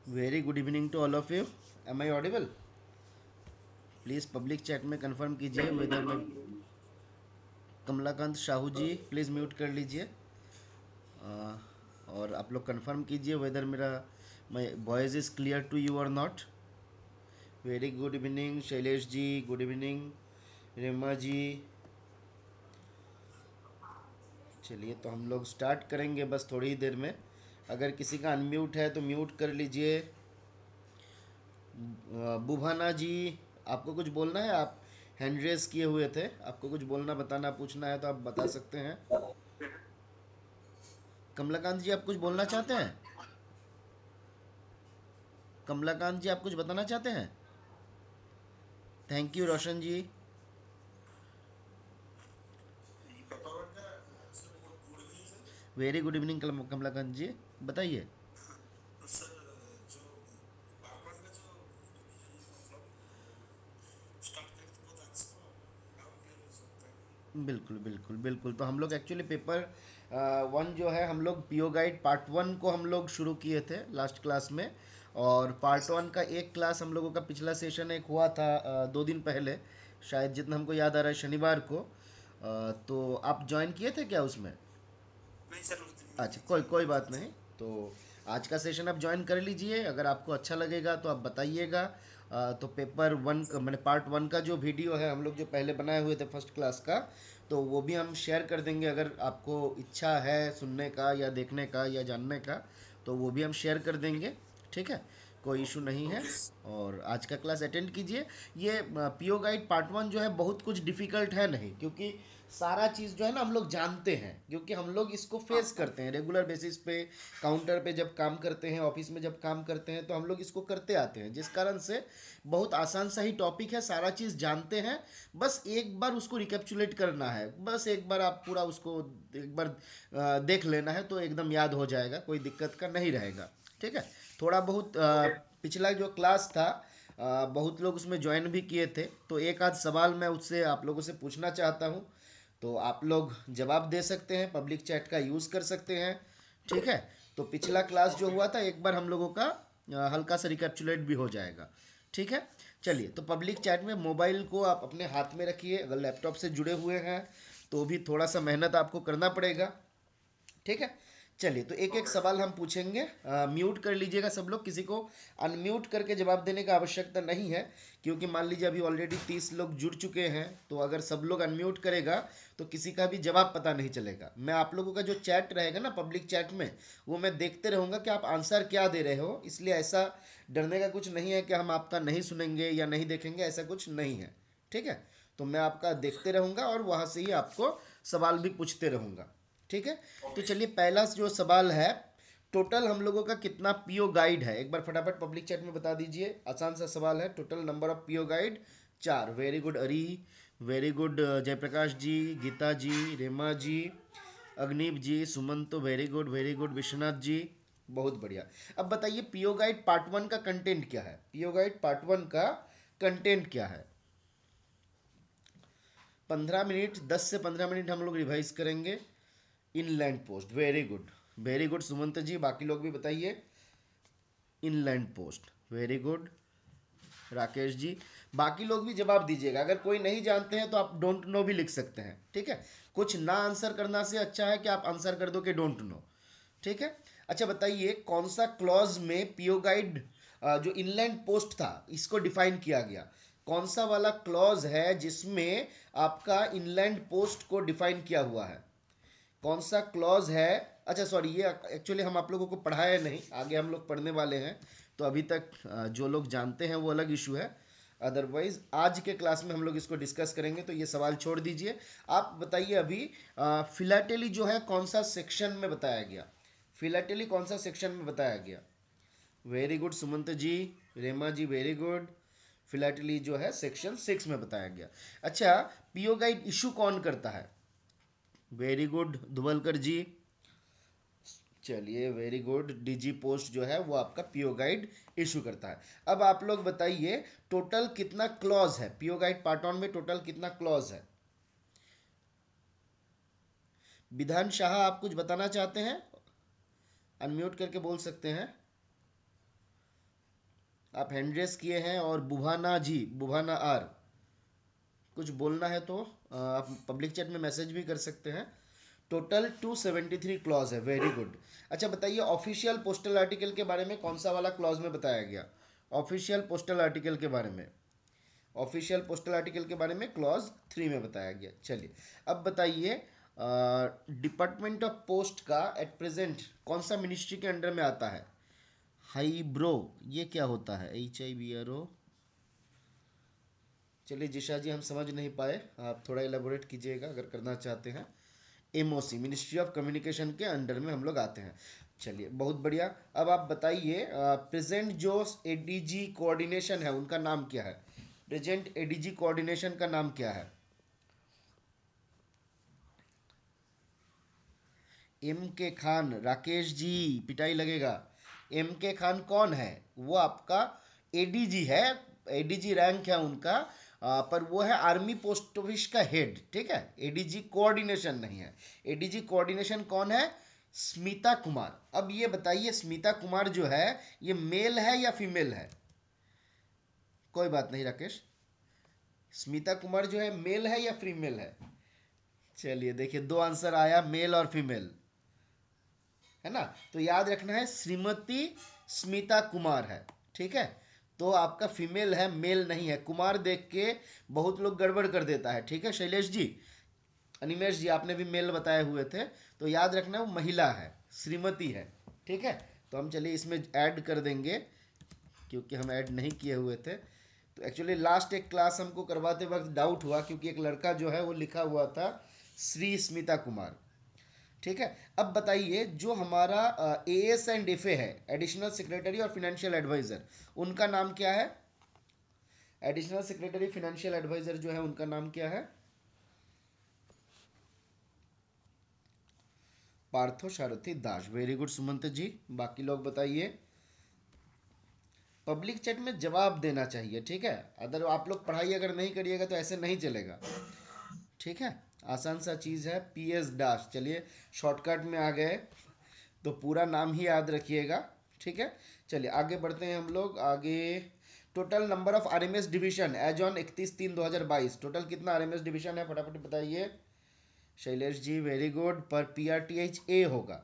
Very good evening to all of you. Am I audible? Please public chat में confirm कीजिए whether में। Kamalakant Sahu ji please mute कर लीजिए। और आप लोग कंफर्म कीजिए वेदर मेरा my voice is clear to you और not. Very good evening Shailesh ji, good evening Rema ji. चलिए तो हम लोग स्टार्ट करेंगे बस थोड़ी ही देर में। अगर किसी का अनम्यूट है तो म्यूट कर लीजिए। बुभाना जी, आपको कुछ बोलना है? आप हैंड रेस किए हुए थे, आपको कुछ बोलना बताना पूछना है तो आप बता सकते हैं। कमलाकांत जी आप कुछ बोलना चाहते हैं? कमलाकांत जी आप कुछ बताना चाहते हैं? Thank you Roshan ji. Very good evening Kamalakant ji, बताइए। बिल्कुल बिल्कुल बिल्कुल। तो हम लोग एक्चुअली पेपर वन जो है, हम लोग पीओ गाइड पार्ट वन को हम लोग शुरू किए थे लास्ट क्लास में। और पार्ट वन का एक क्लास हम लोगों का पिछला सेशन एक हुआ था 2 दिन पहले, शायद जितना हमको याद आ रहा है शनिवार को। तो आप ज्वाइन किए थे क्या उसमें? अच्छा, कोई कोई बात नहीं। तो आज का सेशन आप ज्वाइन कर लीजिए, अगर आपको अच्छा लगेगा तो आप बताइएगा। तो पेपर वन का मैंने पार्ट वन का जो वीडियो है हम लोग जो पहले बनाए हुए थे फर्स्ट क्लास का, तो वो भी हम शेयर कर देंगे। अगर आपको इच्छा है सुनने का या देखने का या जानने का तो वो भी हम शेयर कर देंगे। ठीक है, कोई इशू नहीं है। और आज का क्लास अटेंड कीजिए। ये पीओ गाइड पार्ट वन जो है बहुत कुछ डिफ़िकल्ट है नहीं, क्योंकि सारा चीज़ जो है ना हम लोग जानते हैं, क्योंकि हम लोग इसको फेस करते हैं रेगुलर बेसिस पे। काउंटर पे जब काम करते हैं, ऑफिस में जब काम करते हैं, तो हम लोग इसको करते आते हैं, जिस कारण से बहुत आसान सा ही टॉपिक है, सारा चीज़ जानते हैं। बस एक बार उसको रिकैप्चुलेट करना है, बस एक बार आप पूरा उसको एक बार देख लेना है तो एकदम याद हो जाएगा, कोई दिक्कत का नहीं रहेगा। ठीक है। थोड़ा बहुत पिछला जो क्लास था बहुत लोग उसमें ज्वाइन भी किए थे, तो एक आध सवाल मैं उससे आप लोगों से पूछना चाहता हूँ। तो आप लोग जवाब दे सकते हैं, पब्लिक चैट का यूज़ कर सकते हैं। ठीक है। तो पिछला क्लास जो हुआ था एक बार हम लोगों का हल्का सा रिकैप्चुलेट भी हो जाएगा। ठीक है। चलिए, तो पब्लिक चैट में मोबाइल को आप अपने हाथ में रखिए। अगर लैपटॉप से जुड़े हुए हैं तो भी थोड़ा सा मेहनत आपको करना पड़ेगा। ठीक है। चलिए, तो एक एक सवाल हम पूछेंगे। म्यूट कर लीजिएगा सब लोग, किसी को अनम्यूट करके जवाब देने का आवश्यकता नहीं है, क्योंकि मान लीजिए अभी ऑलरेडी 30 लोग जुड़ चुके हैं, तो अगर सब लोग अनम्यूट करेगा तो किसी का भी जवाब पता नहीं चलेगा। मैं आप लोगों का जो चैट रहेगा ना पब्लिक चैट में, वो मैं देखते रहूँगा कि आप आंसर क्या दे रहे हो, इसलिए ऐसा डरने का कुछ नहीं है कि हम आपका नहीं सुनेंगे या नहीं देखेंगे, ऐसा कुछ नहीं है। ठीक है। तो मैं आपका देखते रहूँगा और वहाँ से ही आपको सवाल भी पूछते रहूँगा। ठीक है। तो चलिए, पहला जो सवाल है, टोटल हम लोगों का कितना पीओ गाइड है, एक बार फटाफट पब्लिक चैट में बता दीजिए। आसान सा सवाल है, total number of PO guide 4। Very good अरी, वेरी गुड जयप्रकाश जी, गीता जी, रेमा जी, अग्निप जी, सुमन, तो वेरी गुड विश्वनाथ जी, बहुत बढ़िया। अब बताइए पीओ गाइड पार्ट वन का कंटेंट क्या है? पीओ गाइड पार्ट वन का कंटेंट क्या है? 15 मिनट, 10 से 15 मिनट हम लोग रिवाइज करेंगे। Inland post, very good, very good Sumant ji, बाकी लोग भी बताइए। Inland post, very good Rakesh ji. बाकी लोग भी जवाब दीजिएगा, अगर कोई नहीं जानते हैं तो आप डोंट नो भी लिख सकते हैं। ठीक है। कुछ ना आंसर करना से अच्छा है कि आप आंसर कर दो कि डोंट नो। ठीक है। अच्छा बताइए, कौन सा क्लॉज में पीओ गाइड जो इनलैंड पोस्ट था इसको डिफाइन किया गया? कौन सा वाला क्लॉज है जिसमें आपका इनलैंड पोस्ट को डिफाइन किया हुआ है? कौन सा क्लॉज है? अच्छा सॉरी, ये एक्चुअली हम आप लोगों को पढ़ाए नहीं, आगे हम लोग पढ़ने वाले हैं। तो अभी तक जो लोग जानते हैं वो अलग इशू है, अदरवाइज आज के क्लास में हम लोग इसको डिस्कस करेंगे। तो ये सवाल छोड़ दीजिए। आप बताइए अभी फिलाटेली जो है कौन सा सेक्शन में बताया गया? फिलाटेली कौन सा सेक्शन में बताया गया? वेरी गुड सुमंत जी, रेमा जी, वेरी गुड। फिलाटेली जो है सेक्शन 6 में बताया गया। अच्छा, पीओ गाइड इशू कौन करता है? वेरी गुड धुवलकर जी। चलिए, वेरी गुड, डीजी पोस्ट जो है वो आपका पीओ गाइड इशू करता है। अब आप लोग बताइए टोटल कितना क्लॉज है पीओ गाइड पार्ट वन में? टोटल कितना क्लॉज है? विधान शाह, आप कुछ बताना चाहते हैं? अनम्यूट करके बोल सकते हैं। आप हैंड रेस किए हैं, और बुभाना जी, बुभाना आर, कुछ बोलना है तो आप पब्लिक चैट में मैसेज भी कर सकते हैं। टोटल 273 क्लॉज है, वेरी गुड। अच्छा बताइए, ऑफिशियल पोस्टल आर्टिकल के बारे में कौन सा वाला क्लॉज में बताया गया? ऑफिशियल पोस्टल आर्टिकल के बारे में, ऑफिशियल पोस्टल आर्टिकल के बारे में क्लॉज 3 में बताया गया। चलिए अब बताइए, डिपार्टमेंट ऑफ पोस्ट का एट प्रेजेंट कौन सा मिनिस्ट्री के अंडर में आता है? हाई ब्रो, ये क्या होता है? HIBRO। चलिए जिशा जी, हम समझ नहीं पाए, आप थोड़ा एलेबोरेट कीजिएगा अगर करना चाहते हैं। MOC, मिनिस्ट्री ऑफ कम्युनिकेशन के अंडर में हम लोग आते हैं। चलिए बहुत बढ़िया। अब आप बताइए, प्रेजेंट जो ADG कोऑर्डिनेशन है उनका नाम क्या है? प्रेजेंट ADG कोऑर्डिनेशन का नाम क्या है? MK खान, राकेश जी पिटाई लगेगा। MK खान कौन है? वो आपका ADG है, ADG रैंक है उनका, पर वो है आर्मी पोस्ट ऑफिस का हेड, ठीक है। ADG कोऑर्डिनेशन नहीं है। ADG कोऑर्डिनेशन कौन है? स्मिता कुमार। अब ये बताइए, स्मिता कुमार जो है ये मेल है या फीमेल है? कोई बात नहीं राकेश, स्मिता कुमार जो है मेल है या फीमेल है? चलिए देखिए, दो आंसर आया, मेल और फीमेल, है ना। तो याद रखना है श्रीमती स्मिता कुमार है, ठीक है। तो आपका फीमेल है, मेल नहीं है। कुमार देख के बहुत लोग गड़बड़ कर देता है, ठीक है। शैलेश जी, अनिमेश जी, आपने भी मेल बताए हुए थे, तो याद रखना वो महिला है, श्रीमती है, ठीक है। तो हम चलिए इसमें ऐड कर देंगे, क्योंकि हम ऐड नहीं किए हुए थे। तो एक्चुअली लास्ट एक क्लास हमको करवाते वक्त डाउट हुआ, क्योंकि एक लड़का जो है वो लिखा हुआ था श्री स्मिता कुमार, ठीक है। अब बताइए, जो हमारा AS&FA है, एडिशनल सेक्रेटरी और फिनेंशियल एडवाइजर, उनका नाम क्या है? एडिशनल सेक्रेटरी फिनेंशियल एडवाइजर जो है उनका नाम क्या है? पार्थो सारथी दास, वेरी गुड सुमंत जी। बाकी लोग बताइए, पब्लिक चैट में जवाब देना चाहिए, ठीक है। अगर आप लोग पढ़ाई अगर नहीं करिएगा तो ऐसे नहीं चलेगा, ठीक है। आसान सा चीज़ है, PS दास। चलिए शॉर्टकट में आ गए, तो पूरा नाम ही याद रखिएगा, ठीक है। चलिए आगे बढ़ते हैं हम लोग आगे। Total number of RMS division as on 31/3/2022, total कितना RMS डिवीजन है फटाफट बताइए। शैलेश जी वेरी गुड, पर PRTH होगा।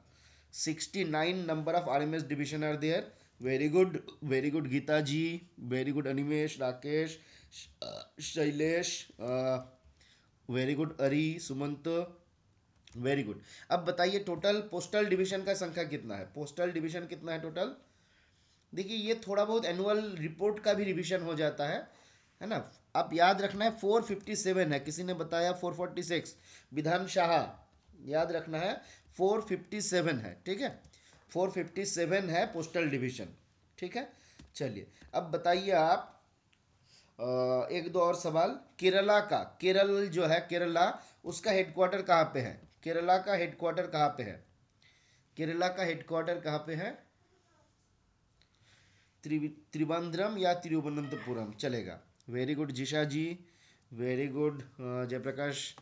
69 number of RMS division are there, very good, very good Geeta ji, very good Animesh, Rakesh, Shailesh, very good Ari, Sumant, very good. अब बताइए, टोटल पोस्टल डिवीजन का संख्या कितना है? पोस्टल डिवीजन कितना है टोटल? देखिए ये थोड़ा बहुत एनुअल रिपोर्ट का भी रिवीजन हो जाता है ना। आप याद रखना है 457 है, किसी ने बताया 446, विधान शाह, याद रखना है 457 है, ठीक है। 457 है पोस्टल डिवीजन, ठीक है। चलिए अब बताइए आप, एक दो और सवाल। केरला का, केरल जो है केरला, उसका हेडक्वार्टर कहाँ पे है? केरला का हेडक्वार्टर कहाँ पे है? केरला का हेडक्वार्टर कहाँ पे है? त्रिवेंद्रम या तिरुवनंतपुरम चलेगा। वेरी गुड जिशा जी, वेरी गुड जयप्रकाश,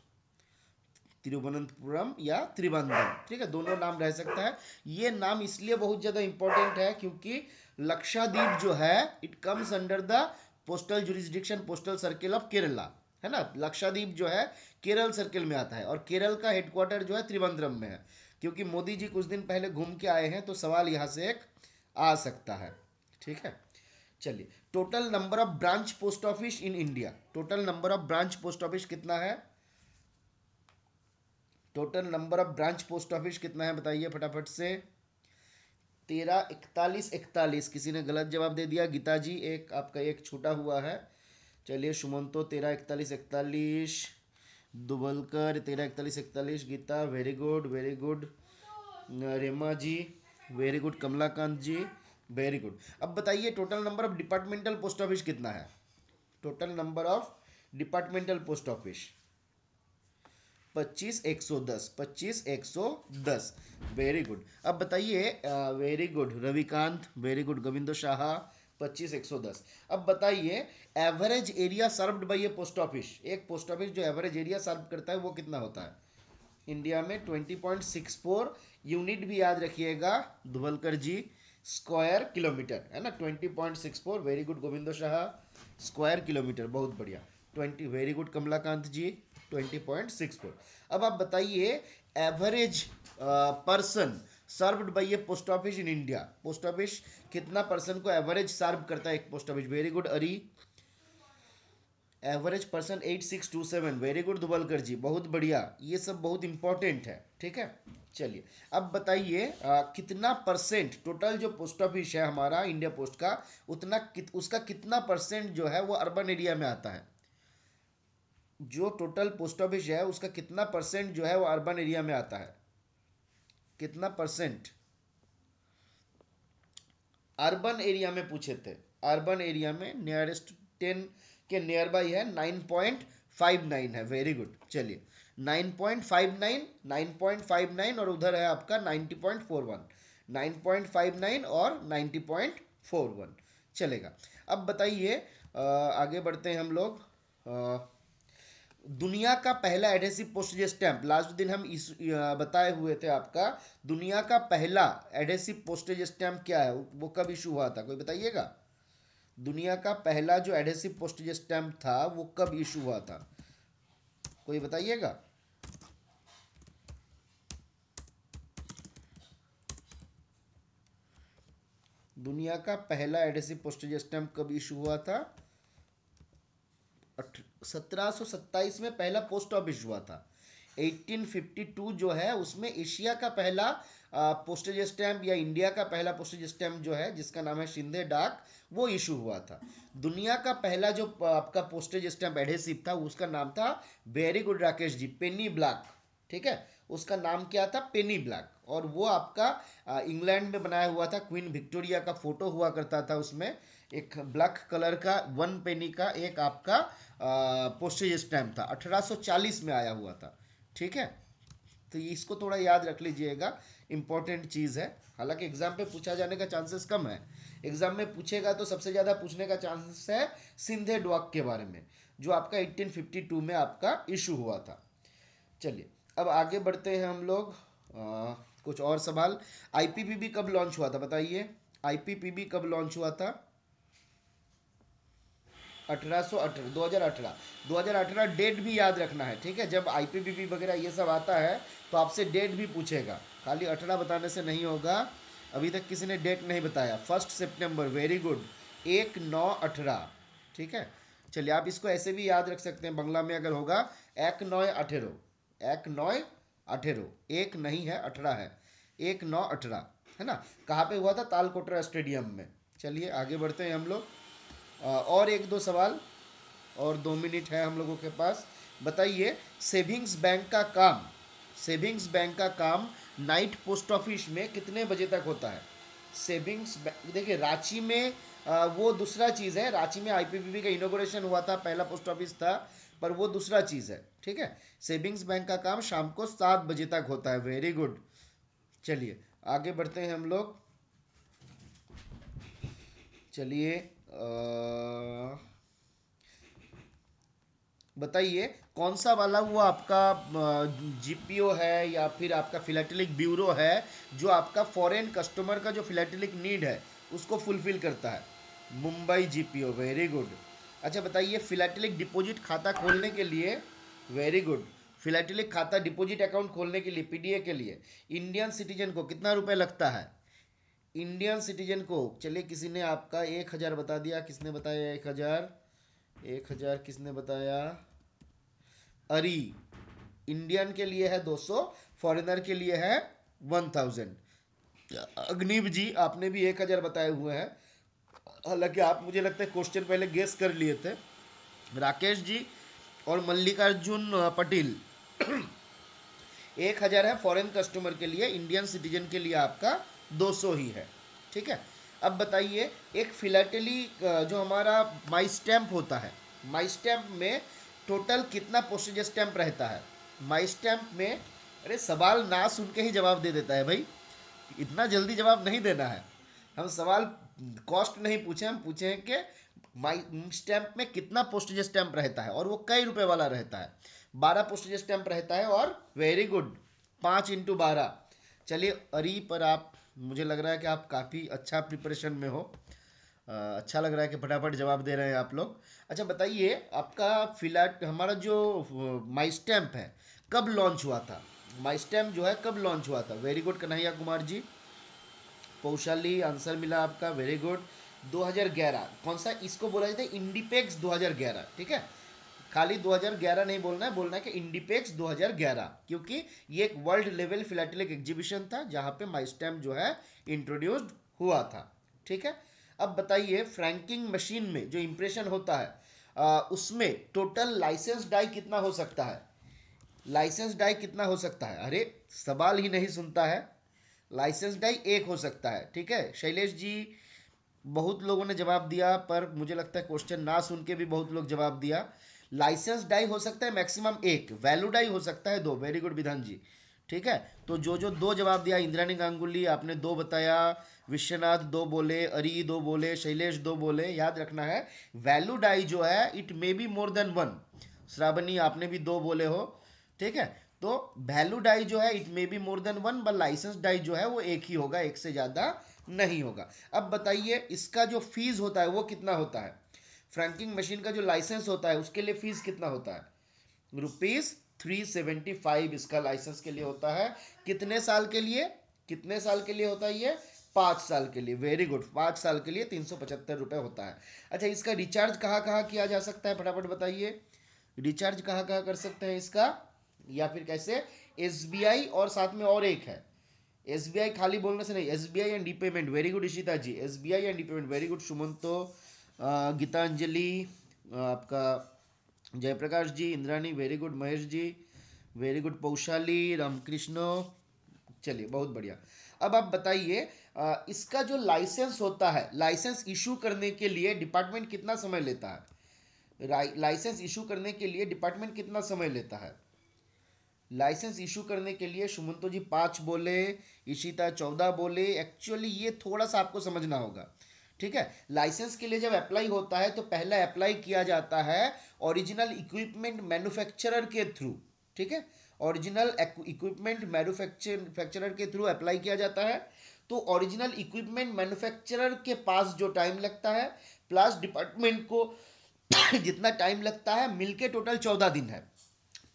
तिरुवनंतपुरम या त्रिवेंद्रम, ठीक है, दोनों नाम रह सकता है। ये नाम इसलिए बहुत ज़्यादा इंपॉर्टेंट है क्योंकि लक्षद्वीप जो है it comes under the postal jurisdiction, postal circle of Kerala, है ना। लक्षद्वीप जो है केरल सर्किल में आता है, और केरल का हेडक्वार्टर जो है त्रिवेंद्रम में है। क्योंकि मोदी जी कुछ दिन पहले घूम के आए हैं, तो सवाल यहाँ से एक आ सकता है, ठीक है। चलिए, total number of branch post office in India, total number of branch post office कितना है? Total number of branch post office कितना है बताइए फटाफट से। 13, 41, 41, किसी ने गलत जवाब दे दिया। गीता जी एक आपका एक छूटा हुआ है। चलिए Sumanto 13, 41, 41, Dubalkar 13, 41, 41, Geeta very good, very good. Rema ji very good, Kamalakant ji very good. अब बताइए, total number of departmental post office कितना है? Total number of departmental post office 25,110, 25,110, very good. अब बताइए, very good Ravikant, very good Govindo Shah, 25,110। अब बताइए, average area served by a post office, एक post office जो एवरेज एरिया सर्व करता है वो कितना होता है? इंडिया में 20.64 यूनिट भी याद रखिएगा धुवलकर जी, स्क्वायर किलोमीटर, है ना, 20.64, very good Govindo Shah, square kilometre, बहुत बढ़िया। 20, वेरी गुड कमलाकांत जी, 20.64। अब आप बताइए average person served by a post office in India, post office कितना पर्सन को एवरेज सर्व करता है एक post office, very good Ari, average person 8627, very good Dubalkar ji, बहुत बढ़िया, ये सब बहुत इंपॉर्टेंट है, ठीक है। चलिए अब बताइए कितना परसेंट टोटल जो पोस्ट ऑफिस है हमारा इंडिया पोस्ट का, उसका कितना परसेंट जो है वो अर्बन एरिया में आता है, जो टोटल पोस्ट ऑफिस है उसका कितना परसेंट जो है वो अर्बन एरिया में आता है, कितना परसेंट अर्बन एरिया में पूछे थे, अर्बन एरिया में नियरेस्ट 10 के नियर बाई है, 9.59 है, वेरी गुड। चलिए 9.59, 9.59 और उधर है आपका 90.41, 9.59 और 90.41 चलेगा। अब बताइए आगे बढ़ते हैं हम लोग। दुनिया का पहला एडहेसिव पोस्टेज स्टैंप, लास्ट दिन हम इस बताए हुए थे आपका, दुनिया का पहला एडहेसिव पोस्टेज स्टैंप क्या है, वो कब इशू हुआ था, कोई बताइएगा। दुनिया का पहला जो एडहेसिव पोस्टेज स्टैंप था वो कब इशू हुआ था, कोई बताइएगा। दुनिया का पहला एडहेसिव पोस्टेज स्टैंप कब इशू हुआ था, 1727 में पहला पोस्ट ऑफिस हुआ था। 1852 जो है उसमें एशिया का पहला पोस्टेज स्टैंप या इंडिया का पहला पोस्टेज स्टैंप जो है जिसका नाम है शिंदे डाक, वो इशू हुआ था। दुनिया का पहला जो आपका पोस्टेज स्टैंप एडहेसिव था उसका नाम था, वेरी गुड राकेश जी, पेनी ब्लैक, ठीक है, उसका नाम क्या था, पेनी ब्लैक, और वो आपका इंग्लैंड में बनाया हुआ था, क्वीन विक्टोरिया का फोटो हुआ करता था उसमें, एक ब्लैक कलर का 1 पेनी का एक आपका पोस्टेज स्टैंप था, 1840 में आया हुआ था, ठीक है। तो इसको थोड़ा याद रख लीजिएगा, इंपॉर्टेंट चीज़ है, हालांकि एग्जाम पे पूछा जाने का चांसेस कम है, एग्जाम में पूछेगा तो सबसे ज़्यादा पूछने का चांसेस है सिंधे डॉक के बारे में, जो आपका 1852 में आपका इशू हुआ था। चलिए अब आगे बढ़ते हैं हम लोग, कुछ और सवाल। आईपीपीबी कब लॉन्च हुआ था बताइए, आईपीपीबी कब लॉन्च हुआ था, 1818, 2018, 2018 डेट भी याद रखना है, ठीक है, जब आईपीपीबी वगैरह ये सब आता है तो आपसे डेट भी पूछेगा, खाली 18 बताने से नहीं होगा। अभी तक किसी ने डेट नहीं बताया, 1 सितंबर, वेरी गुड, 1918, ठीक है। चलिए आप इसको ऐसे भी याद रख सकते हैं, बंगला में अगर होगा 1918, 1918, एक नहीं है 18 है, 1918, है ना, कहाँ पे हुआ था, तालकोटरा स्टेडियम में। चलिए आगे बढ़ते हैं हम लोग, और एक दो सवाल, और 2 मिनट है हम लोगों के पास। बताइए सेविंग्स बैंक का काम, सेविंग्स बैंक का काम नाइट पोस्ट ऑफिस में कितने बजे तक होता है, सेविंग्स बैंक, देखिए रांची में वो दूसरा चीज़ है, रांची में आईपीपीबी का इनोग्रेशन हुआ था, पहला पोस्ट ऑफिस था, पर वो दूसरा चीज़ है, ठीक है। सेविंग्स बैंक का काम शाम को 7 बजे तक होता है, वेरी गुड। चलिए आगे बढ़ते हैं हम लोग, चलिए बताइए कौन सा वाला वो आपका जीपीओ है या फिर आपका फिलेटेलिक ब्यूरो है जो आपका फॉरेन कस्टमर का जो फिलेटेलिक नीड है उसको फुलफिल करता है, मुंबई जीपीओ, वेरी गुड। अच्छा बताइए फिलेटेलिक डिपॉजिट खाता खोलने के लिए, वेरी गुड, फिलेटेलिक खाता डिपॉजिट अकाउंट खोलने के लिए, पीडीए के लिए इंडियन सिटीजन को कितना रुपए लगता है, इंडियन सिटीजन को, चलिए किसी ने आपका 1,000 बता दिया, किसने बताया 1,000, 1,000 किसने बताया, अरी, इंडियन के लिए है 200, फॉरेनर के लिए है 1,000। अग्निव जी आपने भी 1,000 बताए हुए हैं, हालांकि आप मुझे लगता है क्वेश्चन पहले गेस कर लिए थे। राकेश जी और मल्लिकार्जुन पटेल 1,000 है फॉरेन कस्टमर के लिए, इंडियन सिटीजन के लिए आपका 200 ही है, ठीक है। अब बताइए एक फिलाटेली जो हमारा माई स्टैम्प होता है, माई स्टैम्प में टोटल कितना पोस्टेज स्टैम्प रहता है, माई स्टैम्प में, अरे सवाल ना सुन के ही जवाब दे देता है भाई, इतना जल्दी जवाब नहीं देना है, हम सवाल कॉस्ट नहीं पूछे, हम पूछे हैं कि माई स्टैम्प में कितना पोस्टेज स्टैम्प रहता है और वो कई रुपए वाला रहता है, 12 पोस्टेज स्टैम्प रहता है, और वेरी गुड 5 × 12। चलिए अरी पर आप मुझे लग रहा है कि आप काफ़ी अच्छा प्रिपरेशन में हो। अच्छा लग रहा है कि फटाफट जवाब दे रहे हैं आप लोग। अच्छा बताइए, आपका फिलहाल हमारा जो माई स्टैम्प है कब लॉन्च हुआ था? माई स्टैम्प जो है कब लॉन्च हुआ था? Very good Kanhaiya Kumar ji, Poushali answer मिला आपका, वेरी गुड। 2011 कौन सा इसको बोला जाता है? इंडिपेक्स 2011, ठीक है। खाली 2011 नहीं बोलना है, बोलना है कि इंडिपेक्स 2011, क्योंकि ये एक वर्ल्ड लेवल फिलाटेलिक एग्जीबिशन था जहां पे माई स्टैम्प जो है इंट्रोड्यूस्ड हुआ था, ठीक है। अब बताइए, फ्रैंकिंग मशीन में जो इंप्रेशन होता है उसमें टोटल लाइसेंस डाई कितना हो सकता है? लाइसेंस डाई कितना हो सकता है? अरे सवाल ही नहीं सुनता है। लाइसेंस डाई एक हो सकता है, ठीक है शैलेश जी। बहुत लोगों ने जवाब दिया, पर मुझे लगता है क्वेश्चन ना सुन के भी बहुत लोग जवाब दिया। लाइसेंस डाई हो सकता है मैक्सिमम एक, वैल्यू डाई हो सकता है दो। वेरी गुड विधान जी, ठीक है। तो जो जो दो जवाब दिया, इंद्राणी गांगुली आपने दो बताया, विश्वनाथ दो बोले, अरी दो बोले, शैलेश दो बोले। याद रखना है वैल्यू डाई जो है it may be more than one. Shravani आपने भी दो बोले हो, ठीक है। तो वैल्यू डाई जो है it may be more than one, but licence die जो है वो एक ही होगा, एक से ज़्यादा नहीं होगा। अब बताइए, इसका जो फीस होता है वो कितना होता है? फ्रैंकिंग मशीन का जो लाइसेंस होता है उसके लिए फीस कितना होता है? ₹375 इसका लाइसेंस के लिए होता है। कितने साल के लिए? कितने साल के लिए होता है ये? 5 साल के लिए। वेरी गुड, 5 साल के लिए ₹375 होता है। अच्छा, इसका रिचार्ज कहाँ कहाँ किया जा सकता है, फटाफट बताइए। रिचार्ज कहाँ कहाँ कर सकते हैं इसका, या फिर कैसे? एसबीआई और साथ में और एक है। एसबीआई खाली बोलने से नहीं, SBI and E payment. Very good Ishita ji, SBI and E payment, very good Sumanto, Geetanjali, आपका Jayaprakash ji, Indrani, very good Mahesh ji, very good Paushali, Ramakrishna. चलिए बहुत बढ़िया। अब आप बताइए, इसका जो लाइसेंस होता है, लाइसेंस इशू करने के लिए डिपार्टमेंट कितना समय लेता है? लाइसेंस इशू करने के लिए डिपार्टमेंट कितना समय लेता है? लाइसेंस इशू करने के लिए सुमंतो जी 5 बोले, इशिता 14 बोले। एक्चुअली ये थोड़ा सा आपको समझना होगा, ठीक है। लाइसेंस के लिए जब अप्लाई होता है तो पहला अप्लाई किया जाता है ओरिजिनल इक्विपमेंट मैन्युफैक्चरर के थ्रू, ठीक है। ओरिजिनल इक्विपमेंट मैन्युफैक्चरर के थ्रू अप्लाई किया जाता है। तो ओरिजिनल इक्विपमेंट मैन्युफैक्चरर के पास जो टाइम लगता है प्लस डिपार्टमेंट को जितना टाइम लगता है, मिलके टोटल 14 दिन है।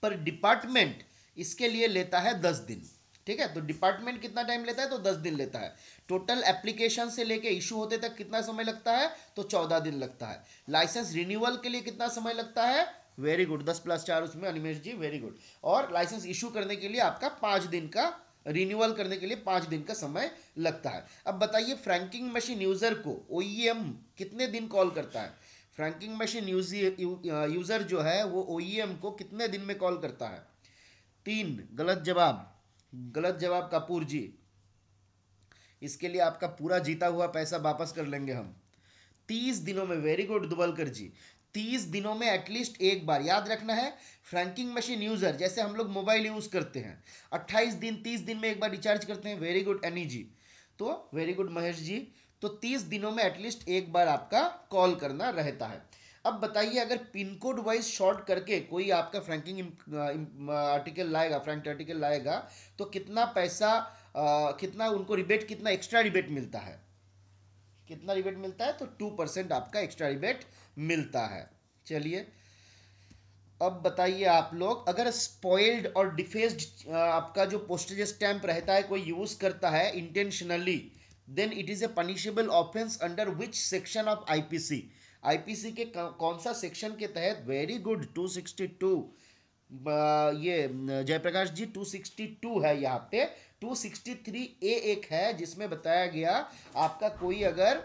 पर डिपार्टमेंट इसके लिए लेता है 10 दिन, ठीक है। तो डिपार्टमेंट कितना टाइम लेता है? तो 10 दिन लेता है। टोटल एप्लीकेशन से लेके इशू होते तक कितना समय लगता है? तो 14 दिन लगता है। लाइसेंस रिन्यूअल के लिए कितना समय लगता है? वेरी गुड, 10+4 उसमें अनिमेश जी, वेरी गुड। और लाइसेंस इशू करने के लिए आपका 5 दिन का, रिन्यूअल करने के लिए 5 दिन का समय लगता है। अब बताइए, फ्रैंकिंग मशीन यूजर को ओईएम कितने दिन कॉल करता है? फ्रैंकिंग मशीन यूजर जो है वो ओईएम को कितने दिन में कॉल करता है? 3। गलत जवाब, गलत जवाब कपूर जी। इसके लिए आपका पूरा जीता हुआ पैसा वापस कर लेंगे हम 30 दिनों में। वेरी गुड दुबलकर जी, 30 दिनों में एटलीस्ट एक बार। याद रखना है, फ्रैंकिंग मशीन यूजर जैसे हम लोग मोबाइल यूज करते हैं, 28 दिन 30 दिन में एक बार रिचार्ज करते हैं। वेरी गुड एनी जी, तो वेरी गुड महेश जी। तो 30 दिनों में एटलीस्ट एक बार आपका कॉल करना रहता है। अब बताइए, अगर पिन कोड वाइज शॉर्ट करके कोई आपका फ्रैंकिंग आर्टिकल लाएगा, फ्रैंक आर्टिकल लाएगा, तो कितना पैसा, कितना उनको रिबेट, कितना एक्स्ट्रा रिबेट मिलता है? कितना रिबेट मिलता है? तो 2% आपका एक्स्ट्रा रिबेट मिलता है। चलिए, अब बताइए आप लोग, अगर स्पॉइल्ड और डिफेस्ड आपका जो पोस्टेज स्टैंप रहता है कोई यूज करता है intentionally, then it is a punishable offence under which section of IPC? IPC के कौन सा सेक्शन के तहत? Very good, 262। ये जयप्रकाश जी 262 है यहाँ पे। 263A एक है जिसमें बताया गया, आपका कोई अगर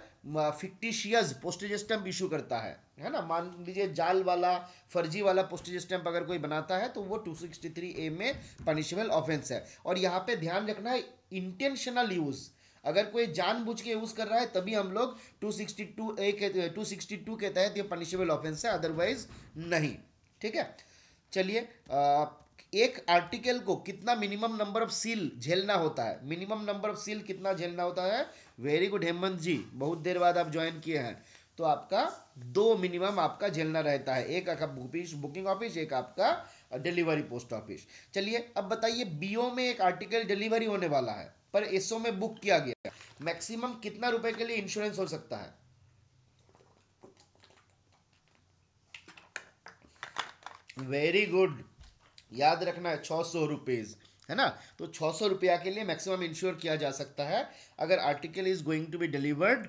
फिक्टिशियस पोस्टेज स्टैंप इशू करता है ना, मान लीजिए जाल वाला, फर्जी वाला पोस्टेज स्टैंप अगर कोई बनाता है, तो वो 263A में पनिशेबल ऑफेंस है। और यहाँ पे ध्यान रखना है, इंटेंशनल यूज, अगर कोई जानबूझ के यूज कर रहा है तभी हम लोग 262 के तहत ये पनिशेबल ऑफेंस है, अदरवाइज नहीं, ठीक है। चलिए, एक आर्टिकल को कितना मिनिमम नंबर ऑफ सील झेलना होता है? मिनिमम नंबर ऑफ सील कितना झेलना होता है? वेरी गुड हेमंत जी, बहुत देर बाद आप ज्वाइन किए हैं। तो आपका 2 मिनिमम आपका झेलना रहता है, एक आपका बुकिंग ऑफिस, एक आपका डिलीवरी पोस्ट ऑफिस। चलिए, अब बताइए, बीओ में एक आर्टिकल डिलीवरी होने वाला है पर एसओ में बुक किया गया, मैक्सिमम कितना रुपए के लिए इंश्योरेंस हो सकता है? वेरी गुड, याद रखना है 600 रुपीज, है ना। तो 600 रुपया के लिए मैक्सिमम इंश्योर किया जा सकता है अगर article is going to be delivered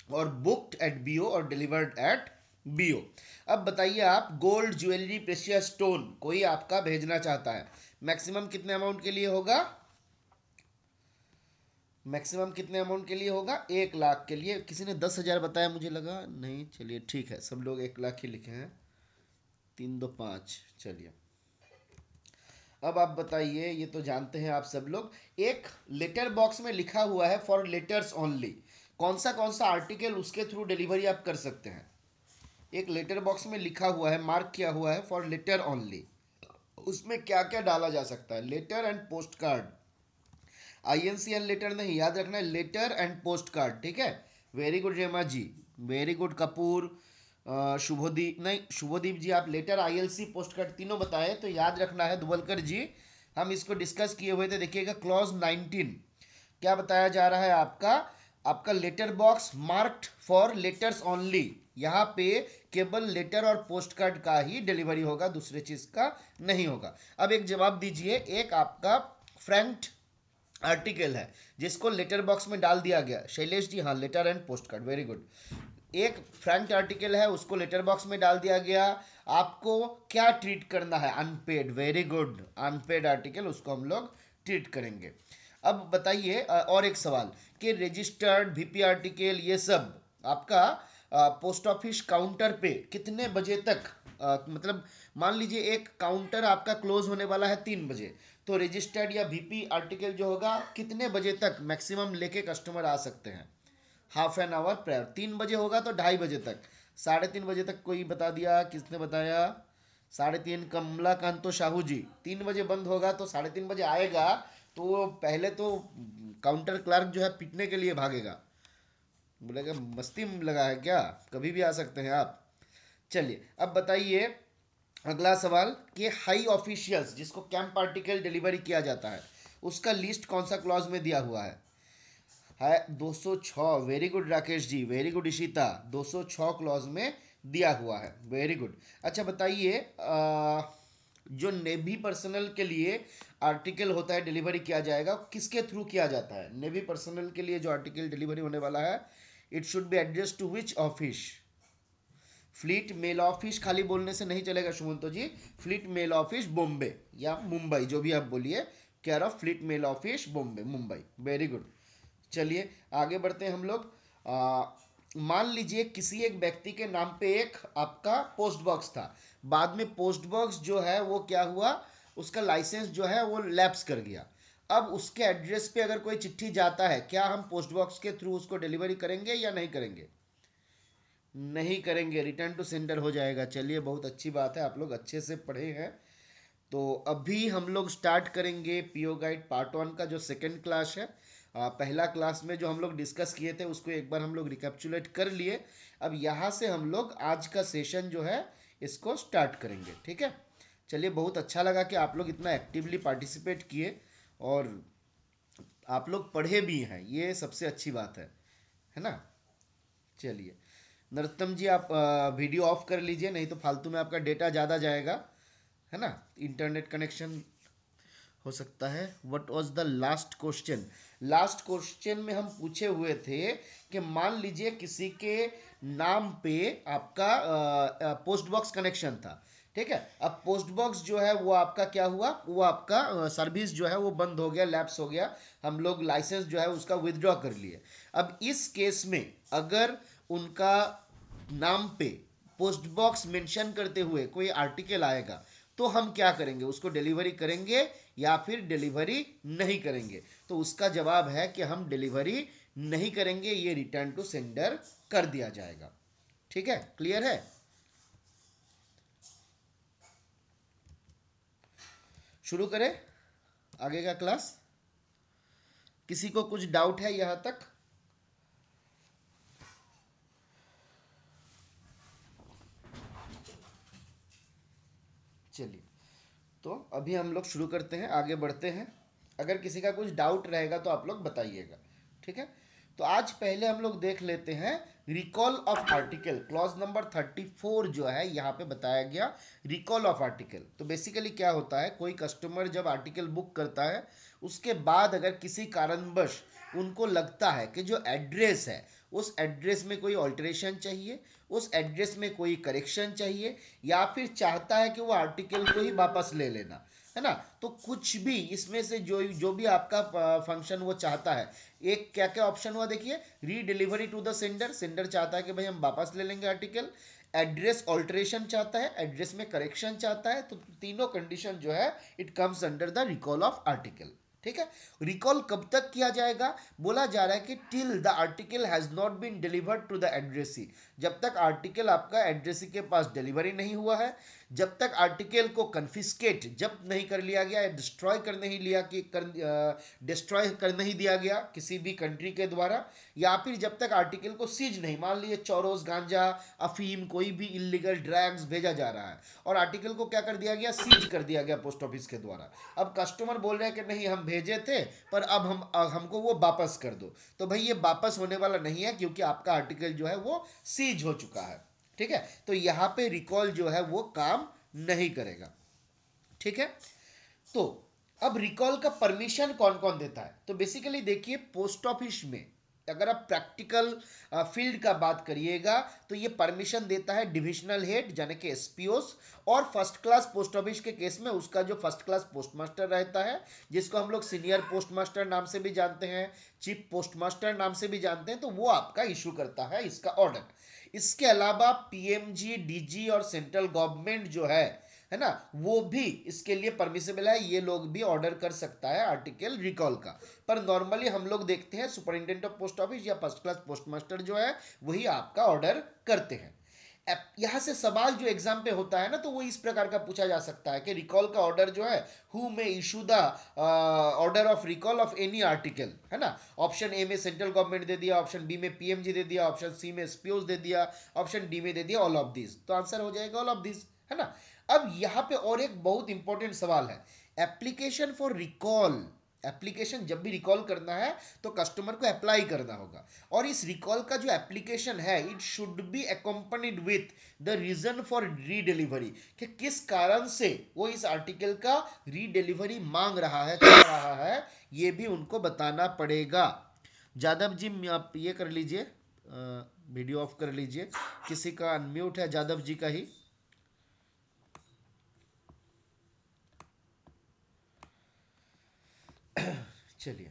और बुक्ड एट बीओ और डिलीवर्ड एट बीओ। अब बताइए आप, गोल्ड ज्वेलरी प्रेशियस स्टोन कोई आपका भेजना चाहता है, मैक्सिमम कितने अमाउंट के लिए होगा? मैक्सिमम कितने अमाउंट के लिए होगा? 1 लाख के लिए। किसी ने 10,000 बताया, मुझे लगा नहीं, चलिए ठीक है, सब लोग 1 लाख ही लिखे हैं। 3 2 5, चलिए। अब आप बताइए, ये तो जानते हैं आप सब लोग, एक लेटर बॉक्स में लिखा हुआ है फॉर लेटर्स ओनली, कौन सा आर्टिकल उसके थ्रू डिलीवरी आप कर सकते हैं? एक लेटर बॉक्स में लिखा हुआ है, मार्क किया हुआ है फॉर लेटर ओनली, उसमें क्या क्या डाला जा सकता है? लेटर एंड पोस्ट कार्ड, आईएनसीएल लेटर नहीं, याद रखना है लेटर एंड पोस्ट कार्ड, ठीक है। Very good Rema ji, very good Kapoor, Shubhdeep नहीं, शुभदीप जी आप लेटर, आईएलसी, पोस्ट कार्ड तीनों बताए, तो याद रखना है दुबलकर जी, हम इसको डिस्कस किए हुए थे। देखिएगा क्लॉज 19 क्या बताया जा रहा है आपका, आपका letter box marked for letters only, यहाँ पे केवल लेटर और पोस्ट कार्ड का ही डिलीवरी होगा, दूसरे चीज का नहीं होगा। अब एक जवाब दीजिए, एक आपका फ्रैंक्ड आर्टिकल है जिसको लेटर बॉक्स में डाल दिया गया, शैलेश जी, हाँ, letter and post card, very good. एक फ्रैंक आर्टिकल है, उसको लेटर बॉक्स में डाल दिया गया, आपको क्या ट्रीट करना है? Unpaid, very good, unpaid article उसको हम लोग ट्रीट करेंगे। अब बताइए और एक सवाल कि रजिस्टर्ड वीपी आर्टिकल ये सब आपका पोस्ट ऑफिस काउंटर पे कितने बजे तक, मतलब मान लीजिए एक काउंटर आपका क्लोज होने वाला है 3 बजे, तो रजिस्टर्ड या वीपी आर्टिकल जो होगा कितने बजे तक मैक्सिमम लेके कस्टमर आ सकते हैं? हाफ एन आवर प्रायर, 3 बजे होगा तो 2:30 बजे तक, 3:30 बजे तक कोई बता दिया, किसने बताया? 3:30, कमलाकांतो साहू जी, 3 बजे बंद होगा तो 3:30 बजे आएगा, तो वो पहले तो काउंटर क्लर्क जो है पीटने के लिए भागेगा, बोलेगा मस्ती में लगा है क्या, कभी भी आ सकते हैं आप। चलिए अब बताइए अगला सवाल कि हाई ऑफिशियल्स जिसको कैंप आर्टिकल डिलीवरी किया जाता है उसका लिस्ट कौन सा क्लॉज में दिया हुआ है 206, वेरी गुड राकेश जी, वेरी गुड इशिता, 206 क्लॉज में दिया हुआ है, वेरी गुड। अच्छा बताइए जो नेवी पर्सनल के लिए आर्टिकल होता है डिलीवरी किया जाएगा, किसके थ्रू किया जाता है? नेवी पर्सनल के लिए जो आर्टिकल डिलीवरी होने वाला है, it should be address to which office? Fleet mail office खाली बोलने से नहीं चलेगा Sumanto ji, fleet mail office Bombay या मुंबई, जो भी आप बोलिए, care of fleet mail office Bombay, Mumbai, very good. चलिए आगे बढ़ते हैं हम लोग। मान लीजिए किसी एक व्यक्ति के नाम पे एक आपका पोस्ट बॉक्स था, बाद में पोस्ट बॉक्स जो है वो क्या हुआ, उसका लाइसेंस जो है वो लैप्स कर गया, अब उसके एड्रेस पे अगर कोई चिट्ठी जाता है, क्या हम पोस्ट बॉक्स के थ्रू उसको डिलीवरी करेंगे या नहीं करेंगे? नहीं करेंगे, रिटर्न टू सेंडर हो जाएगा। चलिए बहुत अच्छी बात है, आप लोग अच्छे से पढ़े हैं। तो अभी हम लोग स्टार्ट करेंगे पीओ गाइड पार्ट 1 का जो सेकंड क्लास है। पहला क्लास में जो हम लोग डिस्कस किए थे उसको एक बार हम लोग रिकैप्चुलेट कर लिए, अब यहाँ से हम लोग आज का सेशन जो है इसको स्टार्ट करेंगे, ठीक है। चलिए बहुत अच्छा लगा कि आप लोग इतना एक्टिवली पार्टिसिपेट किए और आप लोग पढ़े भी हैं, ये सबसे अच्छी बात है ना। चलिए नरोत्तम जी आप वीडियो ऑफ कर लीजिए, नहीं तो फालतू में आपका डेटा ज़्यादा जाएगा, है ना, इंटरनेट कनेक्शन हो सकता है। What was the last question? Last question में हम पूछे हुए थे कि मान लीजिए किसी के नाम पे आपका पोस्ट बॉक्स कनेक्शन था, ठीक है, अब पोस्ट बॉक्स जो है वो आपका क्या हुआ, वो आपका सर्विस जो है वो बंद हो गया, लैप्स हो गया, हम लोग लाइसेंस जो है उसका विदड्रॉ कर लिए। अब इस केस में अगर उनका नाम पे पोस्ट बॉक्स मेंशन करते हुए कोई आर्टिकल आएगा तो हम क्या करेंगे, उसको डिलीवरी करेंगे या फिर डिलीवरी नहीं करेंगे? तो उसका जवाब है कि हम डिलीवरी नहीं करेंगे, ये रिटर्न टू सेंडर कर दिया जाएगा, ठीक है, क्लियर है। शुरू करें आगे का क्लास, किसी को कुछ डाउट है यहां तक? चलिए तो अभी हम लोग शुरू करते हैं, आगे बढ़ते हैं, अगर किसी का कुछ डाउट रहेगा तो आप लोग बताइएगा, ठीक है। तो आज पहले हम लोग देख लेते हैं recall of article. Clause number 34 जो है यहाँ पे बताया गया रिकॉल ऑफ आर्टिकल। तो बेसिकली क्या होता है, कोई कस्टमर जब आर्टिकल बुक करता है उसके बाद अगर किसी कारणवश उनको लगता है कि जो एड्रेस है उस एड्रेस में कोई ऑल्टरेशन चाहिए, उस एड्रेस में कोई करेक्शन चाहिए, या फिर चाहता है कि वो आर्टिकल को ही वापस ले लेना, है ना, तो कुछ भी इसमें से जो जो भी आपका फंक्शन वो चाहता है। एक क्या क्या ऑप्शन हुआ देखिए, redelivery to the sender, sender चाहता है कि भाई हम वापस ले लेंगे आर्टिकल। एड्रेस ऑल्टरेशन चाहता है, एड्रेस में करेक्शन चाहता है। तो तीनों कंडीशन जो है it comes under the recall of article. ठीक है, रिकॉल कब तक किया जाएगा, बोला जा रहा है कि till the article has not been delivered to the addressee, जब तक आर्टिकल आपका एड्रेसी के पास डिलीवरी नहीं हुआ है, जब तक आर्टिकल को कन्फिस्केट जब्त नहीं कर लिया गया, डिस्ट्रॉय कर नहीं लिया कि डिस्ट्रॉय कर नहीं दिया गया किसी भी कंट्री के द्वारा, या फिर जब तक आर्टिकल को सीज नहीं, मान लीजिए चौरोस, गांजा, अफीम, कोई भी इलीगल ड्रग्स भेजा जा रहा है और आर्टिकल को क्या कर दिया गया, सीज कर दिया गया पोस्ट ऑफिस के द्वारा। अब कस्टमर बोल रहे हैं कि नहीं हम भेजे थे पर अब हमको वो वापस कर दो, तो भाई ये वापस होने वाला नहीं है क्योंकि आपका आर्टिकल जो है वो सीज हो चुका है। ठीक है, तो यहां पे रिकॉल जो है वो काम नहीं करेगा। ठीक है, तो अब रिकॉल का परमिशन कौन कौन देता है, तो बेसिकली देखिए पोस्ट ऑफिस में अगर आप प्रैक्टिकल फील्ड का बात करिएगा तो ये परमिशन देता है डिविजनल हेड यानी कि एसपीओस, और फर्स्ट क्लास पोस्ट ऑफिस के केस में उसका जो फर्स्ट क्लास पोस्ट मास्टर रहता है, जिसको हम लोग सीनियर पोस्ट मास्टर नाम से भी जानते हैं, चीफ पोस्ट मास्टर नाम से भी जानते हैं, तो वो आपका इशू करता है इसका ऑर्डर। इसके अलावा पीएमजी, डीजी और सेंट्रल गवर्नमेंट जो है ना, वो भी इसके लिए परमिसेबल है, ये लोग भी ऑर्डर कर सकता है आर्टिकल रिकॉल का। पर नॉर्मली हम लोग देखते हैं सुपरिटेंडेंट ऑफ पोस्ट ऑफिस या फर्स्ट क्लास पोस्ट मास्टर जो है वही आपका ऑर्डर करते हैं। यहां से सवाल जो एग्जाम पे होता है ना, तो वो इस प्रकार का पूछा जा सकता है कि रिकॉल का ऑर्डर जो है हु में issue the order of recall of any article, है ना। ऑप्शन ए में सेंट्रल गवर्नमेंट दे दिया, ऑप्शन बी में पीएमजी दे दिया, ऑप्शन सी में एसपीओस दे दिया, ऑप्शन डी में दे दिया ऑल ऑफ दिस, तो आंसर हो जाएगा ऑल ऑफ दिस, है ना। अब यहां पे और एक बहुत इंपॉर्टेंट सवाल है, एप्लीकेशन फॉर रिकॉल। एप्लीकेशन जब भी रिकॉल करना है तो कस्टमर को अप्लाई करना होगा, और इस रिकॉल का जो एप्लीकेशन है it should be accompanied with the reason for redelivery, कि किस कारण से वो इस आर्टिकल का रीडिलीवरी मांग रहा है, चाह रहा है, ये भी उनको बताना पड़ेगा। जादव जी आप ये कर लीजिए, वीडियो ऑफ कर लीजिए, किसी का अनम्यूट है, जादव जी का ही। चलिए,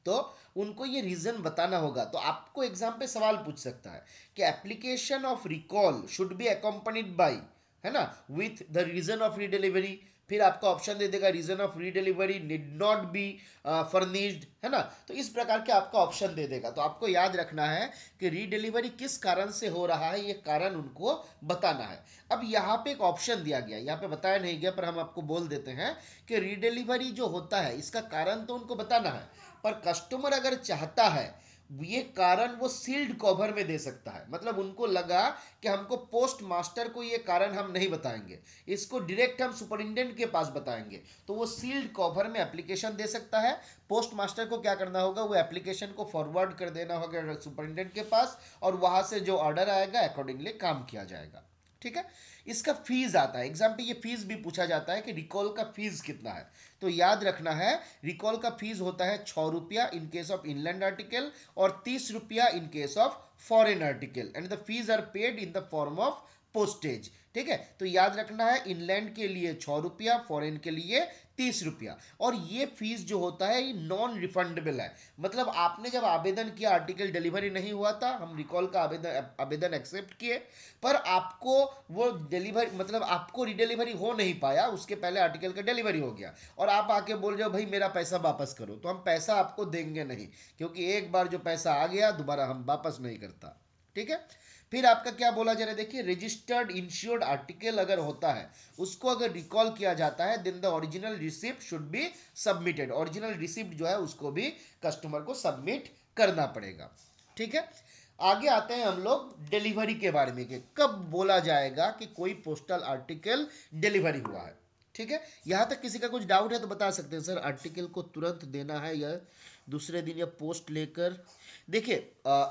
तो उनको ये रीजन बताना होगा। तो आपको एग्जाम पे सवाल पूछ सकता है कि application of recall should be accompanied by, है ना, with the reason of redelivery. फिर आपका ऑप्शन दे देगा reason of redelivery need not be furnished, है ना। तो इस प्रकार के आपका ऑप्शन दे देगा। तो आपको याद रखना है कि रीडिलीवरी किस कारण से हो रहा है, ये कारण उनको बताना है। अब यहाँ पे एक ऑप्शन दिया गया, यहाँ पे बताया नहीं गया पर हम आपको बोल देते हैं कि रीडिलीवरी जो होता है इसका कारण तो उनको बताना है, पर कस्टमर अगर चाहता है ये कारण वो सील्ड कवर में दे सकता है। मतलब उनको लगा कि हमको पोस्ट मास्टर को ये कारण हम नहीं बताएंगे, इसको डायरेक्ट हम सुपरिटेंडेंट के पास बताएंगे, तो वो सील्ड कवर में एप्लीकेशन दे सकता है। पोस्ट मास्टर को क्या करना होगा, वो एप्लीकेशन को फॉरवर्ड कर देना होगा सुपरिटेंडेंट के पास, और वहां से जो ऑर्डर आएगा अकॉर्डिंगली काम किया जाएगा। ठीक है, इसका फीस आता है एग्जाम पे, ये फीस भी पूछा जाता है कि रिकॉल का फीस कितना है। तो याद रखना है रिकॉल का फीस होता है 6 रुपया in case of inland article और 30 रुपया in case of foreign article, and the fees are paid in the form of postage. ठीक है, तो याद रखना है इनलैंड के लिए 6 रुपया, फॉरेन के लिए 30 रुपया, और ये फीस जो होता है ये नॉन रिफंडेबल है। मतलब आपने जब आवेदन किया, आर्टिकल डिलीवरी नहीं हुआ था, हम रिकॉल का आवेदन एक्सेप्ट किए, पर आपको वो डिलीवरी मतलब आपको रिडिलीवरी हो नहीं पाया, उसके पहले आर्टिकल का डिलीवरी हो गया, और आप आके बोल रहे हो भाई मेरा पैसा वापस करो, तो हम पैसा आपको देंगे नहीं, क्योंकि एक बार जो पैसा आ गया दोबारा हम वापस नहीं करता। ठीक है, फिर आपका क्या बोला जा रहा है, देखिए रजिस्टर्ड इंश्योर्ड आर्टिकल अगर होता है उसको अगर रिकॉल किया जाता है then the original receipt should be submitted. Original receipt जो है उसको भी कस्टमर को सबमिट करना पड़ेगा। ठीक है, आगे आते हैं हम लोग डिलीवरी के बारे में कि कब बोला जाएगा कि कोई पोस्टल आर्टिकल डिलीवरी हुआ है। ठीक है, यहां तक किसी का कुछ डाउट है तो बता सकते हैं सर, आर्टिकल को तुरंत देना है या दूसरे दिन या पोस्ट लेकर, देखिए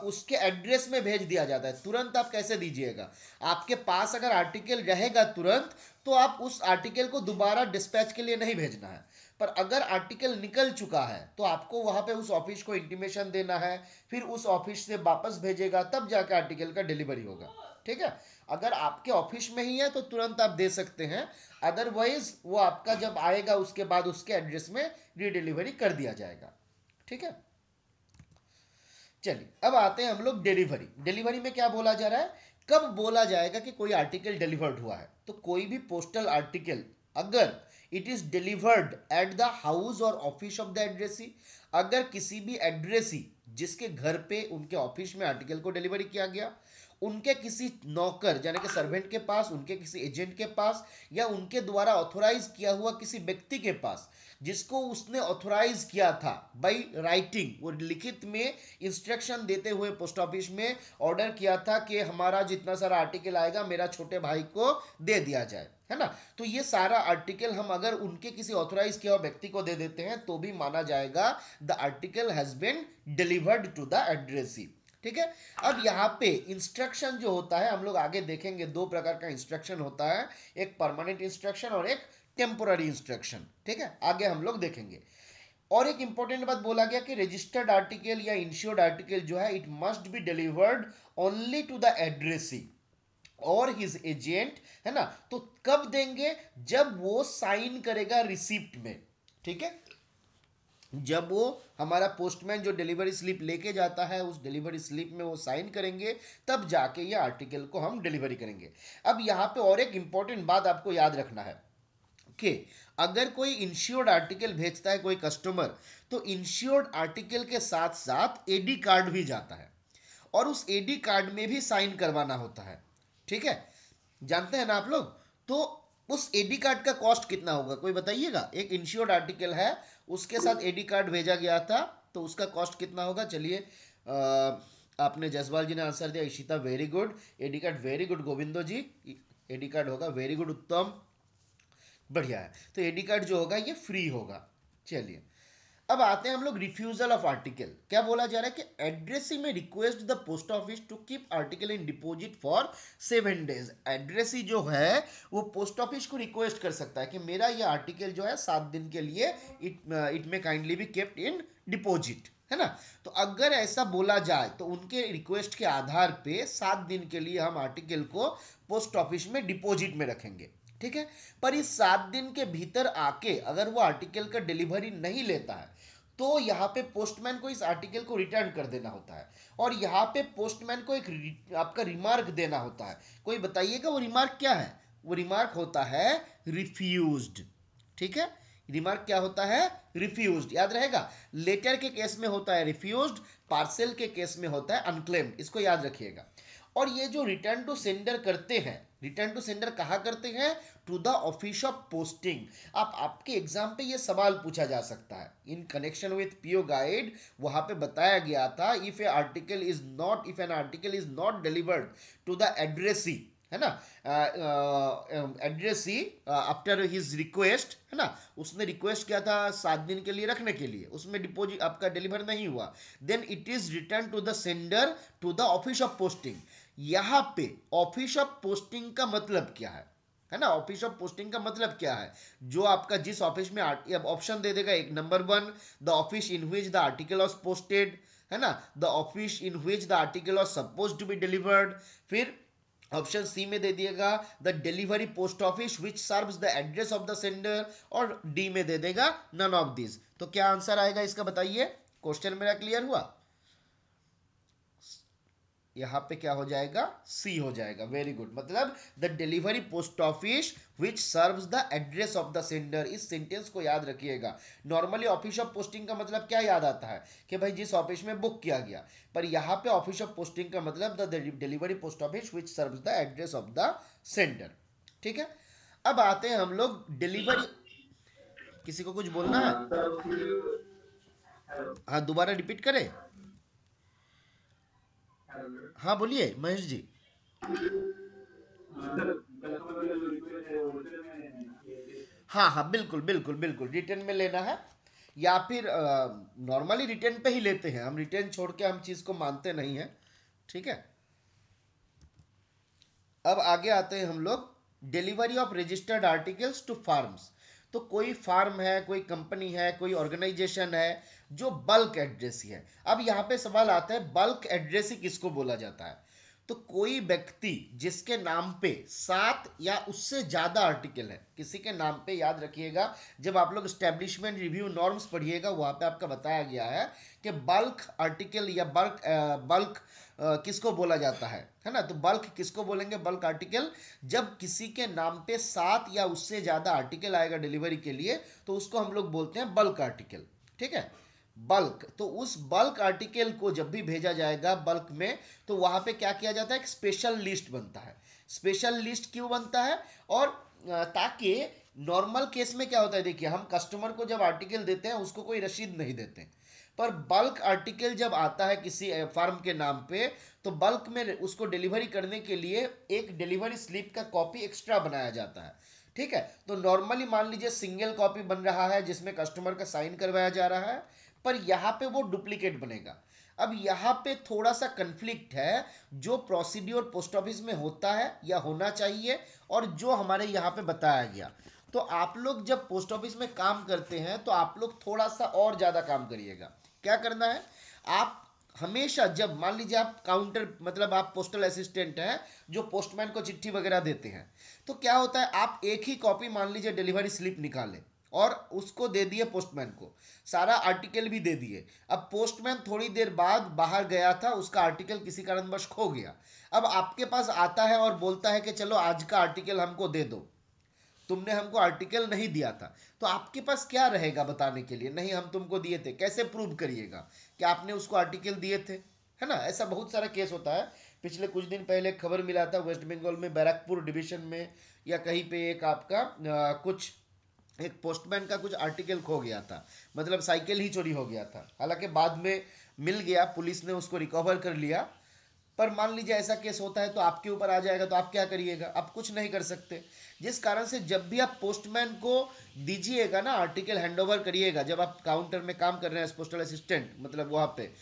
उसके एड्रेस में भेज दिया जाता है। तुरंत आप कैसे दीजिएगा, आपके पास अगर आर्टिकल रहेगा तुरंत, तो आप उस आर्टिकल को दोबारा डिस्पैच के लिए नहीं भेजना है। पर अगर आर्टिकल निकल चुका है तो आपको वहां पे उस ऑफिस को इंटीमेशन देना है, फिर उस ऑफिस से वापस भेजेगा, तब जाकर आर्टिकल का डिलीवरी होगा। ठीक है, अगर आपके ऑफिस में ही है तो तुरंत आप दे सकते हैं, अदरवाइज वो आपका जब आएगा उसके बाद उसके एड्रेस में रीडिलीवरी कर दिया जाएगा। ठीक है, चलिए अब आते हैं हम लोग डिलीवरी। डिलीवरी में क्या बोला जा रहा है, कब बोला जाएगा कि कोई आर्टिकल डिलीवर्ड हुआ है। तो कोई भी पोस्टल आर्टिकल अगर it is delivered at the house और ऑफिस ऑफ द एड्रेसी, अगर किसी भी एड्रेसी जिसके घर पे उनके ऑफिस में आर्टिकल को डिलीवरी किया गया, उनके किसी नौकर यानी कि सर्वेंट के पास, उनके किसी एजेंट के पास, या उनके द्वारा ऑथोराइज किया हुआ किसी व्यक्ति के पास, जिसको उसने ऑथोराइज किया था बाई राइटिंग, वो लिखित में इंस्ट्रक्शन देते हुए पोस्ट ऑफिस में ऑर्डर किया था कि हमारा जितना सारा आर्टिकल आएगा मेरा छोटे भाई को दे दिया जाए, है ना। तो ये सारा आर्टिकल हम अगर उनके किसी ऑथोराइज किया हुआ व्यक्ति को दे देते हैं तो भी माना जाएगा the article has been delivered to the addressee. ठीक है, अब यहाँ पे इंस्ट्रक्शन जो होता है हम लोग आगे देखेंगे, दो प्रकार का इंस्ट्रक्शन होता है, एक परमानेंट इंस्ट्रक्शन और एक टेम्पोररी इंस्ट्रक्शन। ठीक है, आगे हम लोग देखेंगे। और एक इंपॉर्टेंट बात बोला गया कि रजिस्टर्ड आर्टिकल या इंश्योर्ड आर्टिकल जो है it must be delivered only to the addressee और हिज एजेंट, है ना। तो कब देंगे, जब वो साइन करेगा रिसिप्ट में। ठीक है, जब वो हमारा पोस्टमैन जो डिलीवरी स्लिप लेके जाता है उस डिलीवरी स्लिप में वो साइन करेंगे, तब जाके ये आर्टिकल को हम डिलीवरी करेंगे। अब यहाँ पे और एक इंपॉर्टेंट बात आपको याद रखना है कि अगर कोई इंश्योर्ड आर्टिकल भेजता है कोई कस्टमर, तो इंश्योर्ड आर्टिकल के साथ साथ एडी कार्ड भी जाता है और उस एडी कार्ड में भी साइन करवाना होता है। ठीक है, जानते हैं ना आप लोग। तो उस एडी कार्ड का कॉस्ट कितना होगा, कोई बताइएगा। एक इंश्योर्ड आर्टिकल है, उसके साथ एडी कार्ड भेजा गया था, तो उसका कॉस्ट कितना होगा। चलिए आपने जसवाल जी ने आंसर दिया, Ishita very good, AD card very good, Govindo ji AD card होगा, वेरी गुड उत्तम, बढ़िया है। तो एडी कार्ड जो होगा ये फ्री होगा। चलिए अब आते हैं हम लोग रिफ्यूजल ऑफ आर्टिकल। क्या बोला जा रहा है कि addressee may request the post office to keep article in deposit for 7 days. Addressee जो है वो पोस्ट ऑफिस को रिक्वेस्ट कर सकता है कि मेरा ये आर्टिकल जो है 7 दिन के लिए इट में kindly be kept in deposit, है ना। तो अगर ऐसा बोला जाए तो उनके रिक्वेस्ट के आधार पे 7 दिन के लिए हम आर्टिकल को पोस्ट ऑफिस में डिपॉजिट में रखेंगे। ठीक है, पर इस 7 दिन के भीतर आके अगर वो आर्टिकल का डिलीवरी नहीं लेता है तो यहाँ पे पोस्टमैन को इस आर्टिकल को रिटर्न कर देना होता है, और यहाँ पे पोस्टमैन को एक आपका रिमार्क देना होता है। कोई बताइएगा वो रिमार्क क्या है। वो रिमार्क होता है रिफ्यूज्ड। ठीक है, रिमार्क क्या होता है, रिफ्यूज्ड, याद रहेगा। लेटर के केस में होता है रिफ्यूज्ड, पार्सल के केस में होता है अनक्लेम्ड, इसको याद रखिएगा। और ये जो रिटर्न टू सेंडर करते हैं, रिटर्न टू सेंडर कहाँ करते हैं, to the office of posting. आपके एग्जाम पे ये सवाल पूछा जा सकता है in connection with PO guide. वहां पे बताया गया था if an article is not delivered to the addressee, है ना, एड्रेसी आफ्टर हिज रिक्वेस्ट, है ना, उसने रिक्वेस्ट किया था 7 दिन के लिए रखने के लिए, उसमें डिपॉजिट आपका डिलीवर नहीं हुआ, then it is return to the sender to the office of posting. यहाँ पे ऑफिस ऑफ पोस्टिंग का मतलब क्या है ना, ऑफिस ऑफ पोस्टिंग का मतलब क्या है, जो आपका जिस ऑफिस में अब ऑप्शन दे देगा, एक number 1 the office in which the article was posted, है ना, the office in which the article was suppose to be delivered, फिर ऑप्शन सी में दे दिएगा the delivery post office which serves the address of the sender, और D में दे देगा नन ऑफ दिस। तो क्या आंसर आएगा इसका बताइए, क्वेश्चन मेरा क्लियर हुआ। यहाँ पे क्या हो जाएगा, सी हो जाएगा, वेरी गुड। मतलब the delivery post office which serves the address of the sender, इस सेंटेंस को याद रखिएगा। नॉर्मली ऑफिस ऑफ पोस्टिंग का मतलब क्या याद आता है कि भाई जिस ऑफिस में बुक किया गया, पर यहाँ पे ऑफिस ऑफ पोस्टिंग का मतलब the delivery post office which serves the address of the sender. ठीक है, अब आते हैं हम लोग डिलीवरी, किसी को कुछ बोलना है। हाँ दोबारा रिपीट करें। हाँ बोलिए महेश जी। हाँ हाँ बिल्कुल बिल्कुल बिल्कुल, रिटर्न में लेना है। या फिर नॉर्मली रिटर्न पे ही लेते हैं हम, रिटर्न छोड़ के हम चीज़ को मानते नहीं हैं। ठीक है, अब आगे आते हैं हम लोग, delivery of registered articles to farms. तो कोई फार्म है, कोई कंपनी है, कोई ऑर्गेनाइजेशन है जो बल्क एड्रेसी है। अब यहाँ पे सवाल आता है बल्क एड्रेसी किसको बोला जाता है। तो कोई व्यक्ति जिसके नाम पे 7 या उससे ज़्यादा आर्टिकल है, किसी के नाम पे, याद रखिएगा जब आप लोग स्टैब्लिशमेंट रिव्यू नॉर्म्स पढ़िएगा वहाँ पे आपका बताया गया है कि बल्क आर्टिकल या बल्क किसको बोला जाता है ना। तो बल्क किसको बोलेंगे, बल्क आर्टिकल, जब किसी के नाम पे 7 या उससे ज़्यादा आर्टिकल आएगा डिलीवरी के लिए तो उसको हम लोग बोलते हैं बल्क आर्टिकल। ठीक है, बल्क, तो उस बल्क आर्टिकल को जब भी भेजा जाएगा बल्क में, तो वहां पे क्या किया जाता है, एक स्पेशल लिस्ट बनता है। स्पेशल लिस्ट क्यों बनता है, और ताकि नॉर्मल केस में क्या होता है, देखिए हम कस्टमर को जब आर्टिकल देते हैं उसको कोई रसीद नहीं देते, पर बल्क आर्टिकल जब आता है किसी फार्म के नाम पे, तो बल्क में उसको डिलीवरी करने के लिए एक डिलीवरी स्लिप का कॉपी एक्स्ट्रा बनाया जाता है। ठीक है, तो नॉर्मली मान लीजिए सिंगल कॉपी बन रहा है जिसमें कस्टमर का साइन करवाया जा रहा है, पर यहाँ पे वो डुप्लीकेट बनेगा। अब यहाँ पे थोड़ा सा कंफ्लिक्ट है, जो प्रोसीड्योर पोस्ट ऑफिस में होता है या होना चाहिए और जो हमारे यहाँ पे बताया गया। तो आप लोग जब पोस्ट ऑफिस में काम करते हैं तो आप लोग थोड़ा सा और ज़्यादा काम करिएगा। क्या करना है, आप हमेशा जब मान लीजिए आप काउंटर, मतलब आप पोस्टल असिस्टेंट हैं जो पोस्टमैन को चिट्ठी वगैरह देते हैं, तो क्या होता है, आप एक ही कॉपी मान लीजिए डिलीवरी स्लिप निकालें और उसको दे दिए पोस्टमैन को, सारा आर्टिकल भी दे दिए। अब पोस्टमैन थोड़ी देर बाद बाहर गया था, उसका आर्टिकल किसी कारणवश खो गया, अब आपके पास आता है और बोलता है कि चलो आज का आर्टिकल हमको दे दो, तुमने हमको आर्टिकल नहीं दिया था। तो आपके पास क्या रहेगा बताने के लिए, नहीं हम तुमको दिए थे, कैसे प्रूव करिएगा कि आपने उसको आर्टिकल दिए थे, है ना। ऐसा बहुत सारा केस होता है। पिछले कुछ दिन पहले खबर मिला था वेस्ट बंगाल में बैरकपुर डिवीजन में या कहीं पे एक आपका कुछ एक पोस्टमैन का कुछ आर्टिकल खो गया था, मतलब साइकिल ही चोरी हो गया था, हालांकि बाद में मिल गया, पुलिस ने उसको रिकवर कर लिया। पर मान लीजिए ऐसा केस होता है तो आपके ऊपर आ जाएगा, तो आप क्या करिएगा, आप कुछ नहीं कर सकते। जिस कारण से जब भी आप पोस्टमैन को दीजिएगा ना, आर्टिकल हैंडओवर करिएगा, जब आप काउंटर में काम कर रहे हैं पोस्टल असिस्टेंट, मतलब वहाँ पे,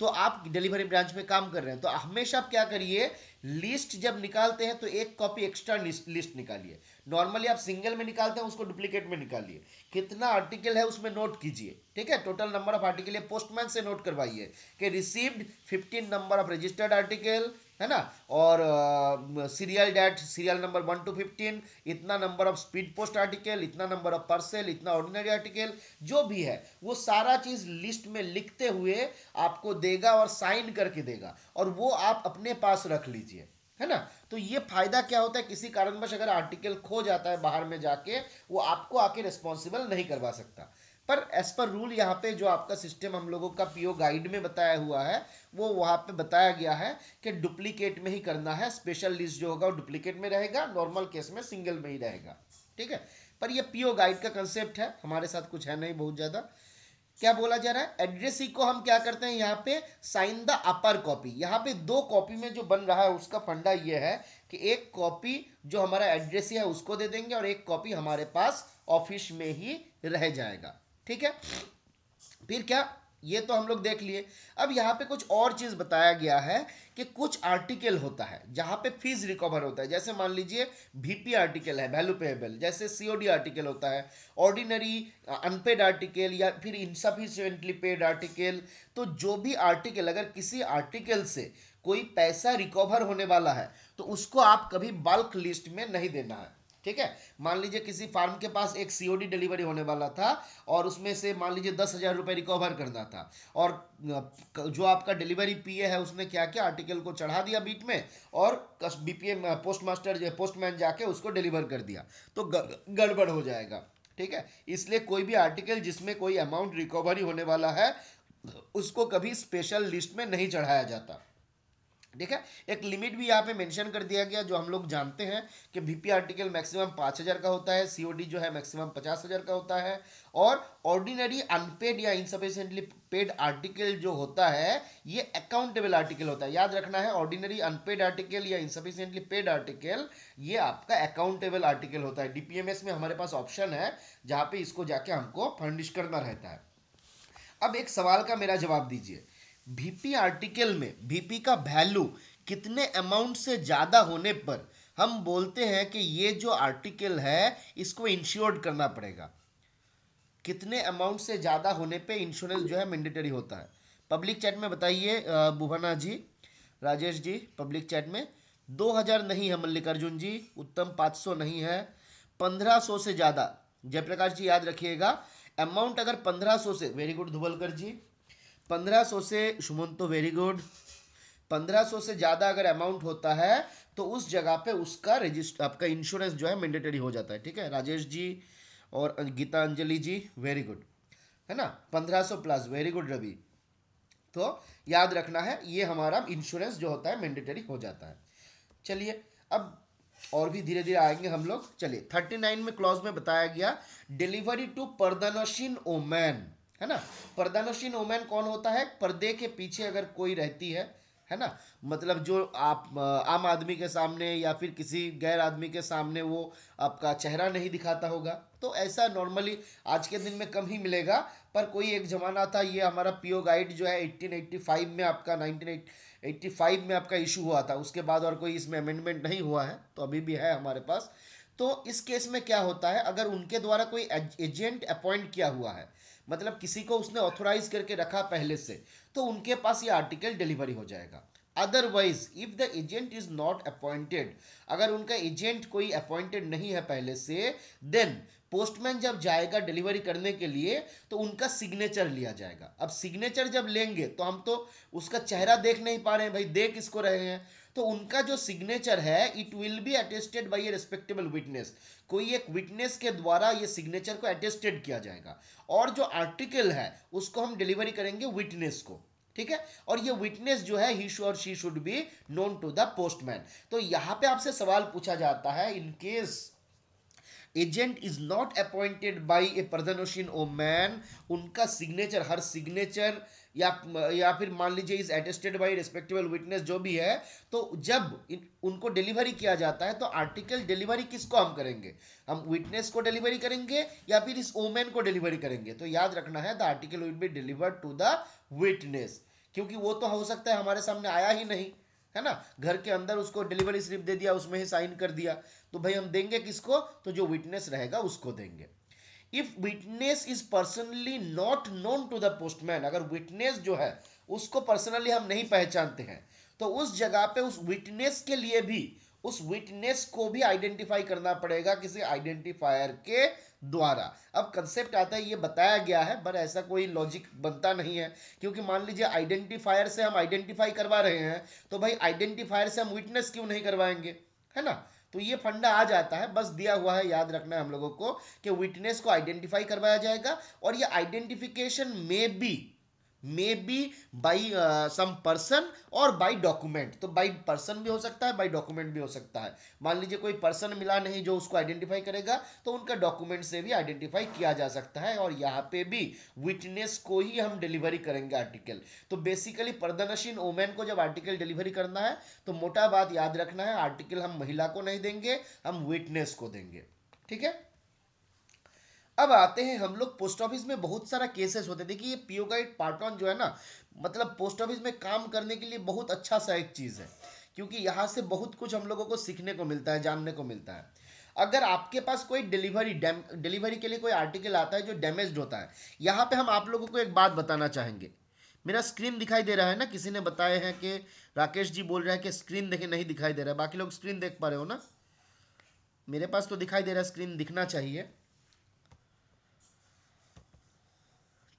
तो आप डिलीवरी ब्रांच में काम कर रहे हैं, तो हमेशा आप क्या करिए, लिस्ट जब निकालते हैं तो एक कॉपी एक्स्ट्रा लिस्ट निकालिए। नॉर्मली आप सिंगल में निकालते हैं, उसको डुप्लीकेट में निकालिए। कितना आर्टिकल है उसमें नोट कीजिए। ठीक है, total number of article postman से नोट करवाइए कि received 15 number of registered article, है ना, और serial date, serial number 1 to 15, इतना number of speed post article, इतना नंबर ऑफ पार्सल, इतना ऑर्डिनरी आर्टिकल, जो भी है वो सारा चीज लिस्ट में लिखते हुए आपको देगा और साइन करके देगा, और वो आप अपने पास रख लीजिए, है ना। तो ये फायदा क्या होता है, किसी कारणवश अगर आर्टिकल खो जाता है बाहर में जाके, वो आपको आके रिस्पॉन्सिबल नहीं करवा सकता। पर एज पर रूल यहाँ पे जो आपका सिस्टम हम लोगों का पीओ गाइड में बताया हुआ है, वो वहाँ पे बताया गया है कि डुप्लीकेट में ही करना है। स्पेशल लिस्ट जो होगा वो डुप्लीकेट में रहेगा, नॉर्मल केस में सिंगल में ही रहेगा। ठीक है, पर ये पीओ गाइड का कंसेप्ट है, हमारे साथ कुछ है नहीं बहुत ज़्यादा। क्या बोला जा रहा है, एड्रेसी को हम क्या करते हैं यहाँ पे, साइन द अपर कॉपी। यहाँ पे 2 कॉपी में जो बन रहा है उसका फंडा ये है कि एक कॉपी जो हमारा एड्रेसी है उसको दे देंगे और एक कॉपी हमारे पास ऑफिस में ही रह जाएगा। ठीक है, फिर क्या, ये तो हम लोग देख लिए। अब यहाँ पे कुछ और चीज बताया गया है कि कुछ आर्टिकल होता है जहाँ पे फीस रिकवर होता है, जैसे मान लीजिए वीपी आर्टिकल है, वैल्यू पेएबल, जैसे सीओडी आर्टिकल होता है, ऑर्डिनरी अनपेड आर्टिकल या फिर इनसफिशिएंटली पेड आर्टिकल। तो जो भी आर्टिकल, अगर किसी आर्टिकल से कोई पैसा रिकवर होने वाला है तो उसको आप कभी बल्क लिस्ट में नहीं देना है। ठीक है, मान लीजिए किसी फार्म के पास एक सीओडी डिलीवरी होने वाला था और उसमें से मान लीजिए 10,000 रुपये रिकवर करना था, और जो आपका डिलीवरी पीए है उसने क्या किया, आर्टिकल को चढ़ा दिया बीच में और बीपीएम पोस्ट मास्टर जो पोस्टमैन जाके उसको डिलीवर कर दिया, तो गड़बड़ हो जाएगा। ठीक है, इसलिए कोई भी आर्टिकल जिसमें कोई अमाउंट रिकवरी होने वाला है उसको कभी स्पेशल लिस्ट में नहीं चढ़ाया जाता। ठीक है, एक लिमिट भी यहाँ पे मेंशन कर दिया गया जो हम लोग जानते हैं कि वीपी आर्टिकल मैक्सिमम 5,000 का होता है, सीओडी जो है मैक्सिमम 50,000 का होता है, और ऑर्डिनरी अनपेड या इनसफिशिएंटली पेड आर्टिकल जो होता है ये अकाउंटेबल आर्टिकल होता है। याद रखना है, ऑर्डिनरी अनपेड आर्टिकल या इनसफिशिएंटली पेड आर्टिकल ये आपका अकाउंटेबल आर्टिकल होता है। डीपीएमएस में हमारे पास ऑप्शन है जहाँ पे इसको जाके हमको फर्निश करना रहता है। अब एक सवाल का मेरा जवाब दीजिए, वीपी आर्टिकल में वीपी का वैल्यू कितने अमाउंट से ज़्यादा होने पर हम बोलते हैं कि ये जो आर्टिकल है इसको इंश्योर्ड करना पड़ेगा? कितने अमाउंट से ज़्यादा होने पे इंश्योरेंस जो है मैंडेटरी होता है? पब्लिक चैट में बताइए, बुवना जी, राजेश जी, पब्लिक चैट में। 2000 नहीं है मल्लिकार्जुन जी, उत्तम 500 नहीं है, 1500 से ज़्यादा। जयप्रकाश जी याद रखिएगा, अमाउंट अगर 1500 से, वेरी गुड धुवलकर जी, 1500 से, सुमंतो वेरी गुड, 1500 से ज़्यादा अगर अमाउंट होता है तो उस जगह पे उसका रजिस्टर, आपका इंश्योरेंस जो है मैंडेटरी हो जाता है। ठीक है राजेश जी और गीता अंजलि जी, वेरी गुड, है ना, 1500 प्लस, वेरी गुड रवि। तो याद रखना है ये हमारा इंश्योरेंस जो होता है मैंडेटरी हो जाता है। चलिए अब और भी धीरे धीरे आएंगे हम लोग। चलिए 39 में क्लॉज में बताया गया डिलीवरी टू पर्दानशीन ओमैन, है ना। पर्दानशीन ओमैन कौन होता है? पर्दे के पीछे अगर कोई रहती है ना, मतलब जो आप आम आदमी के सामने या फिर किसी गैर आदमी के सामने वो आपका चेहरा नहीं दिखाता होगा, तो ऐसा नॉर्मली आज के दिन में कम ही मिलेगा। पर कोई एक ज़माना था, ये हमारा पीओ गाइड जो है 1885 में आपका 1985 में आपका इशू हुआ था, उसके बाद और कोई इसमें अमेंडमेंट नहीं हुआ है, तो अभी भी है हमारे पास। तो इस केस में क्या होता है, अगर उनके द्वारा कोई एजेंट अपॉइंट किया हुआ है, मतलब किसी को उसने ऑथोराइज करके रखा पहले से, तो उनके पास ये आर्टिकल डिलीवरी हो जाएगा। Otherwise if the agent is not appointed, अगर उनका एजेंट कोई अपॉइंटेड नहीं है पहले से, देन पोस्टमैन जब जाएगा डिलीवरी करने के लिए तो उनका सिग्नेचर लिया जाएगा। अब सिग्नेचर जब लेंगे तो हम तो उसका चेहरा देख नहीं पा रहे हैं भाई, देख किसको रहे हैं, तो उनका जो सिग्नेचर है it will B attested bye A respectable witness, कोई एक विटनेस के द्वारा ये सिग्नेचर को अटेस्टेड किया जाएगा। और जो आर्टिकल है उसको हम डिलीवरी करेंगे विटनेस को, ठीक है। और ये विटनेस जो है ही और she should be known to the postman. तो यहां पे आपसे सवाल पूछा जाता है, in case agent is not appointed by a पर्दनोशिन ओ मैन, उनका सिग्नेचर, हर सिग्नेचर या फिर मान लीजिए is attested by respectable witness जो भी है, तो जब उनको डिलीवरी किया जाता है तो आर्टिकल डिलीवरी किसको हम करेंगे? हम विटनेस को डिलीवरी करेंगे या फिर इस ओमैन को डिलीवरी करेंगे? तो याद रखना है the article will be delivered to the witness, क्योंकि वो तो हो सकता है हमारे सामने आया ही नहीं, है ना, घर के अंदर उसको डिलीवरी स्लिप दे दिया, उसमें ही साइन कर दिया, तो भाई हम देंगे किसको? तो जो विटनेस रहेगा उसको देंगे। If witness is personally not known to the postman, अगर विटनेस जो है उसको पर्सनली हम नहीं पहचानते हैं, तो उस जगह पे उस विटनेस के लिए भी, उस विटनेस को भी आइडेंटिफाई करना पड़ेगा किसी आइडेंटिफायर के द्वारा। अब कंसेप्ट आता है, ये बताया गया है, पर ऐसा कोई लॉजिक बनता नहीं है, क्योंकि मान लीजिए आइडेंटिफायर से हम आइडेंटिफाई करवा रहे हैं, तो भाई आइडेंटिफायर से हम विटनेस क्यों नहीं करवाएंगे, है ना। तो ये फंडा आ जाता है, बस दिया हुआ है, याद रखना है हम लोगों को कि विटनेस को आइडेंटिफाई करवाया जाएगा, और ये identification may be by some person और बाई डॉक्यूमेंट। तो बाई पर्सन भी हो सकता है, बाई डॉक्यूमेंट भी हो सकता है। मान लीजिए कोई पर्सन मिला नहीं जो उसको आइडेंटिफाई करेगा, तो उनका डॉक्यूमेंट से भी आइडेंटिफाई किया जा सकता है, और यहाँ पे भी विटनेस को ही हम डिलीवरी करेंगे आर्टिकल। तो बेसिकली पर्दानशीन ओमैन को जब आर्टिकल डिलीवरी करना है तो मोटा बात याद रखना है, आर्टिकल हम महिला को नहीं देंगे, हम विटनेस को देंगे, ठीक है। अब आते हैं हम लोग पोस्ट ऑफिस में बहुत सारा केसेस होते हैं। देखिए ये पीओ गाइड पार्ट 1 जो है ना, मतलब पोस्ट ऑफिस में काम करने के लिए बहुत अच्छा सा एक चीज़ है, क्योंकि यहाँ से बहुत कुछ हम लोगों को सीखने को मिलता है, जानने को मिलता है। अगर आपके पास कोई डिलीवरी के लिए कोई आर्टिकल आता है जो डैमेज्ड होता है, यहाँ पे हम आप लोगों को एक बात बताना चाहेंगे। मेरा स्क्रीन दिखाई दे रहा है ना? किसी ने बताया है कि राकेश जी बोल रहे हैं कि स्क्रीन देखे नहीं दिखाई दे रहा है, बाकी लोग स्क्रीन देख पा रहे हो ना? मेरे पास तो दिखाई दे रहा है, स्क्रीन दिखना चाहिए।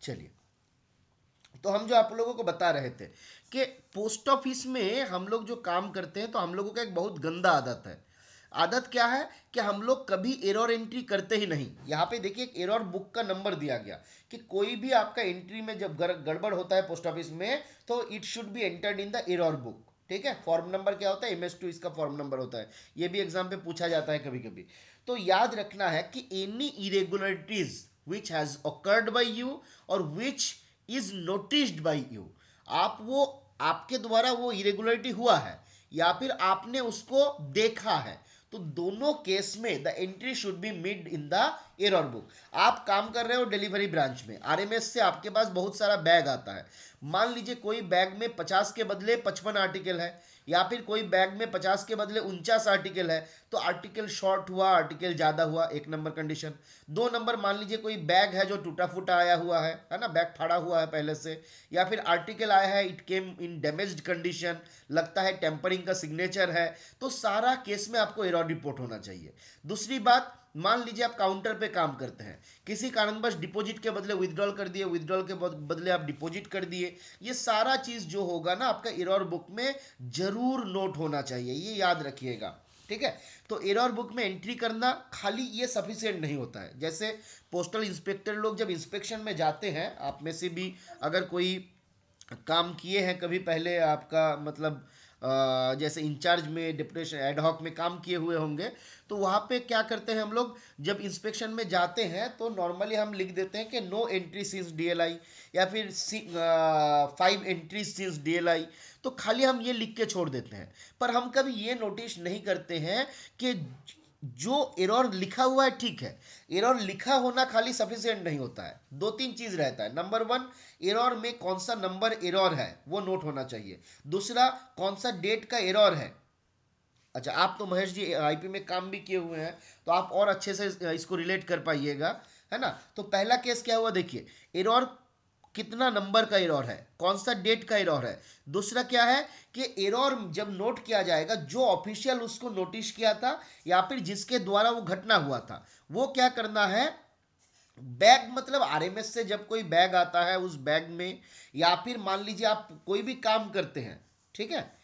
चलिए, तो हम जो आप लोगों को बता रहे थे कि पोस्ट ऑफिस में हम लोग जो काम करते हैं, तो हम लोगों का एक बहुत गंदा आदत है। आदत क्या है कि हम लोग कभी एरर एंट्री करते ही नहीं। यहाँ पे देखिए एक एरर बुक का नंबर दिया गया कि कोई भी आपका एंट्री में जब गड़बड़ होता है पोस्ट ऑफिस में, तो it should be entered in the error book, ठीक है। फॉर्म नंबर क्या होता है? MS2 इसका फॉर्म नंबर होता है, ये भी एग्जाम पे पूछा जाता है कभी कभी। तो याद रखना है कि any irregularities which has occurred by you और which is noticed by you, आप वो, आपके द्वारा वो इरेगुलरिटी हुआ है या फिर आपने उसको देखा है, तो दोनों केस में the entry should be made in the error book. आप काम कर रहे हो डिलीवरी ब्रांच में, आरएमएस से आपके पास बहुत सारा बैग आता है। मान लीजिए कोई बैग में 50 के बदले 55 आर्टिकल है, या फिर कोई बैग में 50 के बदले 49 आर्टिकल है, तो आर्टिकल शॉर्ट हुआ, आर्टिकल ज़्यादा हुआ, 1 नंबर कंडीशन। 2 नंबर, मान लीजिए कोई बैग है जो टूटा फूटा आया हुआ है ना, बैग फाड़ा हुआ है पहले से, या फिर आर्टिकल आया है it came in damaged condition, लगता है टेम्परिंग का सिग्नेचर है, तो सारा केस में आपको एरर रिपोर्ट होना चाहिए। दूसरी बात, मान लीजिए आप काउंटर पे काम करते हैं, किसी कारणवश डिपॉजिट के बदले विथड्रॉल कर दिए, विथड्रॉल के बदले आप डिपॉजिट कर दिए, ये सारा चीज जो होगा ना आपका एरर बुक में जरूर नोट होना चाहिए, ये याद रखिएगा। ठीक है, तो एरर बुक में एंट्री करना खाली ये सफिशिएंट नहीं होता है। जैसे पोस्टल इंस्पेक्टर लोग जब इंस्पेक्शन में जाते हैं, आप में से भी अगर कोई काम किए हैं कभी पहले, आपका मतलब जैसे इंचार्ज में, डिप्यूटेशन एडहॉक में काम किए हुए होंगे, तो वहाँ पे क्या करते हैं हम लोग, जब इंस्पेक्शन में जाते हैं तो नॉर्मली हम लिख देते हैं कि नो एंट्री सिंस डीएलआई, या फिर 5 एंट्री सिंस डीएलआई, तो खाली हम ये लिख के छोड़ देते हैं। पर हम कभी ये नोटिस नहीं करते हैं कि जो एरर लिखा हुआ है, ठीक है, एरर लिखा होना खाली सफिशिएंट नहीं होता है, 2-3 चीज रहता है। नंबर 1, एरर में कौन सा नंबर एरर है वो नोट होना चाहिए। दूसरा, कौन सा डेट का एरर है। अच्छा, आप तो महेश जी आईपी में काम भी किए हुए हैं, तो आप और अच्छे से इसको रिलेट कर पाइएगा, है ना। तो पहला केस क्या हुआ, देखिए, एरर कितना नंबर का एरर है, कौन सा डेट का एरर है। दूसरा क्या है कि एरर जब नोट किया जाएगा, जो ऑफिशियल उसको नोटिस किया था या फिर जिसके द्वारा वो घटना हुआ था, वो क्या करना है, बैग मतलब आरएमएस से जब कोई बैग आता है उस बैग में, या फिर मान लीजिए आप कोई भी काम करते हैं, ठीक है,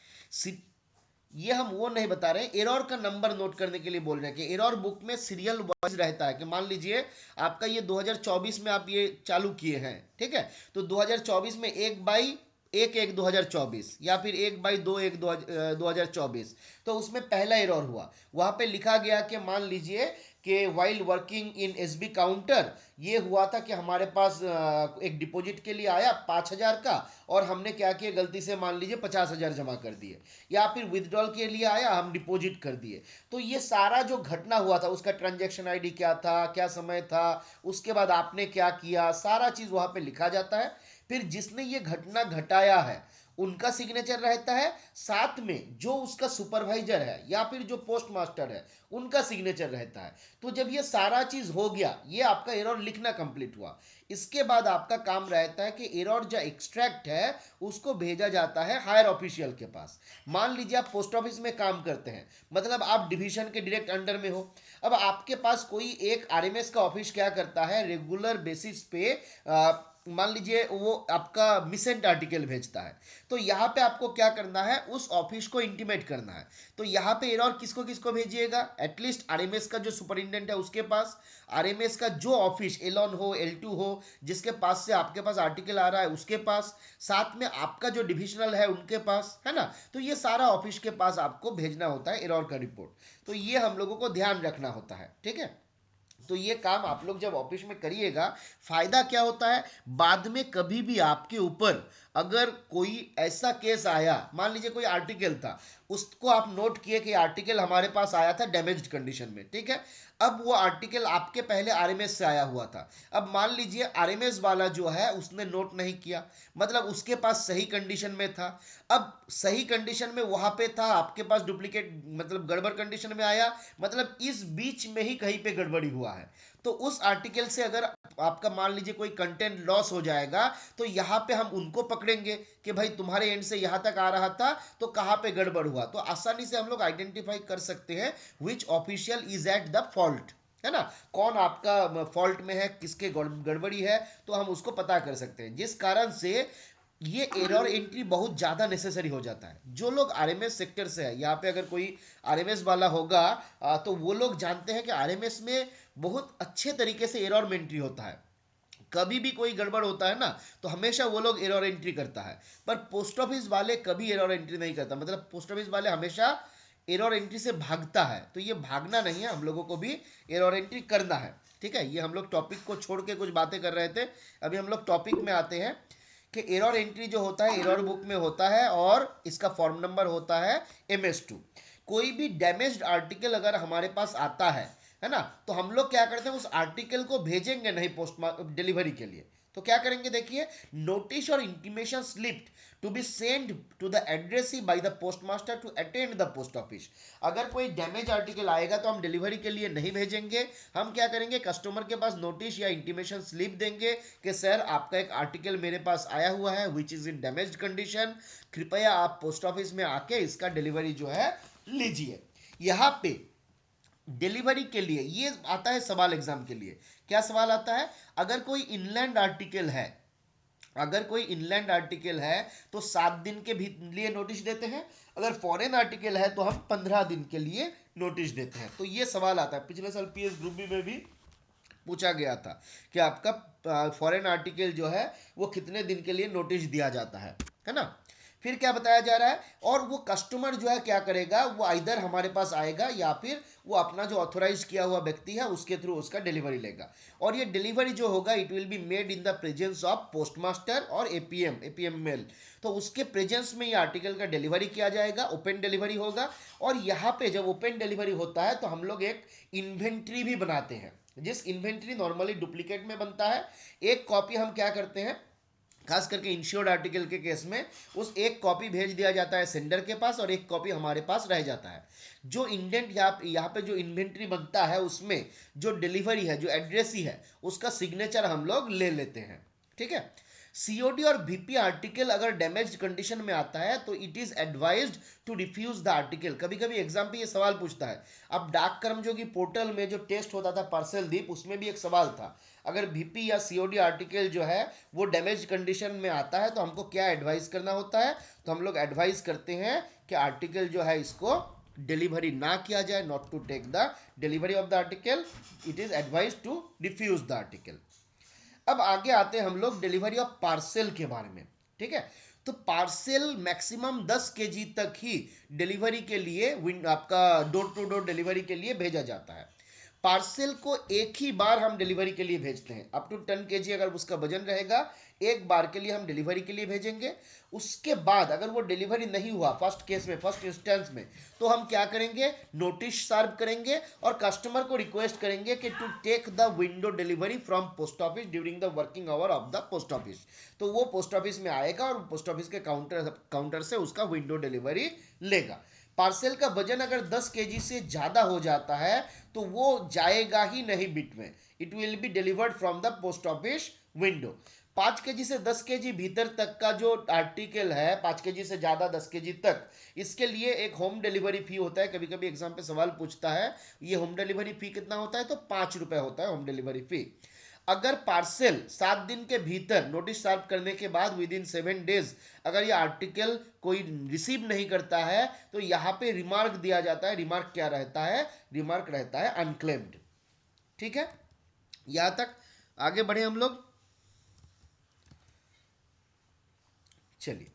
ये हम वो नहीं बता रहे हैं, एरर का नंबर नोट करने के लिए बोल रहे हैं कि एरर बुक में सीरियल वाइज रहता है, कि मान लीजिए आपका ये 2024 में आप ये चालू किए हैं, ठीक है, तो 2024 में 1/1/1/2024, या फिर 1/2/1/2024, तो उसमें पहला एरर हुआ, वहां पे लिखा गया कि मान लीजिए कि while working in SB counter, ये हुआ था कि हमारे पास एक डिपॉजिट के लिए आया 5,000 का, और हमने क्या किया, गलती से मान लीजिए 50,000 जमा कर दिए, या फिर विदड्रॉल के लिए आया, हम डिपॉजिट कर दिए। तो ये सारा जो घटना हुआ था, उसका ट्रांजैक्शन आईडी क्या था, क्या समय था, उसके बाद आपने क्या किया, सारा चीज वहां पे लिखा जाता है। फिर जिसने ये घटना घटाया है उनका सिग्नेचर रहता है, साथ में जो उसका सुपरवाइजर है या फिर जो पोस्ट मास्टर है उनका सिग्नेचर रहता है। तो जब ये सारा चीज हो गया, ये आपका एरर लिखना कंप्लीट हुआ, इसके बाद आपका काम रहता है कि एरर जो एक्सट्रैक्ट है उसको भेजा जाता है हायर ऑफिशियल के पास। मान लीजिए आप पोस्ट ऑफिस में काम करते हैं, मतलब आप डिवीजन के डायरेक्ट अंडर में हो। अब आपके पास कोई एक आरएमएस का ऑफिस क्या करता है, रेगुलर बेसिस पे मान लीजिए वो आपका मिसेंट आर्टिकल भेजता है, तो यहाँ पे आपको क्या करना है, उस ऑफिस को इंटीमेट करना है। तो यहाँ पे एरर किसको किसको भेजिएगा, एटलीस्ट आरएमएस का जो सुपरिटेंडेंट है उसके पास, आरएमएस का जो ऑफिस L1 हो L2 हो जिसके पास से आपके पास आर्टिकल आ रहा है उसके पास, साथ में आपका जो डिविजनल है उनके पास, है ना। तो ये सारा ऑफिस के पास आपको भेजना होता है एरर का रिपोर्ट। तो ये हम लोगों को ध्यान रखना होता है, ठीक है। तो ये काम आप लोग जब ऑफिस में करिएगा, फायदा क्या होता है, बाद में कभी भी आपके ऊपर अगर कोई ऐसा केस आया, मान लीजिए कोई आर्टिकल था, उसको आप नोट किए कि आर्टिकल हमारे पास आया था डैमेज्ड कंडीशन में, ठीक है, अब वो आर्टिकल आपके पहले आरएमएस से आया हुआ था, अब मान लीजिए आरएमएस वाला जो है उसने नोट नहीं किया, मतलब उसके पास सही कंडीशन में था, अब सही कंडीशन में वहां पे था, आपके पास डुप्लीकेट मतलब गड़बड़ कंडीशन में आया, मतलब इस बीच में ही कहीं पे गड़बड़ी हुआ है, तो उस आर्टिकल से अगर आपका मान लीजिए कोई कंटेंट लॉस हो जाएगा, तो यहाँ पे हम उनको पकड़ेंगे कि भाई तुम्हारे एंड से यहाँ तक आ रहा था तो कहाँ पे गड़बड़ हुआ, तो आसानी से हम लोग आइडेंटिफाई कर सकते हैं which official is at the fault, है ना, कौन आपका फॉल्ट में है, किसके गड़बड़ी है, तो हम उसको पता कर सकते हैं, जिस कारण से ये एरर एंट्री बहुत ज़्यादा नेसेसरी हो जाता है। जो लोग आरएमएस सेक्टर से है, यहाँ पे अगर कोई आरएमएस वाला होगा तो वो लोग जानते हैं कि आरएमएस में बहुत अच्छे तरीके से एरर एंट्री होता है। कभी भी कोई गड़बड़ होता है ना, तो हमेशा वो लोग एरर एंट्री करता है, पर पोस्ट ऑफिस वाले कभी एरर एंट्री नहीं करता, मतलब पोस्ट ऑफिस वाले हमेशा एरर एंट्री से भागता है, तो ये भागना नहीं है, हम लोगों को भी एरर एंट्री करना है, ठीक है। ये हम लोग टॉपिक को छोड़ के कुछ बातें कर रहे थे, अभी हम लोग टॉपिक में आते हैं कि एरर एंट्री जो होता है एरर बुक में होता है, और इसका फॉर्म नंबर होता है MS2। कोई भी डैमेज्ड आर्टिकल अगर हमारे पास आता है है ना। तो हम लोग क्या करते हैं, उस आर्टिकल को भेजेंगे नहीं पोस्ट डिलीवरी के लिए, तो क्या करेंगे देखिए, नोटिस और intimation slip to be send to the addressee by the postmaster to attend the post office. अगर कोई डैमेज आर्टिकल आएगा तो हम डिलीवरी के लिए नहीं भेजेंगे, हम क्या करेंगे, कस्टमर के पास नोटिस या इंटीमेशन स्लिप देंगे कि सर आपका एक आर्टिकल मेरे पास आया हुआ है which is in damage condition, कृपया आप पोस्ट ऑफिस में आके इसका डिलीवरी जो है लीजिए। यहाँ पे डिलीवरी के लिए ये आता है सवाल एग्जाम के लिए, क्या सवाल आता है, अगर कोई इनलैंड आर्टिकल है, अगर कोई इनलैंड आर्टिकल है तो 7 दिन के भी लिए नोटिस देते हैं, अगर फॉरेन आर्टिकल है तो हम 15 दिन के लिए नोटिस देते हैं। तो ये सवाल आता है, पिछले साल पीएस ग्रुप बी में भी पूछा गया था कि आपका फॉरेन आर्टिकल जो है वो कितने दिन के लिए नोटिस दिया जाता है ना। फिर क्या बताया जा रहा है, और वो कस्टमर जो है क्या करेगा, वो आइदर हमारे पास आएगा या फिर वो अपना जो ऑथोराइज किया हुआ व्यक्ति है उसके थ्रू उसका डिलीवरी लेगा, और ये डिलीवरी जो होगा it will B made in the presence of postmaster और एपीएम मेल। तो उसके प्रेजेंस में ये आर्टिकल का डिलीवरी किया जाएगा, ओपन डिलीवरी होगा। और यहाँ पे जब ओपन डिलीवरी होता है तो हम लोग एक इन्वेंट्री भी बनाते हैं, जिस इन्वेंट्री नॉर्मली डुप्लीकेट में बनता है, एक कॉपी हम क्या करते हैं, खास करके इंश्योर्ड आर्टिकल के केस में उस एक कॉपी भेज दिया जाता है सेंडर के पास और एक कॉपी हमारे पास रह जाता है। जो इंडेंट यहाँ पे जो इन्वेंट्री बनता है उसमें जो डिलीवरी है, जो एड्रेस ही है, उसका सिग्नेचर हम लोग ले लेते हैं, ठीक है। सीओडी और बीपी आर्टिकल अगर डैमेज कंडीशन में आता है तो it is advised to refuse the article. कभी कभी एग्जाम पे ये सवाल पूछता है, अब डाक कर्मयोगी पोर्टल में जो टेस्ट होता था पार्सल दीप, उसमें भी एक सवाल था, अगर बीपी या सीओडी आर्टिकल जो है वो डैमेज कंडीशन में आता है तो हमको क्या एडवाइस करना होता है, तो हम लोग एडवाइस करते हैं कि आर्टिकल जो है इसको डिलीवरी ना किया जाए, not to take the delivery of the article, it is advise to refuse the article. अब आगे आते हैं हम लोग डिलीवरी ऑफ पार्सल के बारे में, ठीक है। तो पार्सल मैक्सिमम 10 kg तक ही डिलीवरी के लिए आपका डोर टू डोर डिलीवरी के लिए भेजा जाता है। पार्सल को एक ही बार हम डिलीवरी के लिए भेजते हैं, अप टू 10 kg अगर उसका वजन रहेगा, एक बार के लिए हम डिलीवरी के लिए भेजेंगे। उसके बाद अगर वो डिलीवरी नहीं हुआ फर्स्ट केस में, फर्स्ट इंस्टेंस में, तो हम क्या करेंगे, नोटिस सर्व करेंगे और कस्टमर को रिक्वेस्ट करेंगे कि to take the window delivery from post office during the working hour of the post office. तो वो पोस्ट ऑफिस में आएगा और पोस्ट ऑफिस के काउंटर से उसका विंडो डिलीवरी लेगा। पार्सल का वजन अगर 10 kg से ज़्यादा हो जाता है तो वो जाएगा ही नहीं बिट में, it will be delivered from the post office window. 5 kg से 10 kg भीतर तक का जो आर्टिकल है, 5 kg से ज़्यादा 10 kg तक, इसके लिए एक होम डिलीवरी फी होता है। कभी कभी एग्जाम पे सवाल पूछता है ये होम डिलीवरी फी कितना होता है, तो 5 रुपये होता है होम डिलीवरी फी। अगर पार्सल 7 दिन के भीतर नोटिस सर्व करने के बाद विद इन 7 डेज अगर ये आर्टिकल कोई रिसीव नहीं करता है तो यहाँ पे रिमार्क दिया जाता है। रिमार्क क्या रहता है, रिमार्क रहता है अनक्लेम्ड, ठीक है। यहाँ तक आगे बढ़े हम लोग, चलिए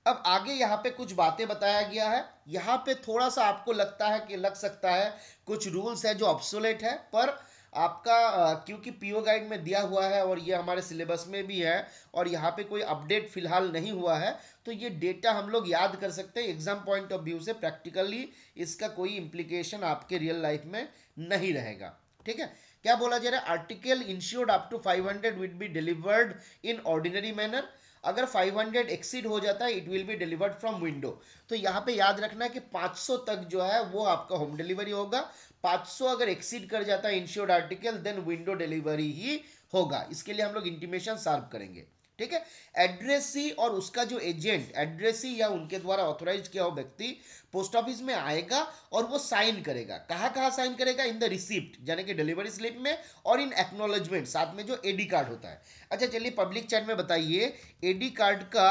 अब आगे यहाँ पे कुछ बातें बताया गया है। यहाँ पे थोड़ा सा आपको लगता है कि लग सकता है कुछ रूल्स है जो ऑब्सोलेट है, पर आपका क्योंकि पीओ गाइड में दिया हुआ है और ये हमारे सिलेबस में भी है और यहाँ पे कोई अपडेट फिलहाल नहीं हुआ है, तो ये डेटा हम लोग याद कर सकते हैं। एग्जाम पॉइंट ऑफ व्यू से प्रैक्टिकली इसका कोई इम्प्लीकेशन आपके रियल लाइफ में नहीं रहेगा, ठीक है। क्या बोला जा रहा है, article insured up to 500 will be delivered in ordinary manner. अगर 500 एक्सीड हो जाता है it will be delivered from window. तो यहाँ पे याद रखना है कि 500 तक जो है वो आपका होम डिलीवरी होगा। 500 अगर एक्सीड कर जाता है insured article then window delivery ही होगा। इसके लिए हम लोग इंटीमेशन सर्व करेंगे, ठीक है। एड्रेसी और उसका जो एजेंट, एड्रेसी या उनके द्वारा ऑथोराइज किया हुआ व्यक्ति पोस्ट ऑफिस में आएगा और वो साइन करेगा। कहाँ कहाँ साइन करेगा, इन द रिसिप्ट यानी कि डिलीवरी स्लिप में, और इन एक्नॉलेजमेंट साथ में जो एडी कार्ड होता है। अच्छा चलिए पब्लिक चैट में बताइए एडी कार्ड का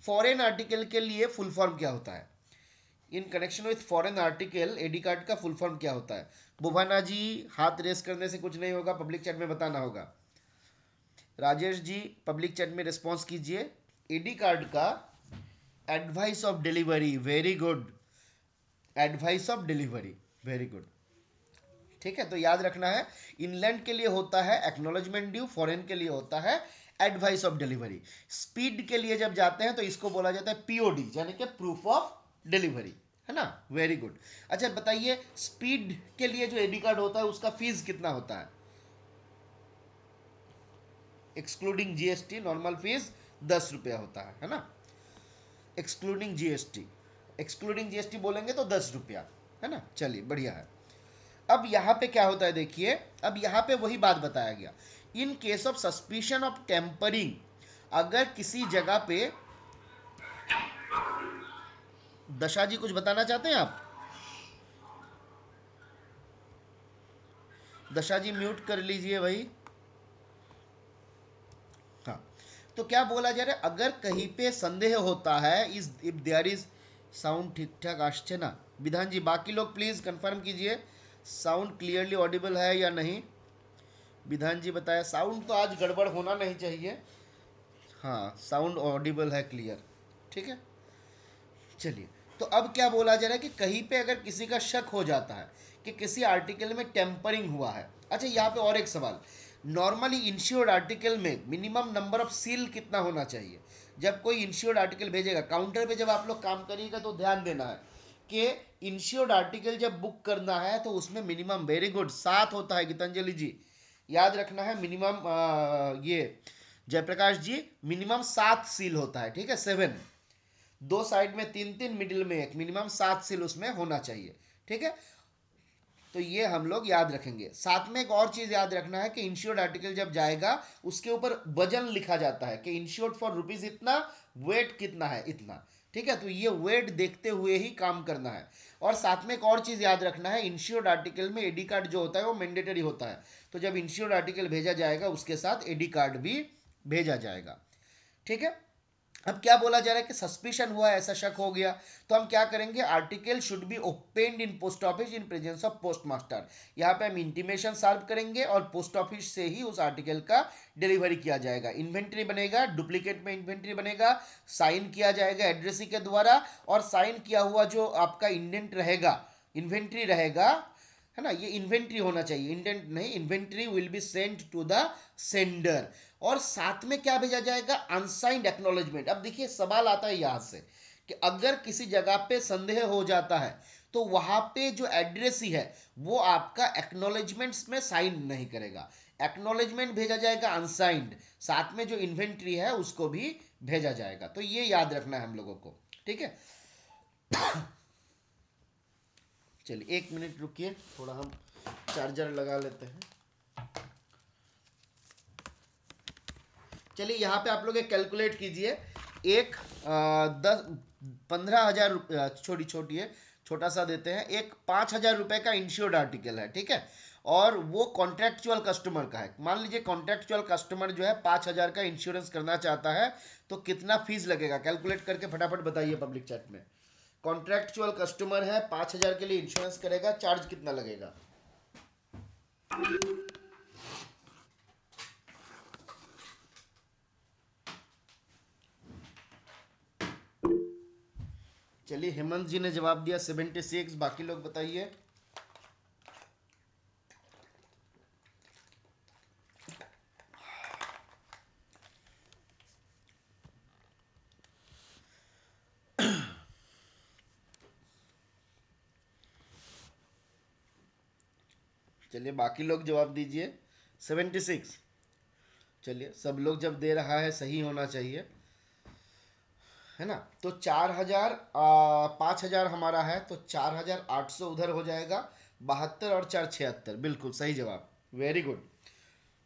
फॉरेन आर्टिकल के लिए फुल फॉर्म क्या होता है। In connection with foreign article AD card का फुल फॉर्म क्या होता है। बुभाना जी हाथ रेस करने से कुछ नहीं होगा, पब्लिक चैट में बताना होगा। राजेश जी पब्लिक चैट में रिस्पॉन्स कीजिए। एडी कार्ड का advice of delivery, very good, advice of delivery, very good, ठीक है। तो याद रखना है इनलैंड के लिए होता है एक्नॉलेजमेंट ड्यू, फॉरेन के लिए होता है एडवाइस ऑफ डिलीवरी। स्पीड के लिए जब जाते हैं तो इसको बोला जाता है पीओडी यानी कि प्रूफ ऑफ डिलीवरी, है ना, वेरी गुड। अच्छा बताइए, स्पीड के लिए जो एडी कार्ड होता है उसका फीस कितना होता है? एक्सक्लूडिंग जीएसटी नॉर्मल फीस 10 रुपया होता है ना, एक्सक्लूडिंग जीएसटी। एक्सक्लूडिंग जीएसटी बोलेंगे तो 10 रुपया, है ना। चलिए बढ़िया है। अब यहाँ पे क्या होता है देखिए, अब यहाँ पे वही बात बताया गया, in case of suspicion of tampering, अगर किसी जगह पे, दशा जी कुछ बताना चाहते हैं आप? दशा जी म्यूट कर लीजिए भाई। हाँ, तो क्या बोला जा रहा है, अगर कहीं पे संदेह होता है, is if there is, sound ठीक ठाक आश्चर्य ना विधान जी, बाकी लोग प्लीज कंफर्म कीजिए साउंड क्लियरली ऑडिबल है या नहीं। विधान जी बताया साउंड तो आज गड़बड़ होना नहीं चाहिए। हाँ साउंड ऑडिबल है, क्लियर, ठीक है। चलिए, तो अब क्या बोला जा रहा है कि कहीं पे अगर किसी का शक हो जाता है कि किसी आर्टिकल में टेम्परिंग हुआ है। अच्छा यहाँ पे और एक सवाल, नॉर्मली इंश्योर्ड आर्टिकल में मिनिमम नंबर ऑफ सील कितना होना चाहिए? जब कोई इंश्योर्ड आर्टिकल भेजेगा काउंटर पे, जब आप लोग काम करिएगा तो ध्यान देना है कि इंश्योर्ड आर्टिकल जब बुक करना है तो उसमें मिनिमम, वेरी गुड, 7 होता है गीतांजलि जी, याद रखना है मिनिमम, ये जयप्रकाश जी, मिनिमम 7 सील होता है, ठीक है, 7, दो साइड में 3 3, मिडिल में एक, मिनिमम 7 सील उसमें होना चाहिए, ठीक है। तो ये हम लोग याद रखेंगे। साथ में एक और चीज याद रखना है कि इंश्योर्ड आर्टिकल जब जाएगा उसके ऊपर वजन लिखा जाता है कि इंश्योर्ड फॉर रुपीज इतना, वेट कितना है इतना, ठीक है। तो ये वेट देखते हुए ही काम करना है। और साथ में एक और चीज याद रखना है, इंश्योर्ड आर्टिकल में एडी कार्ड जो होता है वो मैंडेटरी होता है, तो जब इंश्योर्ड आर्टिकल भेजा जाएगा उसके साथ एडी कार्ड भी भेजा जाएगा, ठीक है। अब क्या बोला जा रहा है कि सस्पिशन हुआ, ऐसा शक हो गया, तो हम क्या करेंगे, article should be opened in post office in presence of post master. यहाँ पे हम इंटीमेशन सर्व करेंगे और पोस्ट ऑफिस से ही उस आर्टिकल का डिलीवरी किया जाएगा। इन्वेंट्री बनेगा, डुप्लीकेट में इन्वेंट्री बनेगा, साइन किया जाएगा एड्रेसी के द्वारा, और साइन किया हुआ जो आपका इंडेंट रहेगा, इन्वेंट्री रहेगा, है ना, ये इन्वेंट्री होना चाहिए, इंडेंट नहीं, inventory will be sent to the sender. और साथ में क्या भेजा जाएगा, अनसाइंड एक्नॉलेजमेंट। अब देखिए सवाल आता है यहां से कि अगर किसी जगह पे संदेह हो जाता है तो वहां पे जो एड्रेस ही है वो आपका एक्नॉलेजमेंट्स में साइन नहीं करेगा, एक्नॉलेजमेंट भेजा जाएगा अनसाइंड, साथ में जो इन्वेंट्री है उसको भी भेजा जाएगा। तो ये याद रखना है हम लोगों को, ठीक है। चलिए 1 मिनट रुकिए, थोड़ा हम चार्जर लगा लेते हैं। चलिए यहाँ पे आप लोग एक कैलकुलेट कीजिए, एक 10 15 हजार छोटी छोटी है, छोटा सा देते हैं, एक 5 हजार रुपए का इंश्योर्ड आर्टिकल है, ठीक है, और वो कॉन्ट्रेक्चुअल कस्टमर का है। मान लीजिए कॉन्ट्रेक्चुअल कस्टमर जो है 5 हजार का इंश्योरेंस करना चाहता है, तो कितना फीस लगेगा, कैलकुलेट करके फटाफट बताइए पब्लिक चैट में। कॉन्ट्रेक्चुअल कस्टमर है, 5 हजार के लिए इंश्योरेंस करेगा, चार्ज कितना लगेगा? चलिए हेमंत जी ने जवाब दिया 76, बाकी लोग बताइए। चलिए बाकी लोग जवाब दीजिए। 76। चलिए सब लोग जब दे रहा है सही होना चाहिए, है ना। तो 4 हजार, 5 हजार हमारा है, तो 4,800 उधर हो जाएगा, 72 और 4 76, बिल्कुल सही जवाब, वेरी गुड।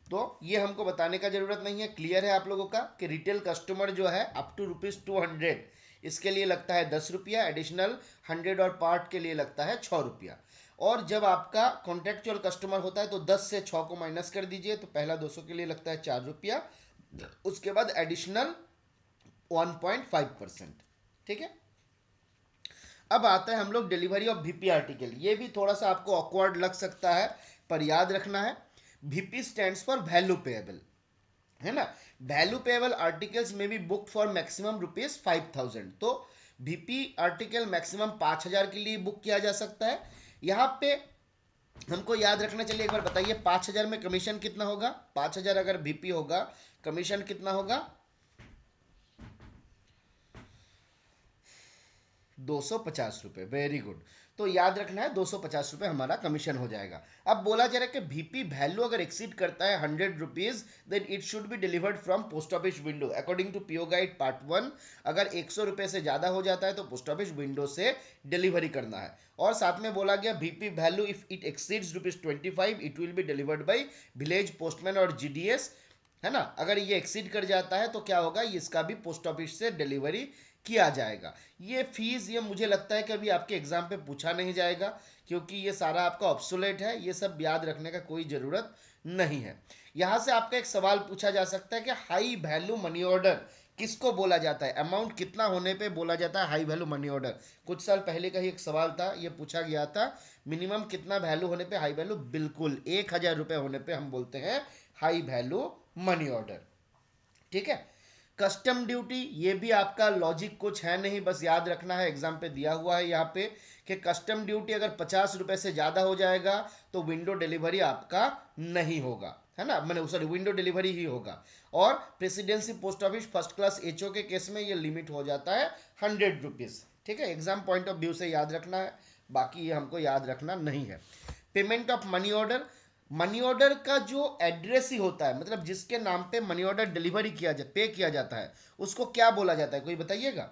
तो ये हमको बताने का जरूरत नहीं है, क्लियर है आप लोगों का कि रिटेल कस्टमर जो है अप टू ₹200, इसके लिए लगता है 10 रुपया एडिशनल, 100 और पार्ट के लिए लगता है 6 रुपया। और जब आपका कॉन्ट्रेक्चुअल कस्टमर होता है तो 10 से 6 को माइनस कर दीजिए, तो पहला 200 के लिए लगता है 4 रुपया, उसके बाद एडिशनल 1.5%, ठीक है। अब आता है हम लोग डिलीवरी ऑफ वीपी आर्टिकल, ये भी थोड़ा सा आपको ऑकवर्ड लग सकता है, पर याद रखना है, VP stands for value payable, है ना। वैल्यू पेएबल आर्टिकल्स में भी बुक फॉर मैक्सिमम ₹5,000, तो वीपी आर्टिकल मैक्सिमम 5,000 के लिए बुक किया जा सकता है। यहाँ पे हमको याद रखना, चलिए एक बार बताइए 5,000 में कमीशन कितना होगा, 5,000 अगर वीपी होगा, कमीशन कितना होगा? 250 रुपये। Very good. तो याद रखना है 250 रुपये हमारा कमीशन हो जाएगा। अब बोला जा रहा है कि VP वैल्यू अगर एक्सीड करता है 100 rupees, then it should be delivered from post office window according to PO guide part 1। अगर 100 रुपये से ज़्यादा हो जाता है तो पोस्ट ऑफिस विंडो से डिलीवरी करना है। और साथ में बोला गया VP value if it exceeds ₹25 it will be delivered by village postman और GDS, है ना। अगर ये एक्सीड कर जाता है तो क्या होगा, इसका भी पोस्ट ऑफिस से डिलीवरी किया जाएगा। ये फीस ये मुझे लगता है कि अभी आपके एग्जाम पे पूछा नहीं जाएगा, क्योंकि ये सारा आपका ऑब्सोलेट है, ये सब याद रखने का कोई ज़रूरत नहीं है। यहाँ से आपका एक सवाल पूछा जा सकता है कि हाई वैल्यू मनी ऑर्डर किसको बोला जाता है, अमाउंट कितना होने पे बोला जाता है हाई वैल्यू मनी ऑर्डर। कुछ साल पहले का ही एक सवाल था, ये पूछा गया था मिनिमम कितना वैल्यू होने पे हाई वैल्यू, बिल्कुल 1000 रुपये होने पे हम बोलते हैं हाई वैल्यू मनी ऑर्डर। ठीक है। कस्टम ड्यूटी, ये भी आपका लॉजिक कुछ है नहीं, बस याद रखना है, एग्जाम पे दिया हुआ है यहाँ पे कि कस्टम ड्यूटी अगर 50 रुपये से ज़्यादा हो जाएगा तो विंडो डिलीवरी आपका नहीं होगा, है ना, मैंने सॉरी विंडो डिलीवरी ही होगा। और presidency post office first class HO के केस में ये लिमिट हो जाता है 100 रुपीज़। ठीक है, एग्जाम पॉइंट ऑफ व्यू से याद रखना है, बाकी ये हमको याद रखना नहीं है। Payment of money order, money order का जो एड्रेस ही होता है, मतलब जिसके नाम पे मनी ऑर्डर डिलीवरी किया जाए पे किया जाता है, उसको क्या बोला जाता है, कोई बताइएगा।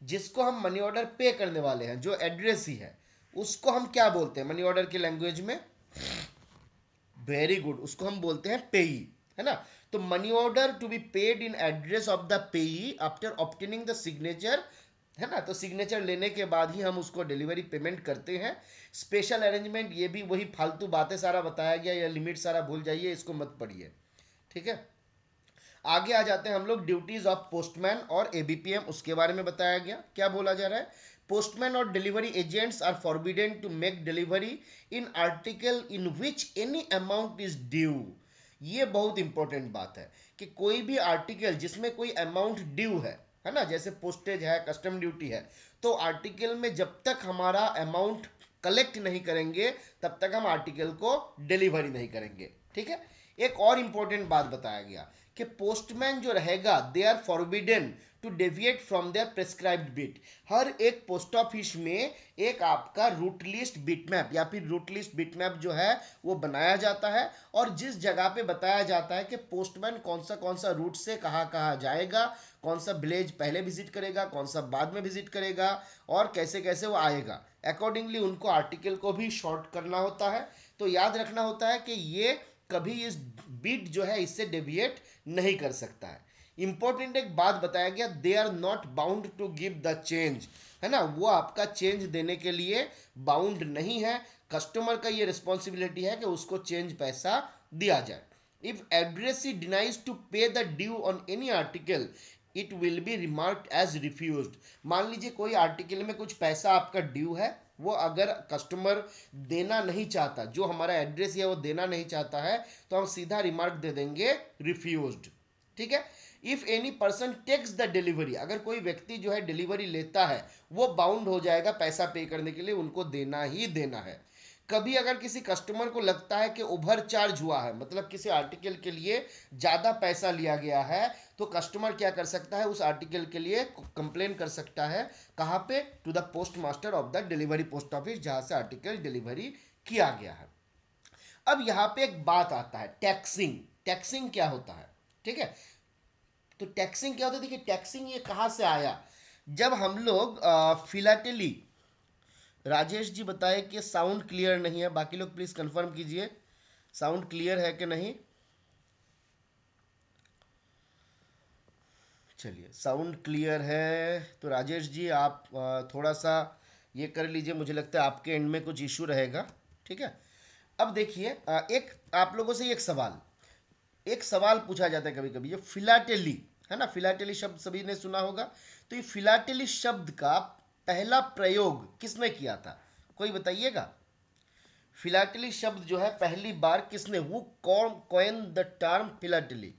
जिसको हम मनी ऑर्डर पे करने वाले हैं, जो एड्रेस ही है, उसको हम क्या बोलते हैं मनी ऑर्डर की लैंग्वेज में। वेरी गुड, उसको हम बोलते हैं पेई, है ना। तो money order to be paid in address of the payee after obtaining the signature, है ना। तो सिग्नेचर लेने के बाद ही हम उसको डिलीवरी पेमेंट करते हैं। स्पेशल अरेंजमेंट, ये भी वही फालतू बातें सारा बताया गया, या लिमिट सारा भूल जाइए, इसको मत पढ़िए। ठीक है, आगे आ जाते हैं हम लोग ड्यूटीज ऑफ पोस्टमैन और ABPM, उसके बारे में बताया गया। क्या बोला जा रहा है, पोस्टमैन और delivery agents are forbidden to make delivery in article in which any amount is due. ये बहुत इंपॉर्टेंट बात है कि कोई भी आर्टिकल जिसमें कोई अमाउंट ड्यू है ना, जैसे पोस्टेज है, कस्टम ड्यूटी है, तो आर्टिकल में जब तक हमारा अमाउंट कलेक्ट नहीं करेंगे तब तक हम आर्टिकल को डिलीवरी नहीं करेंगे। ठीक है, एक और इंपॉर्टेंट बात बताया गया कि पोस्टमैन जो रहेगा they are forbidden to deviate from their prescribed beat. हर एक पोस्ट ऑफिस में एक आपका रूट लिस्ट बिटमैप या फिर रूट लिस्ट बिटमैप जो है वो बनाया जाता है, और जिस जगह पे बताया जाता है कि पोस्टमैन कौन सा रूट से कहाँ कहाँ जाएगा, कौन सा विलेज पहले विजिट करेगा, कौन सा बाद में विजिट करेगा, और कैसे कैसे वो आएगा, अकॉर्डिंगली उनको आर्टिकल को भी शॉर्ट करना होता है। तो याद रखना होता है कि ये कभी इस बीट जो है इससे डेविएट नहीं कर सकता है। इंपॉर्टेंट एक बात बताया गया, they are not bound to give the change, है ना, वो आपका चेंज देने के लिए बाउंड नहीं है। कस्टमर का ये रिस्पॉन्सिबिलिटी है कि उसको चेंज पैसा दिया जाए। If addressee denies to pay the due on any article it will be remarked as refused. मान लीजिए कोई आर्टिकल में कुछ पैसा आपका ड्यू है, वो अगर कस्टमर देना नहीं चाहता, जो हमारा एड्रेस है वो देना नहीं चाहता है, तो हम सीधा रिमार्क दे देंगे रिफ्यूज्ड। ठीक है, if any person takes the delivery, अगर कोई व्यक्ति जो है डिलीवरी लेता है वो बाउंड हो जाएगा पैसा पे करने के लिए, उनको देना ही देना है। कभी अगर किसी कस्टमर को लगता है कि ओवर चार्ज हुआ है, मतलब किसी आर्टिकल के लिए ज़्यादा पैसा लिया गया है, तो कस्टमर क्या कर सकता है, उस आर्टिकल के लिए कंप्लेन कर सकता है। कहाँ पे, to the post master of the delivery post office, जहाँ से आर्टिकल डिलीवरी किया गया है। अब यहाँ पे एक बात आता है, टैक्सिंग। टैक्सिंग क्या होता है, ठीक है। तो टैक्सिंग क्या होता है, देखिए टैक्सिंग ये कहाँ से आया, जब हम लोग फिलाटेली, राजेश जी बताए कि साउंड क्लियर नहीं है, बाकी लोग प्लीज कंफर्म कीजिए साउंड क्लियर है कि नहीं। चलिए साउंड क्लियर है तो राजेश जी आप थोड़ा सा ये कर लीजिए, मुझे लगता है आपके एंड में कुछ इशू रहेगा। ठीक है, अब देखिए एक आप लोगों से एक सवाल पूछा जाता है कभी कभी, ये फिलाटेली है ना, फिलाटेली शब्द सभी ने सुना होगा। तो ये फिलाटेली शब्द का पहला प्रयोग किसने किया था, कोई बताइएगा। फिलाटेली शब्द जो है पहली बार किसने, वो कौन coin the term philately.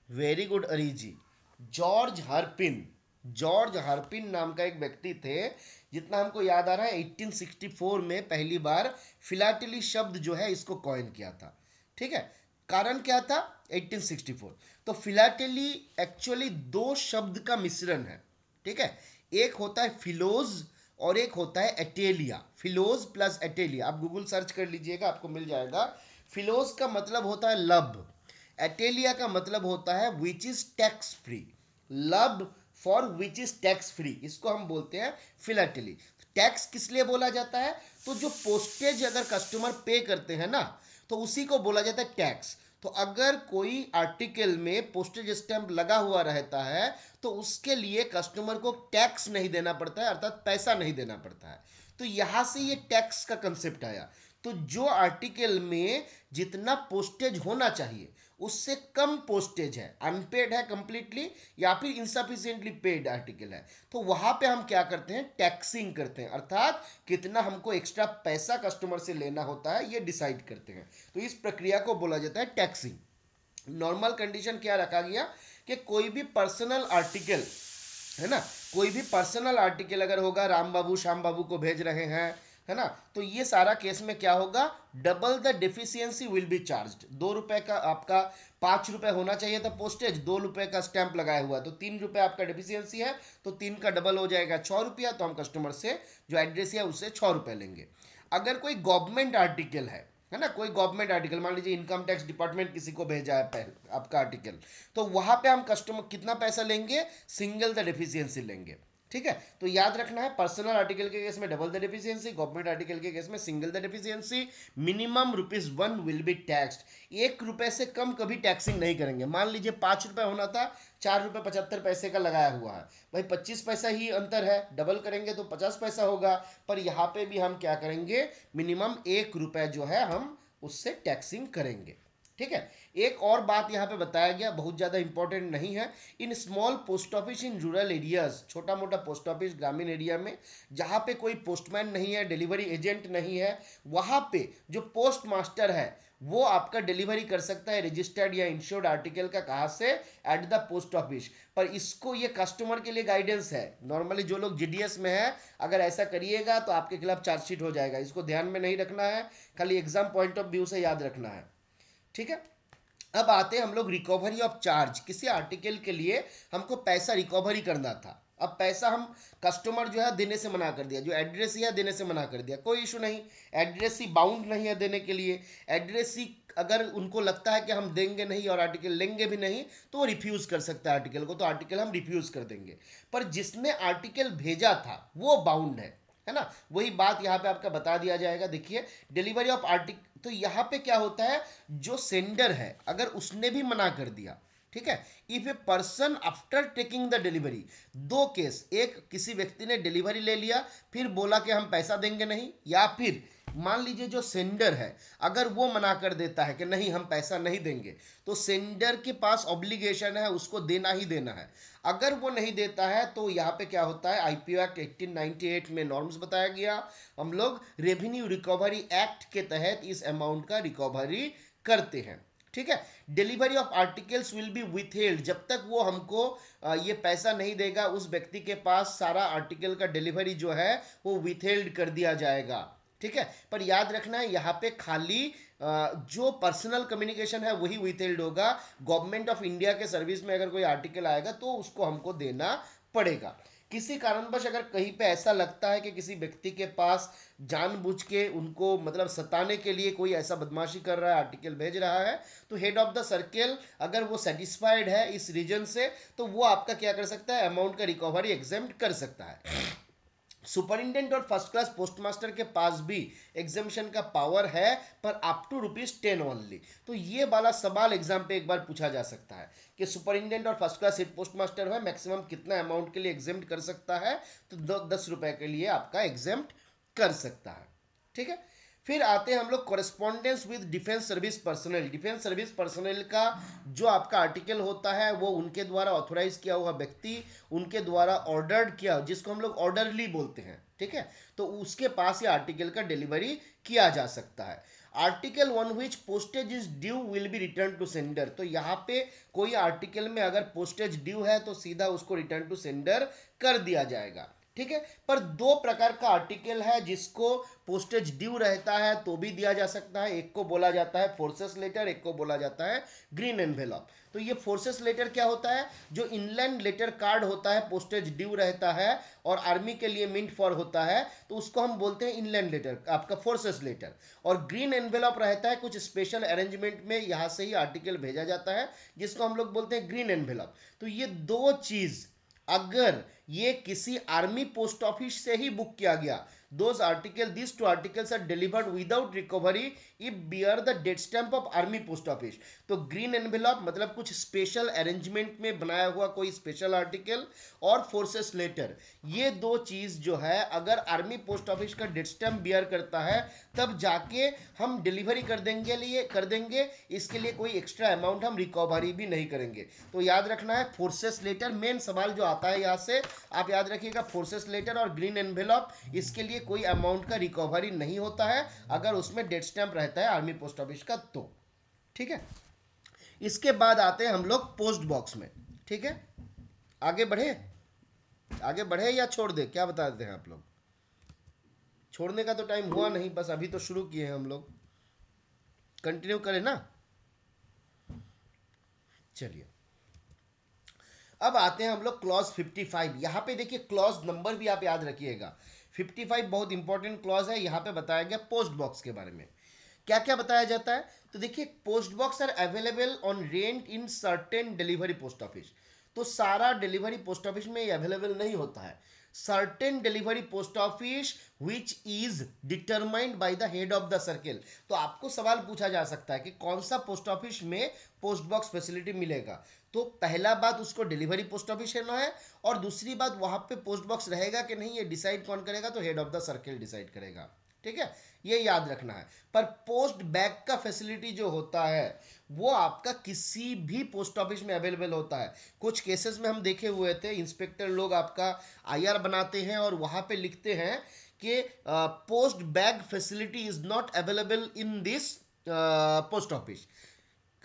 Very good अरीजी, जॉर्ज हर्पिन। जॉर्ज हर्पिन नाम का एक व्यक्ति थे, जितना हमको याद आ रहा है 1864 में पहली बार फिलाटेली शब्द जो है इसको कॉइन किया था। ठीक है, कारण क्या था? 1864। तो फिलाटेली एक्चुअली दो शब्द का मिश्रण है, ठीक है। एक होता है फिलोज और एक होता है एटेलिया। फिलोज प्लस एटेलिया, आप गूगल सर्च कर लीजिएगा, आपको मिल जाएगा। फिलोज का मतलब होता है लब, एटेलिया का मतलब होता है विच इज टैक्स फ्री। लब for which is tax free, इसको हम बोलते हैं फिलाटेली। टैक्स किस लिए बोला जाता है? तो जो पोस्टेज अगर कस्टमर पे करते हैं ना, तो उसी को बोला जाता है टैक्स। तो अगर कोई आर्टिकल में पोस्टेज स्टैंप लगा हुआ रहता है तो उसके लिए कस्टमर को टैक्स नहीं देना पड़ता है, अर्थात पैसा नहीं देना पड़ता है। तो यहां से ये टैक्स का कंसेप्ट आया। तो जो आर्टिकल में जितना पोस्टेज होना चाहिए उससे कम पोस्टेज है, अनपेड है कंप्लीटली, या फिर इनसफिशिएंटली पेड आर्टिकल है, तो वहां पे हम क्या करते हैं? टैक्सिंग करते हैं, अर्थात कितना हमको एक्स्ट्रा पैसा कस्टमर से लेना होता है ये डिसाइड करते हैं। तो इस प्रक्रिया को बोला जाता है टैक्सिंग। नॉर्मल कंडीशन क्या रखा गया कि कोई भी पर्सनल आर्टिकल है ना, कोई भी पर्सनल आर्टिकल अगर होगा, राम बाबू श्याम बाबू को भेज रहे हैं, है ना, तो ये सारा केस में क्या होगा? Double the deficiency will be charged. 2 रुपए का आपका 5 रुपए होना चाहिए था पोस्टेज, 2 रुपए का स्टैंप लगाया हुआ, तो 3 रुपए आपका डिफिशियंसी है, तो 3 का डबल हो जाएगा 6 रुपया। तो हम कस्टमर से जो एड्रेस है उससे 6 रुपए लेंगे। अगर कोई गवर्नमेंट आर्टिकल है ना, कोई गवर्नमेंट आर्टिकल, मान लीजिए इनकम टैक्स डिपार्टमेंट किसी को भेजा है आपका आर्टिकल, तो वहां पे हम कस्टमर कितना पैसा लेंगे? सिंगल द डेफिशिएंसी लेंगे, ठीक है। तो याद रखना है, पर्सनल आर्टिकल के केस में double the deficiency, government article के केस में single the deficiency. Minimum ₹1 will be taxed. 1 रुपए से कम कभी टैक्सिंग नहीं करेंगे। मान लीजिए 5 रुपए होना था, 4 रुपए 75 पैसे का लगाया हुआ है, भाई 25 पैसा ही अंतर है, डबल करेंगे तो 50 पैसा होगा। पर यहाँ पे भी हम क्या करेंगे? मिनिमम 1 रुपए जो है हम उससे टैक्सिंग करेंगे, ठीक है। एक और बात यहाँ पे बताया गया, बहुत ज़्यादा इंपॉर्टेंट नहीं है। In small post office in rural areas, छोटा मोटा पोस्ट ऑफिस ग्रामीण एरिया में जहाँ पे कोई पोस्टमैन नहीं है, डिलीवरी एजेंट नहीं है, वहाँ पे जो पोस्ट मास्टर है वो आपका डिलीवरी कर सकता है रजिस्टर्ड या इंश्योर्ड आर्टिकल का। कहाँ से? At the post office. पर इसको, ये कस्टमर के लिए गाइडेंस है। नॉर्मली जो लोग जीडीएस में है, अगर ऐसा करिएगा तो आपके खिलाफ चार्जशीट हो जाएगा, इसको ध्यान में नहीं रखना है, खाली एग्जाम पॉइंट ऑफ व्यू से याद रखना है, ठीक है। अब आते हैं हम लोग रिकवरी ऑफ चार्ज। किसी आर्टिकल के लिए हमको पैसा रिकवरी करना था, अब पैसा हम, कस्टमर जो है देने से मना कर दिया, जो एड्रेस ही है देने से मना कर दिया, कोई इशू नहीं, एड्रेस ही बाउंड नहीं है देने के लिए। एड्रेस ही अगर उनको लगता है कि हम देंगे नहीं और आर्टिकल लेंगे भी नहीं, तो वो रिफ्यूज़ कर सकता है आर्टिकल को, तो आर्टिकल हम रिफ्यूज़ कर देंगे। पर जिसने आर्टिकल भेजा था वो बाउंड है ना। वही बात यहाँ पे आपका बता दिया जाएगा। देखिए, डिलीवरी ऑफ आर्टिकल, तो यहाँ पे क्या होता है, जो सेंडर है अगर उसने भी मना कर दिया, ठीक है, if a person after taking the delivery, दो केस, एक किसी व्यक्ति ने डिलीवरी ले लिया फिर बोला कि हम पैसा देंगे नहीं, या फिर मान लीजिए जो सेंडर है अगर वो मना कर देता है कि नहीं हम पैसा नहीं देंगे, तो सेंडर के पास ऑब्लिगेशन है उसको देना ही देना है। अगर वो नहीं देता है तो यहाँ पे क्या होता है, आईपीओ एक्ट 1898 में नॉर्म्स बताया गया, हम लोग रेवेन्यू रिकवरी एक्ट के तहत इस अमाउंट का रिकवरी करते हैं, ठीक है। Delivery of articles will be withheld, जब तक वो हमको ये पैसा नहीं देगा उस व्यक्ति के पास सारा आर्टिकल का डिलीवरी जो है वो विथहेल्ड कर दिया जाएगा, ठीक है। पर याद रखना है यहाँ पे खाली जो पर्सनल कम्युनिकेशन है वही विथहेल्ड होगा। गवर्नमेंट ऑफ इंडिया के सर्विस में अगर कोई आर्टिकल आएगा तो उसको हमको देना पड़ेगा। किसी कारणवश अगर कहीं पे ऐसा लगता है कि किसी व्यक्ति के पास जानबूझ के उनको मतलब सताने के लिए कोई ऐसा बदमाशी कर रहा है, आर्टिकल भेज रहा है, तो हेड ऑफ द सर्किल अगर वो सेटिस्फाइड है इस रीजन से, तो वो आपका क्या कर सकता है, अमाउंट का रिकवरी एग्जेम्प्ट कर सकता है। सुपरिंटेंडेंट और फर्स्ट क्लास पोस्टमास्टर के पास भी एग्जामिशन का पावर है, पर अप टू ₹10 ओनली। तो ये वाला सवाल एग्जाम पे एक बार पूछा जा सकता है कि सुपरिंटेंडेंट और फर्स्ट क्लास हेड पोस्टमास्टर है मैक्सिमम कितना अमाउंट के लिए एग्जेम्प्ट कर सकता है, तो 10 रुपए के लिए आपका एग्जेम्प्ट कर सकता है, ठीक है। फिर आते हैं हम लोग correspondence with defence service personal. Defence service personal का जो आपका आर्टिकल होता है वो उनके द्वारा ऑथोराइज किया हुआ व्यक्ति, उनके द्वारा ऑर्डर्ड किया, जिसको हम लोग ऑर्डरली बोलते हैं, ठीक है, तो उसके पास ये आर्टिकल का डिलीवरी किया जा सकता है। Article on which postage is due will be return to sender, तो यहाँ पे कोई आर्टिकल में अगर पोस्टेज ड्यू है तो सीधा उसको रिटर्न टू सेंडर कर दिया जाएगा, ठीक है। पर दो प्रकार का आर्टिकल है जिसको पोस्टेज ड्यू रहता है तो भी दिया जा सकता है। एक को बोला जाता है फोर्सेस लेटर, एक को बोला जाता है ग्रीन एनवेलप। तो ये फोर्सेस लेटर क्या होता है, जो इनलैंड लेटर कार्ड होता है पोस्टेज ड्यू रहता है और आर्मी के लिए मिंट फॉर होता है, तो उसको हम बोलते हैं इनलैंड लेटर, आपका फोर्सेस लेटर। और ग्रीन एनवेलप रहता है कुछ स्पेशल अरेंजमेंट में यहाँ से ही आर्टिकल भेजा जाता है, जिसको हम लोग बोलते हैं ग्रीन एनवेलप। तो ये दो चीज अगर ये किसी आर्मी पोस्ट ऑफिस से ही बुक किया गया, those article these two articles are delivered without recovery if bear the date stamp of army post office। तो ग्रीन एनवेलप मतलब कुछ स्पेशल अरेंजमेंट में बनाया हुआ कोई स्पेशल आर्टिकल, और फोर्सेस लेटर, ये दो चीज जो है अगर आर्मी पोस्ट ऑफिस का डेट स्टैम्प बियर करता है तब जाके हम डिलीवरी कर देंगे। इसके लिए कोई एक्स्ट्रा अमाउंट हम रिकवरी भी नहीं करेंगे। तो याद रखना है फोर्सेस लेटर, मेन सवाल जो आता है यहाँ से आप याद रखिएगा, फोर्सेस लेटर और ग्रीन एनवेलप, इसके लिए कोई अमाउंट का रिकवरी नहीं होता है अगर उसमें डेट स्टैम्प रहता है आर्मी पोस्ट ऑफिस का तो। ठीक है, इसके बाद आते हैं हम लोग पोस्ट बॉक्स में। ठीक है, आगे बढ़े, आगे बढ़े या छोड़ दे, क्या बता देते हैं आप लोग? छोड़ने का तो टाइम हुआ नहीं, बस अभी तो शुरू किए हैं हम लोग, कंटिन्यू करें ना। चलिए, अब आते हैं हम लोग क्लॉज 55। यहाँ पे देखिए क्लॉज नंबर भी आप याद रखिएगा, 55 बहुत इंपॉर्टेंट क्लॉज है। यहाँ पे बताया गया पोस्ट बॉक्स के बारे में, क्या क्या बताया जाता है। तो देखिए, post box are available on rent in certain delivery post office. तो सारा डिलीवरी पोस्ट ऑफिस में ये अवेलेबल नहीं होता है। Certain delivery post office which is determined by the head of the circle. तो आपको सवाल पूछा जा सकता है कि कौन सा पोस्ट ऑफिस में पोस्ट बॉक्स फैसिलिटी मिलेगा। तो पहला बात, उसको डिलीवरी पोस्ट ऑफिस रहना है, और दूसरी बात वहां पे पोस्ट बॉक्स रहेगा कि नहीं ये डिसाइड कौन करेगा, तो head of the circle decide करेगा। ठीक है, ये याद रखना है। पर पोस्ट बैग का फैसिलिटी जो होता है वो आपका किसी भी पोस्ट ऑफिस में अवेलेबल होता है। कुछ केसेस में हम देखे हुए थे, इंस्पेक्टर लोग आपका आईआर बनाते हैं और वहां पे लिखते हैं कि post bag facility is not available in this post office.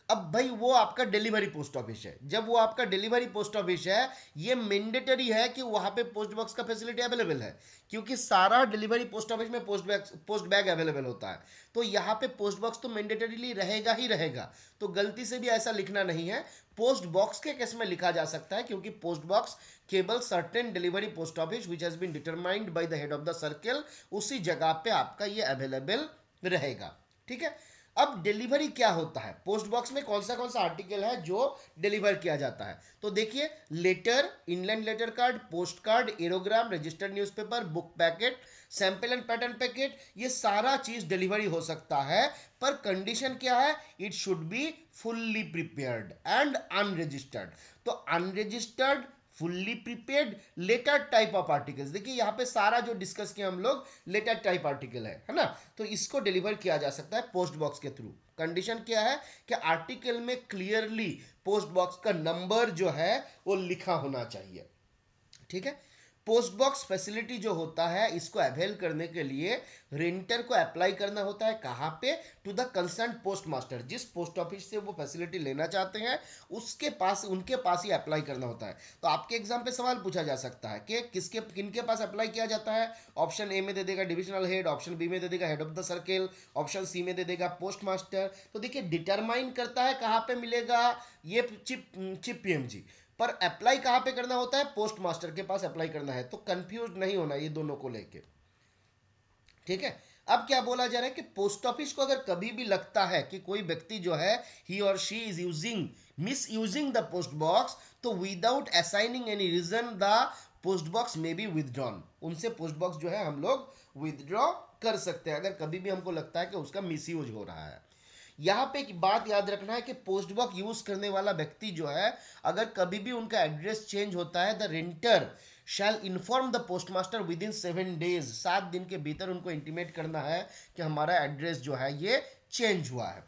अब भाई वो आपका डिलीवरी पोस्ट ऑफिस है, जब वो आपका डिलीवरी पोस्ट ऑफिस है, ये मैंडेटरी है कि वहां पे पोस्ट बॉक्स का फैसिलिटी अवेलेबल है, क्योंकि सारा डिलीवरी पोस्ट ऑफिस में पोस्ट बैग अवेलेबल होता है। तो यहाँ पे पोस्ट बॉक्स तो मैंडेटरीली रहेगा ही रहेगा। तो गलती से भी ऐसा लिखना नहीं है। पोस्ट बॉक्स के केस में लिखा जा सकता है, क्योंकि पोस्ट बॉक्स केवल certain delivery post office which has been determined by the head of the circle, उसी जगह पे आपका ये अवेलेबल रहेगा। ठीक है, अब डिलीवरी क्या होता है, पोस्ट बॉक्स में कौन सा आर्टिकल है जो डिलीवर किया जाता है। तो देखिए, letter, inland letter card, post card, aerogramme, registered newspaper, book packet, sample and pattern packet, ये सारा चीज डिलीवरी हो सकता है। पर कंडीशन क्या है, it should be fully prepaid and unregistered. तो unregistered, fully prepaid, letter type of articles, देखिए यहाँ पे सारा जो डिस्कस किया हम लोग लेटर टाइप आर्टिकल है ना। तो इसको डिलीवर किया जा सकता है पोस्ट बॉक्स के थ्रू। कंडीशन क्या है कि आर्टिकल में क्लियरली पोस्ट बॉक्स का नंबर जो है वो लिखा होना चाहिए। ठीक है, पोस्ट बॉक्स फैसिलिटी जो होता है इसको अवेल करने के लिए रेंटर को अप्लाई करना होता है, कहाँ पे, to the concern post master. जिस पोस्ट ऑफिस से वो फैसिलिटी लेना चाहते हैं उसके पास, उनके पास ही अप्लाई करना होता है। तो आपके एग्जाम पे सवाल पूछा जा सकता है कि किनके पास अप्लाई किया जाता है। ऑप्शन ए में दे देगा डिविजनल हेड, ऑप्शन बी में दे देगा head of the circle, option C में दे देगा पोस्ट मास्टर। तो देखिए, डिटरमाइन करता है कहाँ पे मिलेगा ये चिप पीएमजी, पर अप्लाई कहां पे करना होता है, पोस्ट मास्टर के पास अप्लाई करना है। तो कंफ्यूज नहीं होना ये दोनों को लेके। ठीक है, अब क्या बोला जा रहा है कि पोस्ट ऑफिस को अगर कभी भी लगता है कि कोई व्यक्ति जो है ही और she is using misusing the post box, तो without assigning any reason the post box may be withdrawn. उनसे पोस्ट बॉक्स जो है हम लोग विदड्रॉ कर सकते हैं अगर कभी भी हमको लगता है कि उसका मिस यूज हो रहा है। यहाँ पे एक बात याद रखना है कि पोस्ट बॉक्स यूज करने वाला व्यक्ति जो है, अगर कभी भी उनका एड्रेस चेंज होता है, the renter shall inform the post master within 7 days, 7 दिन के भीतर उनको इंटीमेट करना है कि हमारा एड्रेस जो है ये चेंज हुआ है।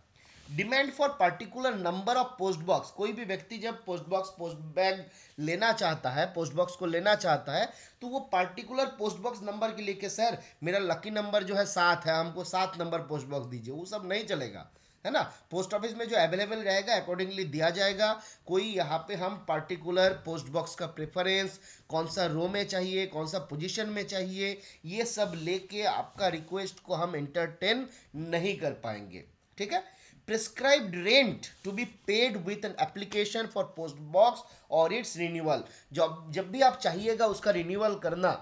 Demand for particular number of post box, कोई भी व्यक्ति जब पोस्ट बैग लेना चाहता है, पोस्ट बॉक्स को लेना चाहता है, तो वो पर्टिकुलर पोस्ट बॉक्स नंबर के लिए कि सर मेरा लकी नंबर जो है 7 है, हमको 7 नंबर पोस्ट बॉक्स दीजिए, वो सब नहीं चलेगा। है ना। पोस्ट ऑफिस में जो अवेलेबल रहेगा अकॉर्डिंगली दिया जाएगा। कोई यहाँ पे हम पार्टिकुलर पोस्ट बॉक्स का प्रेफरेंस, कौन सा रो में चाहिए, कौन सा पोजीशन में चाहिए, ये सब लेके आपका रिक्वेस्ट को हम एंटरटेन नहीं कर पाएंगे। ठीक है। Prescribed rent to be paid with an application for post box और इट्स रिन्यूअल। जब जब भी आप चाहिएगा उसका रिन्यूअल करना,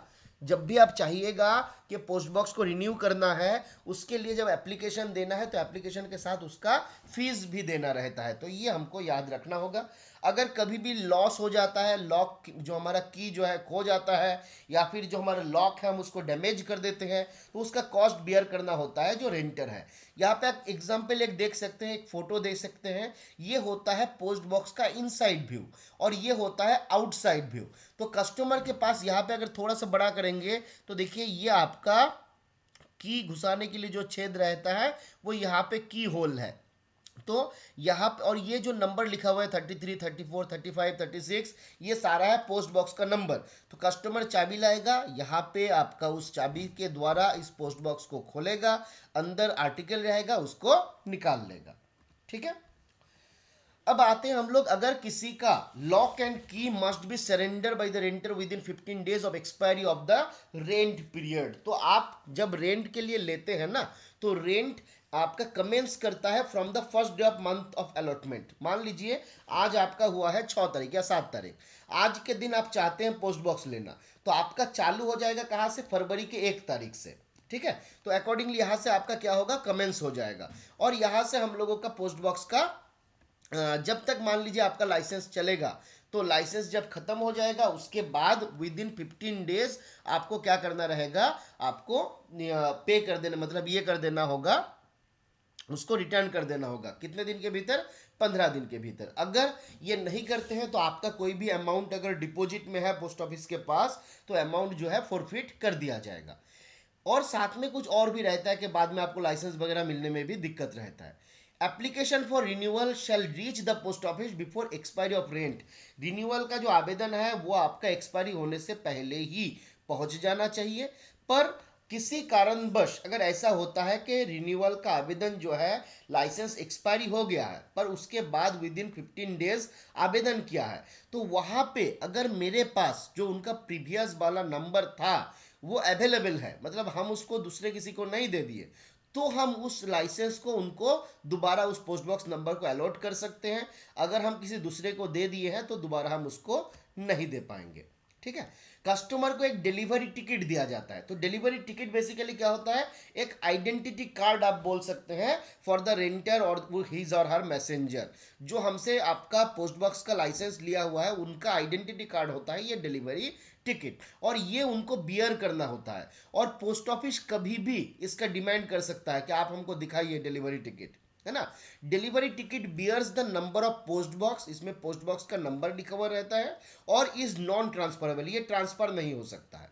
जब भी आप चाहिएगा कि पोस्ट बॉक्स को रिन्यू करना है, उसके लिए जब एप्लीकेशन देना है तो एप्लीकेशन के साथ उसका फीस भी देना रहता है। तो ये हमको याद रखना होगा। अगर कभी भी लॉस हो जाता है, लॉक जो हमारा की जो है खो जाता है, या फिर जो हमारा लॉक है हम उसको डैमेज कर देते हैं, तो उसका कॉस्ट बियर करना होता है जो रेंटर है। यहाँ पे आप एग्जाम्पल एक देख सकते हैं, एक फोटो देख सकते हैं। ये होता है पोस्ट बॉक्स का इनसाइड व्यू और ये होता है आउटसाइड व्यू। तो कस्टमर के पास यहाँ पे अगर थोड़ा सा बड़ा करेंगे तो देखिए ये आपका की घुसाने के लिए जो छेद रहता है वो यहाँ पे की होल है। तो यहाँ पे और ये जो नंबर लिखा हुआ है 33, 34, 35, 36, ये सारा है पोस्ट बॉक्स का नंबर। तो कस्टमर चाबी लाएगा, यहाँ पे आपका उस चाबी के द्वारा इस पोस्ट बॉक्स को खोलेगा, अंदर आर्टिकल रहेगा उसको निकाल लेगा। ठीक है। अब आते हैं हम लोग, अगर किसी का लॉक एंड की must be surrender by the रेंटर with in 15 days of expiry of the rent period. तो आप जब रेंट के लिए लेते हैं ना, तो रेंट आपका कमेंस करता है from the first day of month of allotment. मान लीजिए आज आपका हुआ है 6 तारीख या 7 तारीख, आज के दिन आप चाहते हैं पोस्ट बॉक्स लेना, तो आपका चालू हो जाएगा कहाँ से, फरवरी के 1 तारीख से। ठीक है। तो अकॉर्डिंगली यहाँ से आपका क्या होगा, कमेंस हो जाएगा। और यहाँ से हम लोगों का पोस्ट बॉक्स का जब तक मान लीजिए आपका लाइसेंस चलेगा, तो लाइसेंस जब खत्म हो जाएगा उसके बाद विद इन 15 डेज आपको क्या करना रहेगा, आपको पे कर देना, मतलब ये कर देना होगा, उसको रिटर्न कर देना होगा। कितने दिन के भीतर, 15 दिन के भीतर। अगर ये नहीं करते हैं तो आपका कोई भी अमाउंट अगर डिपॉजिट में है पोस्ट ऑफिस के पास, तो अमाउंट जो है फॉरफिट कर दिया जाएगा। और साथ में कुछ और भी रहता है कि बाद में आपको लाइसेंस वगैरह मिलने में भी दिक्कत रहता है। Application for renewal shall reach the post office before expiry of rent. Renewal का जो आवेदन है वो आपका एक्सपायरी होने से पहले ही पहुंच जाना चाहिए। पर किसी कारणवश अगर ऐसा होता है कि रिन्यूअल का आवेदन जो है, लाइसेंस एक्सपायरी हो गया है पर उसके बाद विद इन 15 डेज आवेदन किया है, तो वहां पे अगर मेरे पास जो उनका प्रीवियस वाला नंबर था वो अवेलेबल है, मतलब हम उसको दूसरे किसी को नहीं दे दिए, तो हम उस लाइसेंस को उनको दोबारा उस पोस्ट बॉक्स नंबर को अलॉट कर सकते हैं। अगर हम किसी दूसरे को दे दिए हैं तो दोबारा हम उसको नहीं दे पाएंगे। ठीक है। कस्टमर को एक डिलीवरी टिकट दिया जाता है। तो डिलीवरी टिकट बेसिकली क्या होता है, एक आइडेंटिटी कार्ड आप बोल सकते हैं फॉर द रेंटर और हिज और हर मैसेंजर। जो हमसे आपका पोस्ट बॉक्स का लाइसेंस लिया हुआ है उनका आइडेंटिटी कार्ड होता है ये डिलीवरी टिकट, और ये उनको बियर करना होता है। और पोस्ट ऑफिस कभी भी इसका डिमांड कर सकता है कि आप हमको दिखाइए डिलीवरी टिकट, है ना। Delivery ticket bears the number of post box, इसमें पोस्ट बॉक्स का नंबर लिखा हुआ रहता है, और इज नॉन ट्रांसफरेबल, ये ट्रांसफर नहीं हो सकता है।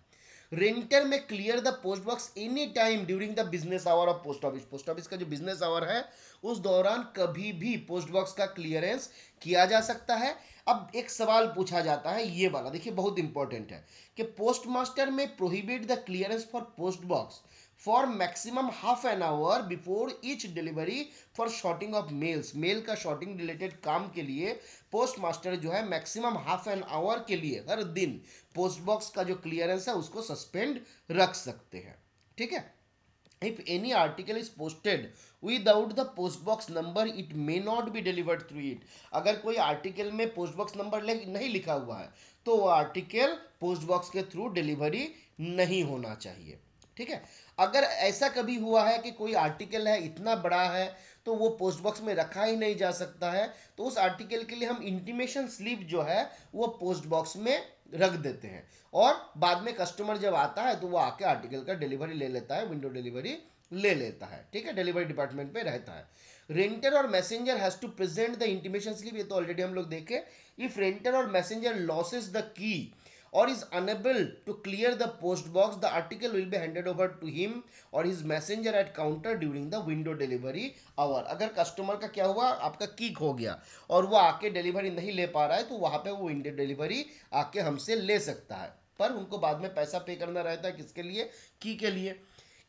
Renter may clear the post box any time during the business hour of post office. Post office का जो बिजनेस आवर है उस दौरान कभी भी पोस्ट बॉक्स का क्लियरेंस किया जा सकता है। अब एक सवाल पूछा जाता है, ये वाला देखिए बहुत इंपॉर्टेंट है, कि post master may prohibit the clearance for post box for maximum half an hour before each delivery for sorting of mails. Mail का शॉर्टिंग रिलेटेड काम के लिए पोस्ट मास्टर जो है मैक्सिमम हाफ एन आवर के लिए हर दिन पोस्ट बॉक्स का जो क्लियरेंस है उसको सस्पेंड रख सकते हैं। ठीक है। If any article is posted without the post box number, it may not be delivered through it. अगर कोई आर्टिकल में पोस्ट बॉक्स नंबर नहीं लिखा हुआ है तो वो आर्टिकल पोस्ट बॉक्स के थ्रू डिलीवरी नहीं होना चाहिए। ठीक है। अगर ऐसा कभी हुआ है कि कोई आर्टिकल है इतना बड़ा है तो वो पोस्ट बॉक्स में रखा ही नहीं जा सकता है, तो उस आर्टिकल के लिए हम इंटीमेशन स्लिप जो है वो पोस्ट बॉक्स में रख देते हैं, और बाद में कस्टमर जब आता है तो वो आके आर्टिकल का डिलीवरी ले लेता है, विंडो डिलीवरी ले लेता है। ठीक है। डिलीवरी डिपार्टमेंट पे रहता है। Renter or messenger has to present the intimation slip, ये तो ऑलरेडी हम लोग देखे। If renter or messenger loses the key or is unable to clear the post box, the article will be handed over to him or his messenger at counter during the window delivery hour. अगर customer का क्या हुआ, आपका की खो गया और वो आके डिलीवरी नहीं ले पा रहा है, तो वहां पे वो विंडो डिलीवरी आके हमसे ले सकता है, पर उनको बाद में पैसा पे करना रहता है, किसके लिए, की के लिए।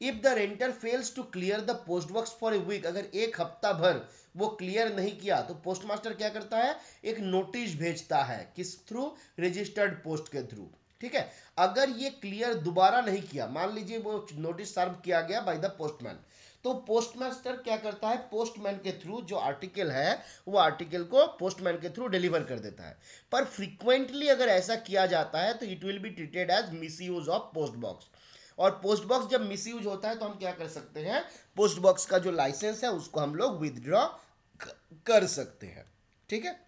If the renter fails to clear the post box for a week, अगर एक हफ्ता भर वो क्लियर नहीं किया तो पोस्ट मास्टर क्या करता है, एक नोटिस भेजता है, किस थ्रू, रजिस्टर्ड पोस्ट के थ्रू। ठीक है, अगर ये क्लियर दोबारा नहीं किया, मान लीजिए वो नोटिस सर्व किया गया बाय द पोस्टमैन, तो पोस्टमास्टर क्या करता है, पोस्टमैन के थ्रू जो आर्टिकल है वो आर्टिकल को पोस्टमैन के थ्रू डिलीवर कर देता है। पर फ्रीक्वेंटली अगर ऐसा किया जाता है तो it will be treated as misuse of post box. और पोस्ट बॉक्स जब मिस यूज होता है तो हम क्या कर सकते हैं, पोस्ट बॉक्स का जो लाइसेंस है उसको हम लोग विदड्रॉ कर सकते हैं। ठीक है,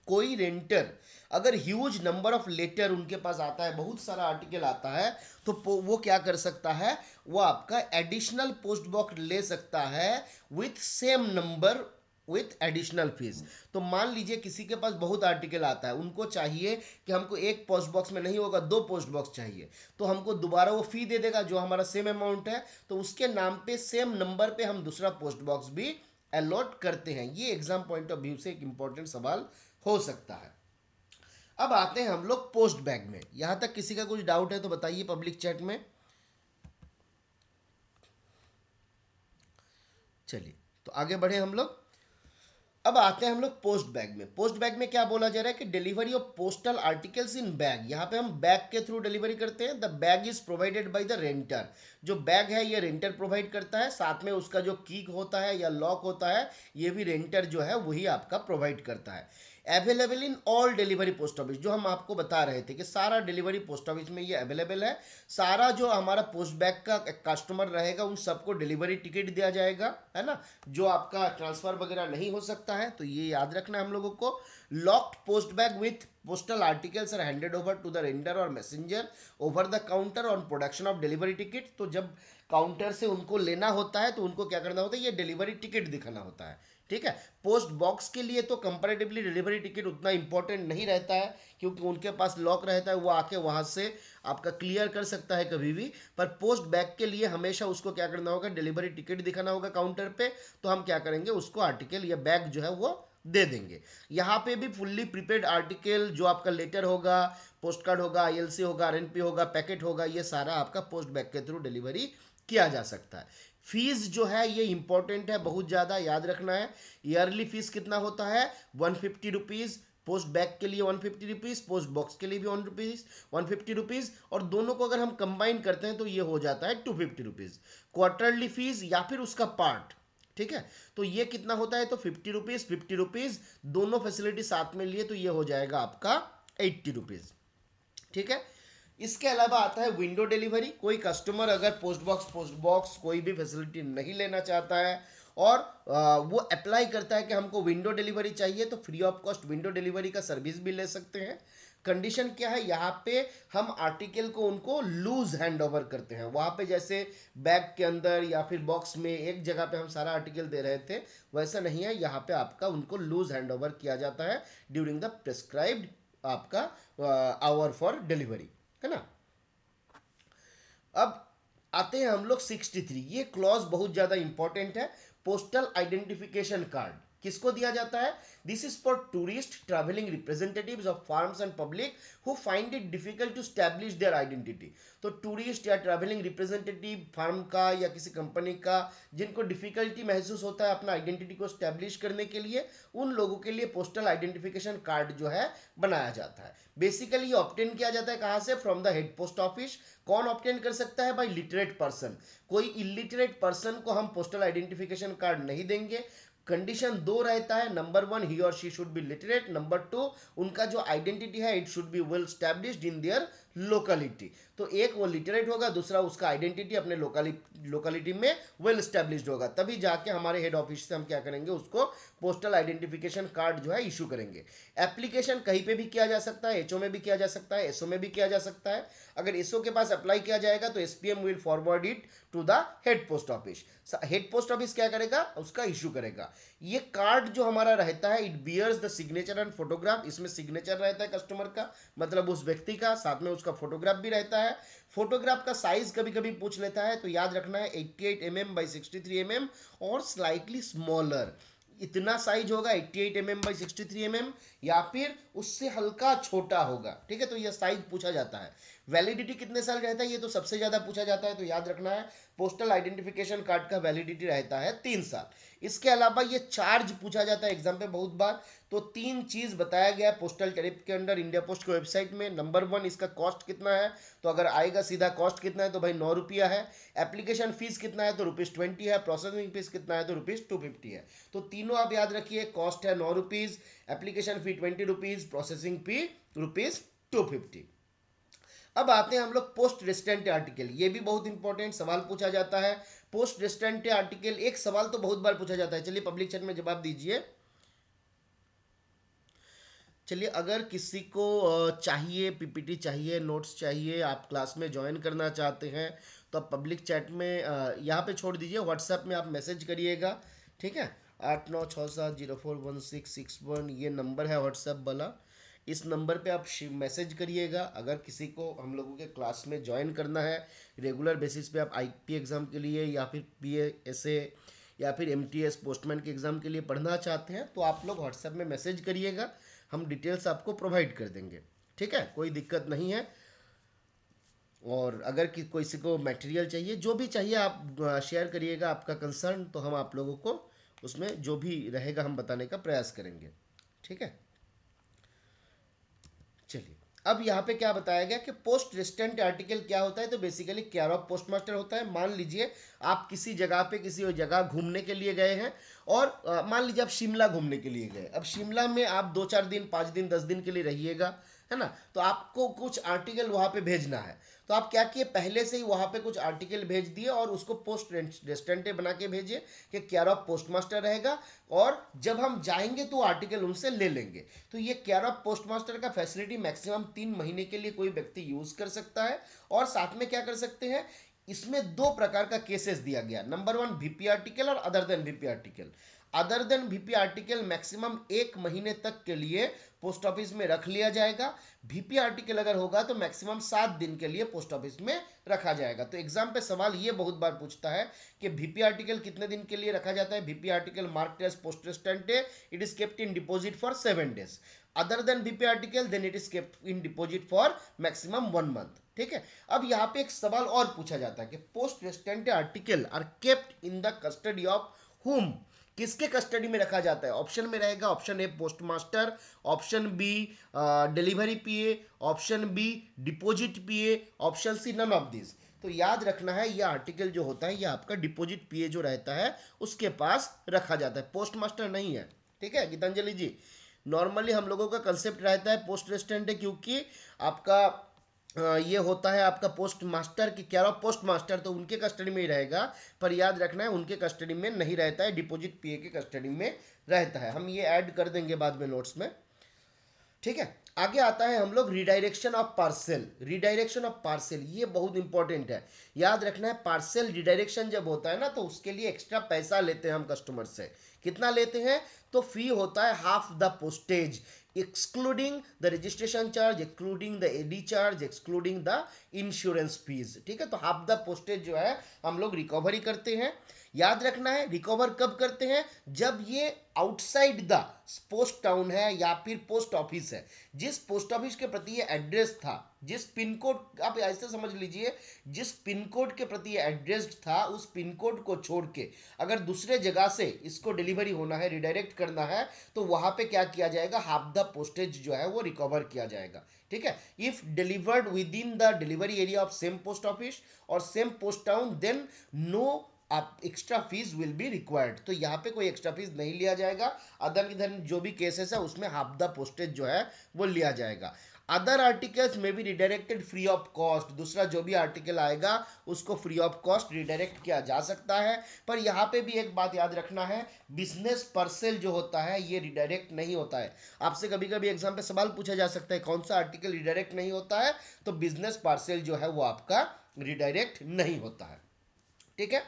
कोई रेंटर अगर ह्यूज नंबर ऑफ लेटर उनके पास आता है, बहुत सारा आर्टिकल आता है, तो वो क्या कर सकता है, वो आपका एडिशनल पोस्ट बॉक्स ले सकता है with same number with additional fees. तो मान लीजिए किसी के पास बहुत आर्टिकल आता है, उनको चाहिए कि हमको एक पोस्ट बॉक्स में नहीं होगा, दो पोस्ट बॉक्स चाहिए, तो हमको दोबारा वो फी दे देगा जो हमारा सेम अमाउंट है, तो उसके नाम पे सेम नंबर पे हम दूसरा पोस्ट बॉक्स भी अलॉट करते हैं। ये एग्जाम पॉइंट ऑफ व्यू से एक इंपॉर्टेंट सवाल हो सकता है। अब आते हैं हम लोग पोस्ट बैग में। यहां तक किसी का कुछ डाउट है तो बताइए पब्लिक चैट में। चलिए तो आगे बढ़े हम लोग। अब आते हैं हम लोग पोस्ट बैग में। पोस्ट बैग में क्या बोला जा रहा है कि delivery of postal articles in bag, यहाँ पे हम बैग के थ्रू डिलीवरी करते हैं। The bag is provided by the रेंटर, जो बैग है ये रेंटर प्रोवाइड करता है, साथ में उसका जो की होता है या लॉक होता है ये भी रेंटर जो है वही आपका प्रोवाइड करता है। Available in all delivery post office, जो हम आपको बता रहे थे कि सारा डिलीवरी पोस्ट ऑफिस में ये अवेलेबल है। सारा जो हमारा पोस्ट बैग का कस्टमर रहेगा उन सबको डिलीवरी टिकट दिया जाएगा, है ना, जो आपका ट्रांसफर वगैरह नहीं हो सकता है, तो ये याद रखना है हम लोगों को। Locked post bag with postal articles are handed over to the renter और messenger over the counter on production of delivery ticket. तो जब काउंटर से उनको लेना होता है तो उनको क्या करना होता है, ये डिलीवरी टिकट दिखाना होता है। ठीक है, पोस्ट बॉक्स के लिए तो कंपैरेटिवली डिलीवरी टिकट उतना इंपॉर्टेंट नहीं रहता है, क्योंकि उनके पास लॉक रहता है, वो आके वहां से आपका क्लियर कर सकता है कभी भी। पर पोस्ट बैग के लिए हमेशा उसको क्या करना होगा, डिलीवरी टिकट दिखाना होगा काउंटर पे, तो हम क्या करेंगे, उसको आर्टिकल या बैग जो है वो दे देंगे। यहाँ पे भी फुल्ली प्रीपेड आर्टिकल जो आपका लेटर होगा, पोस्ट कार्ड होगा, आईएलसी होगा, आरएनपी होगा, पैकेट होगा, ये सारा आपका पोस्ट बैग के थ्रू डिलीवरी किया जा सकता है। फीस जो है ये इंपॉर्टेंट है, बहुत ज़्यादा याद रखना है। ईयरली फीस कितना होता है, 150 रुपीज़। पोस्ट बैग के लिए 150 रुपीज़, पोस्ट बॉक्स के लिए भी 150 रुपीज़, और दोनों को अगर हम कंबाइन करते हैं तो ये हो जाता है 250 रुपीज़। क्वार्टरली फीस या फिर उसका पार्ट, ठीक है, तो ये कितना होता है, तो 50 रुपीज़ 50 रुपीज़, दोनों फैसिलिटी साथ में लिए तो ये हो जाएगा आपका 80 रुपीज़। ठीक है, इसके अलावा आता है विंडो डिलीवरी। कोई कस्टमर अगर पोस्ट बॉक्स कोई भी फैसिलिटी नहीं लेना चाहता है और वो अप्लाई करता है कि हमको विंडो डिलीवरी चाहिए, तो free of cost window delivery का सर्विस भी ले सकते हैं। कंडीशन क्या है, यहाँ पे हम आर्टिकल को उनको लूज हैंड ओवर करते हैं। वहाँ पे जैसे बैग के अंदर या फिर बॉक्स में एक जगह पे हम सारा आर्टिकल दे रहे थे, वैसा नहीं है, यहाँ पे आपका उनको लूज हैंड ओवर किया जाता है ड्यूरिंग द प्रिस्क्राइब्ड आपका आवर फॉर डिलीवरी, है ना। अब आते हैं हम लोग 63, ये क्लॉज बहुत ज्यादा इंपॉर्टेंट है। पोस्टल आइडेंटिफिकेशन कार्ड किसको दिया जाता है, this is for tourist travelling representatives of firms and public who find it difficult to establish their identity. तो टूरिस्ट या ट्रैवलिंग रिप्रेजेंटेटिव फार्म का या किसी कंपनी का जिनको डिफिकल्टी महसूस होता है अपना आइडेंटिटी को स्टैब्लिश करने के लिए, उन लोगों के लिए पोस्टल आइडेंटिफिकेशन कार्ड जो है बनाया जाता है। बेसिकली ये ऑब्टेन किया जाता है कहाँ से, from the head post office. कौन ऑब्टेन कर सकता है, बाय लिटरेट पर्सन। कोई इलिटरेट पर्सन को हम पोस्टल आइडेंटिफिकेशन कार्ड नहीं देंगे। कंडीशन दो रहता है, नंबर 1 ही और she should B literate, number 2 उनका जो आइडेंटिटी है it should be well established in their locality. तो एक वो लिटरेट होगा, दूसरा उसका आइडेंटिटी अपने लोकेलिटी में वेल स्टैब्लिश्ड होगा, तभी जाके हमारे हेड ऑफिस से हम क्या करेंगे, उसको पोस्टल आइडेंटिफिकेशन कार्ड जो है इशू करेंगे। एप्लीकेशन कहीं पे भी किया जा सकता है, एचओ में भी किया जा सकता है, एसओ में भी किया जा सकता है। अगर एसओ के पास अप्लाई किया जाएगा तो SPM will forward it to the head post office. Head post office क्या करेगा, उसका इशू करेगा। ये कार्ड जो हमारा रहता है it bears the signature and photograph, इसमें सिग्नेचर रहता है कस्टमर का, मतलब उस व्यक्ति का, साथ में उसका फोटोग्राफ भी रहता है। फोटोग्राफ का साइज कभी कभी पूछ लेता है, तो याद रखना है 88 mm by 63 mm और स्लाइटली स्मॉलर, इतना साइज होगा 88 mm by 63 mm या फिर उससे हल्का छोटा होगा। ठीक है, तो यह साइज पूछा जाता है। वैलिडिटी कितने साल रहता है, ये तो सबसे ज़्यादा पूछा जाता है, तो याद रखना है पोस्टल आइडेंटिफिकेशन कार्ड का वैलिडिटी रहता है 3 साल। इसके अलावा ये चार्ज पूछा जाता है एग्जाम पे बहुत बार, तो 3 चीज़ बताया गया है पोस्टल टैरिफ के अंडर इंडिया पोस्ट की वेबसाइट में। नंबर 1, इसका कॉस्ट कितना है, तो अगर आएगा सीधा कॉस्ट कितना है तो भाई 9 रुपया है। एप्लीकेशन फीस कितना है तो ₹20 है। प्रोसेसिंग फीस कितना है तो ₹250 है। तो तीनों आप याद रखिए, कॉस्ट है ₹9, एप्लीकेशन फी ₹20, प्रोसेसिंग फी ₹250। अब आते हैं हम लोग पोस्ट रेस्टेंट आर्टिकल, ये भी बहुत इंपॉर्टेंट सवाल पूछा जाता है। पोस्ट रेस्टेंट आर्टिकल, एक सवाल तो बहुत बार पूछा जाता है, चलिए पब्लिक चैट में जवाब दीजिए। चलिए, अगर किसी को चाहिए पीपीटी चाहिए, नोट्स चाहिए, आप क्लास में ज्वाइन करना चाहते हैं, तो आप पब्लिक चैट में यहाँ पे छोड़ दीजिए, व्हाट्सएप में आप मैसेज करिएगा, ठीक है। 8967041661 ये नंबर है व्हाट्सएप वाला, इस नंबर पे आप मैसेज करिएगा। अगर किसी को हम लोगों के क्लास में ज्वाइन करना है रेगुलर बेसिस पे, आप आईपी एग्ज़ाम के लिए या फिर पीएसए या फिर एमटीएस पोस्टमैन के एग्ज़ाम के लिए पढ़ना चाहते हैं, तो आप लोग व्हाट्सएप में मैसेज करिएगा, हम डिटेल्स आपको प्रोवाइड कर देंगे, ठीक है, कोई दिक्कत नहीं है। और अगर किसी को मटेरियल चाहिए, जो भी चाहिए आप शेयर करिएगा आपका कंसर्न, तो हम आप लोगों को उसमें जो भी रहेगा हम बताने का प्रयास करेंगे, ठीक है। चलिए, अब यहाँ पे क्या बताया गया कि पोस्ट रेस्टेंट आर्टिकल क्या होता है, तो basically care of post master होता है। मान लीजिए आप किसी जगह पे किसी जगह घूमने के लिए गए हैं, और मान लीजिए आप शिमला घूमने के लिए गए। अब शिमला में आप 2-4 दिन, 5 दिन, 10 दिन के लिए रहिएगा, है ना, तो आपको कुछ आर्टिकल वहाँ पे भेजना है। तो आप क्या किए, पहले से ही वहाँ पे कुछ आर्टिकल भेज दिए और उसको पोस्ट रेस्टेंटे बना के भेजिए कि केयर ऑफ पोस्ट मास्टर रहेगा, और जब हम जाएंगे तो आर्टिकल उनसे ले लेंगे। तो ये केयर ऑफ पोस्ट मास्टर का फैसिलिटी मैक्सिमम 3 महीने के लिए कोई व्यक्ति यूज कर सकता है। और साथ में क्या कर सकते हैं, इसमें 2 प्रकार का केसेस दिया गया। नंबर 1 वीपी आर्टिकल और other than VP article. Other than VP article maximum 1 महीने तक के लिए पोस्ट ऑफिस में रख लिया जाएगा। वीपी आर्टिकल अगर होगा तो मैक्सिमम 7 दिन के लिए पोस्ट ऑफिस में रखा जाएगा। तो एग्जाम पे सवाल ये बहुत बार पूछता है कि वीपी आर्टिकल कितने दिन के लिए रखा जाता है। VP article marked as poste restante, it is kept in deposit for 7 days। Other than VP article then it is kept in deposit for maximum 1 month, ठीक है। अब यहाँ पे एक सवाल और पूछा जाता है कि poste restante article are kept in the custody of whom, किसके कस्टडी में रखा जाता है। ऑप्शन में रहेगा, option A post master, option B delivery PA, option B deposit PA, option C none of this. तो याद रखना है, यह आर्टिकल जो होता है, यह आपका डिपॉजिट पीए जो रहता है उसके पास रखा जाता है, पोस्ट मास्टर नहीं है, ठीक है गीतांजलि जी। नॉर्मली हम लोगों का कंसेप्ट रहता है पोस्ट रेस्टेंट है, क्योंकि आपका ये होता है आपका पोस्ट मास्टर की केयर ऑफ पोस्ट मास्टर, तो उनके कस्टडी में ही रहेगा। पर याद रखना है उनके कस्टडी में नहीं रहता है, डिपॉजिट पीए के कस्टडी में रहता है। हम ये ऐड कर देंगे बाद में नोट्स में, ठीक है। आगे आता है हम लोग redirection of parcel. Redirection of parcel ये बहुत इंपॉर्टेंट है, याद रखना है। पार्सल रिडायरेक्शन जब होता है ना, तो उसके लिए एक्स्ट्रा पैसा लेते हैं हम कस्टमर से। कितना लेते हैं, तो फी होता है half the postage, excluding the registration charge, excluding the AD charge, excluding the insurance fees, ठीक है। तो हाफ द पोस्टेज जो है हम लोग रिकवरी करते हैं। याद रखना है रिकवर कब करते हैं, जब ये आउटसाइड द पोस्ट टाउन है या फिर पोस्ट ऑफिस है, जिस पोस्ट ऑफिस के प्रति ये एड्रेस था, जिस पिन कोड, आप ऐसे समझ लीजिए, जिस पिन कोड के प्रति ये एड्रेस था, उस पिन कोड को छोड़ के अगर दूसरे जगह से इसको डिलीवरी होना है, रिडायरेक्ट करना है, तो वहां पे क्या किया जाएगा, हाफ द पोस्टेज जो है वो रिकवर किया जाएगा, ठीक है। If delivered within the delivery area of same post office और same post town, then no आप extra fee will be required. तो यहाँ पे कोई एक्स्ट्रा फीस नहीं लिया जाएगा। अदर इधर जो भी केसेस है उसमें हाफ द पोस्टेज जो है वो लिया जाएगा। अदर आर्टिकल्स में भी रिडायरेक्टेड फ्री ऑफ कॉस्ट, दूसरा जो भी आर्टिकल आएगा उसको फ्री ऑफ कॉस्ट रिडायरेक्ट किया जा सकता है। पर यहाँ पे भी एक बात याद रखना है, बिजनेस पार्सल जो होता है ये रिडायरेक्ट नहीं होता है। आपसे कभी कभी एग्जाम पे सवाल पूछा जा सकता है कौन सा आर्टिकल रिडायरेक्ट नहीं होता है, तो बिजनेस पार्सल जो है वो आपका रिडायरेक्ट नहीं होता है, ठीक है।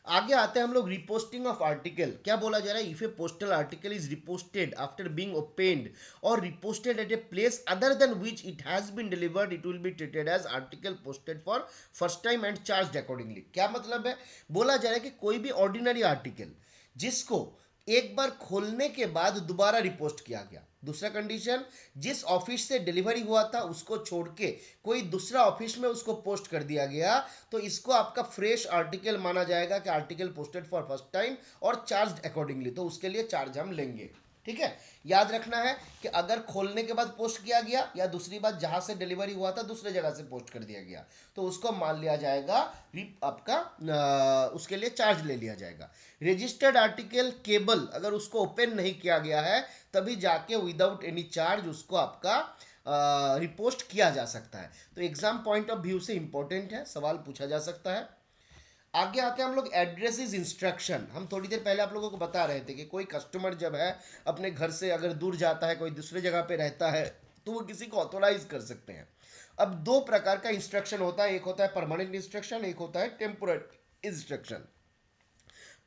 आगे आते हैं हम लोग रिपोस्टिंग ऑफ आर्टिकल। क्या बोला जा रहा है, if a postal article is reposted after being opened और reposted at a place other than which it has been delivered, it will be treated as article posted for first time and charge accordingly. क्या मतलब है, बोला जा रहा है कि कोई भी ऑर्डिनरी आर्टिकल जिसको एक बार खोलने के बाद दोबारा रिपोस्ट किया गया। दूसरा कंडीशन, जिस ऑफिस से डिलीवरी हुआ था उसको छोड़ के कोई दूसरा ऑफिस में उसको पोस्ट कर दिया गया, तो इसको आपका फ्रेश आर्टिकल माना जाएगा कि article posted for first time और चार्ज अकॉर्डिंगली, तो उसके लिए चार्ज हम लेंगे। ठीक है, याद रखना है कि अगर खोलने के बाद पोस्ट किया गया या दूसरी बात जहां से डिलीवरी हुआ था दूसरे जगह से पोस्ट कर दिया गया, तो उसको मान लिया जाएगा आपका उसके लिए चार्ज ले लिया जाएगा। रजिस्टर्ड आर्टिकल केबल अगर उसको ओपन नहीं किया गया है तभी जाके विदाउट एनी चार्ज उसको आपका रिपोस्ट किया जा सकता है। तो एग्जाम पॉइंट ऑफ व्यू से इंपॉर्टेंट है, सवाल पूछा जा सकता है। आगे आते हैं हम लोग एड्रेस इज इंस्ट्रक्शन। हम थोड़ी देर पहले आप लोगों को बता रहे थे कि कोई कस्टमर जब है अपने घर से अगर दूर जाता है, कोई दूसरे जगह पे रहता है, तो वो किसी को ऑथोराइज कर सकते हैं। अब दो प्रकार का इंस्ट्रक्शन होता है, एक होता है परमानेंट इंस्ट्रक्शन, एक होता है टेम्पोररी इंस्ट्रक्शन।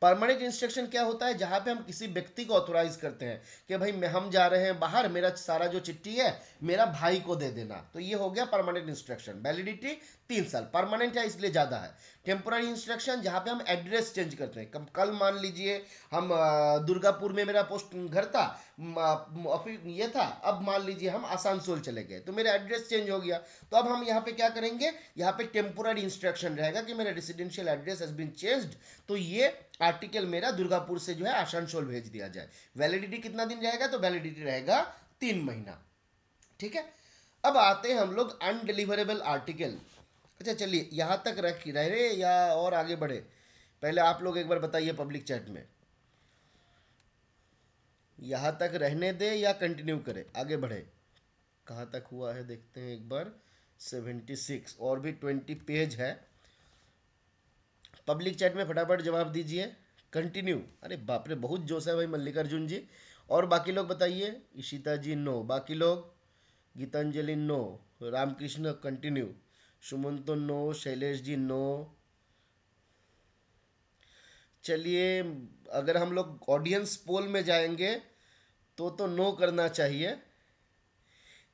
परमानेंट इंस्ट्रक्शन क्या होता है, जहां पे हम किसी व्यक्ति को ऑथोराइज करते हैं कि भाई हम जा रहे हैं बाहर, मेरा सारा जो चिट्ठी है मेरा भाई को दे देना, तो ये हो गया परमानेंट इंस्ट्रक्शन। वैलिडिटी 3 साल, परमानेंट है इसलिए ज़्यादा है। टेम्पोररी इंस्ट्रक्शन जहां पे हम एड्रेस चेंज करते हैं, कल मान लीजिए हम दुर्गापुर में मेरा पोस्ट घर था, ऑफिस ये था, अब मान लीजिए हम आसानसोल चले गए तो मेरा एड्रेस चेंज हो गया, तो अब हम यहाँ पे क्या करेंगे, यहाँ पे टेम्पोररी इंस्ट्रक्शन रहेगा कि मेरा residential address has been changed, तो ये आर्टिकल मेरा दुर्गापुर से जो है आसानसोल भेज दिया जाए। वैलिडिटी कितना दिन रहेगा, तो वैलिडिटी रहेगा 3 महीना। ठीक है, अब आते हैं हम लोग अनडिलीवरेबल आर्टिकल। अच्छा चलिए यहाँ तक रख रहे या और आगे बढ़े, पहले आप लोग एक बार बताइए पब्लिक चैट में, यहाँ तक रहने दे या कंटिन्यू करें, आगे बढ़े। कहाँ तक हुआ है देखते हैं एक बार। 76 और भी 20 पेज है। पब्लिक चैट में फटाफट जवाब दीजिए। कंटिन्यू, अरे बाप रे बहुत जोश है भाई मल्लिकार्जुन जी। और बाकी लोग बताइए, इशिता जी नो, बाकी लोग, Geetanjali no, Ramakrishna continue, Sumanto no, Shailesh ji no. चलिए, अगर हम लोग ऑडियंस पोल में जाएंगे तो नो करना चाहिए।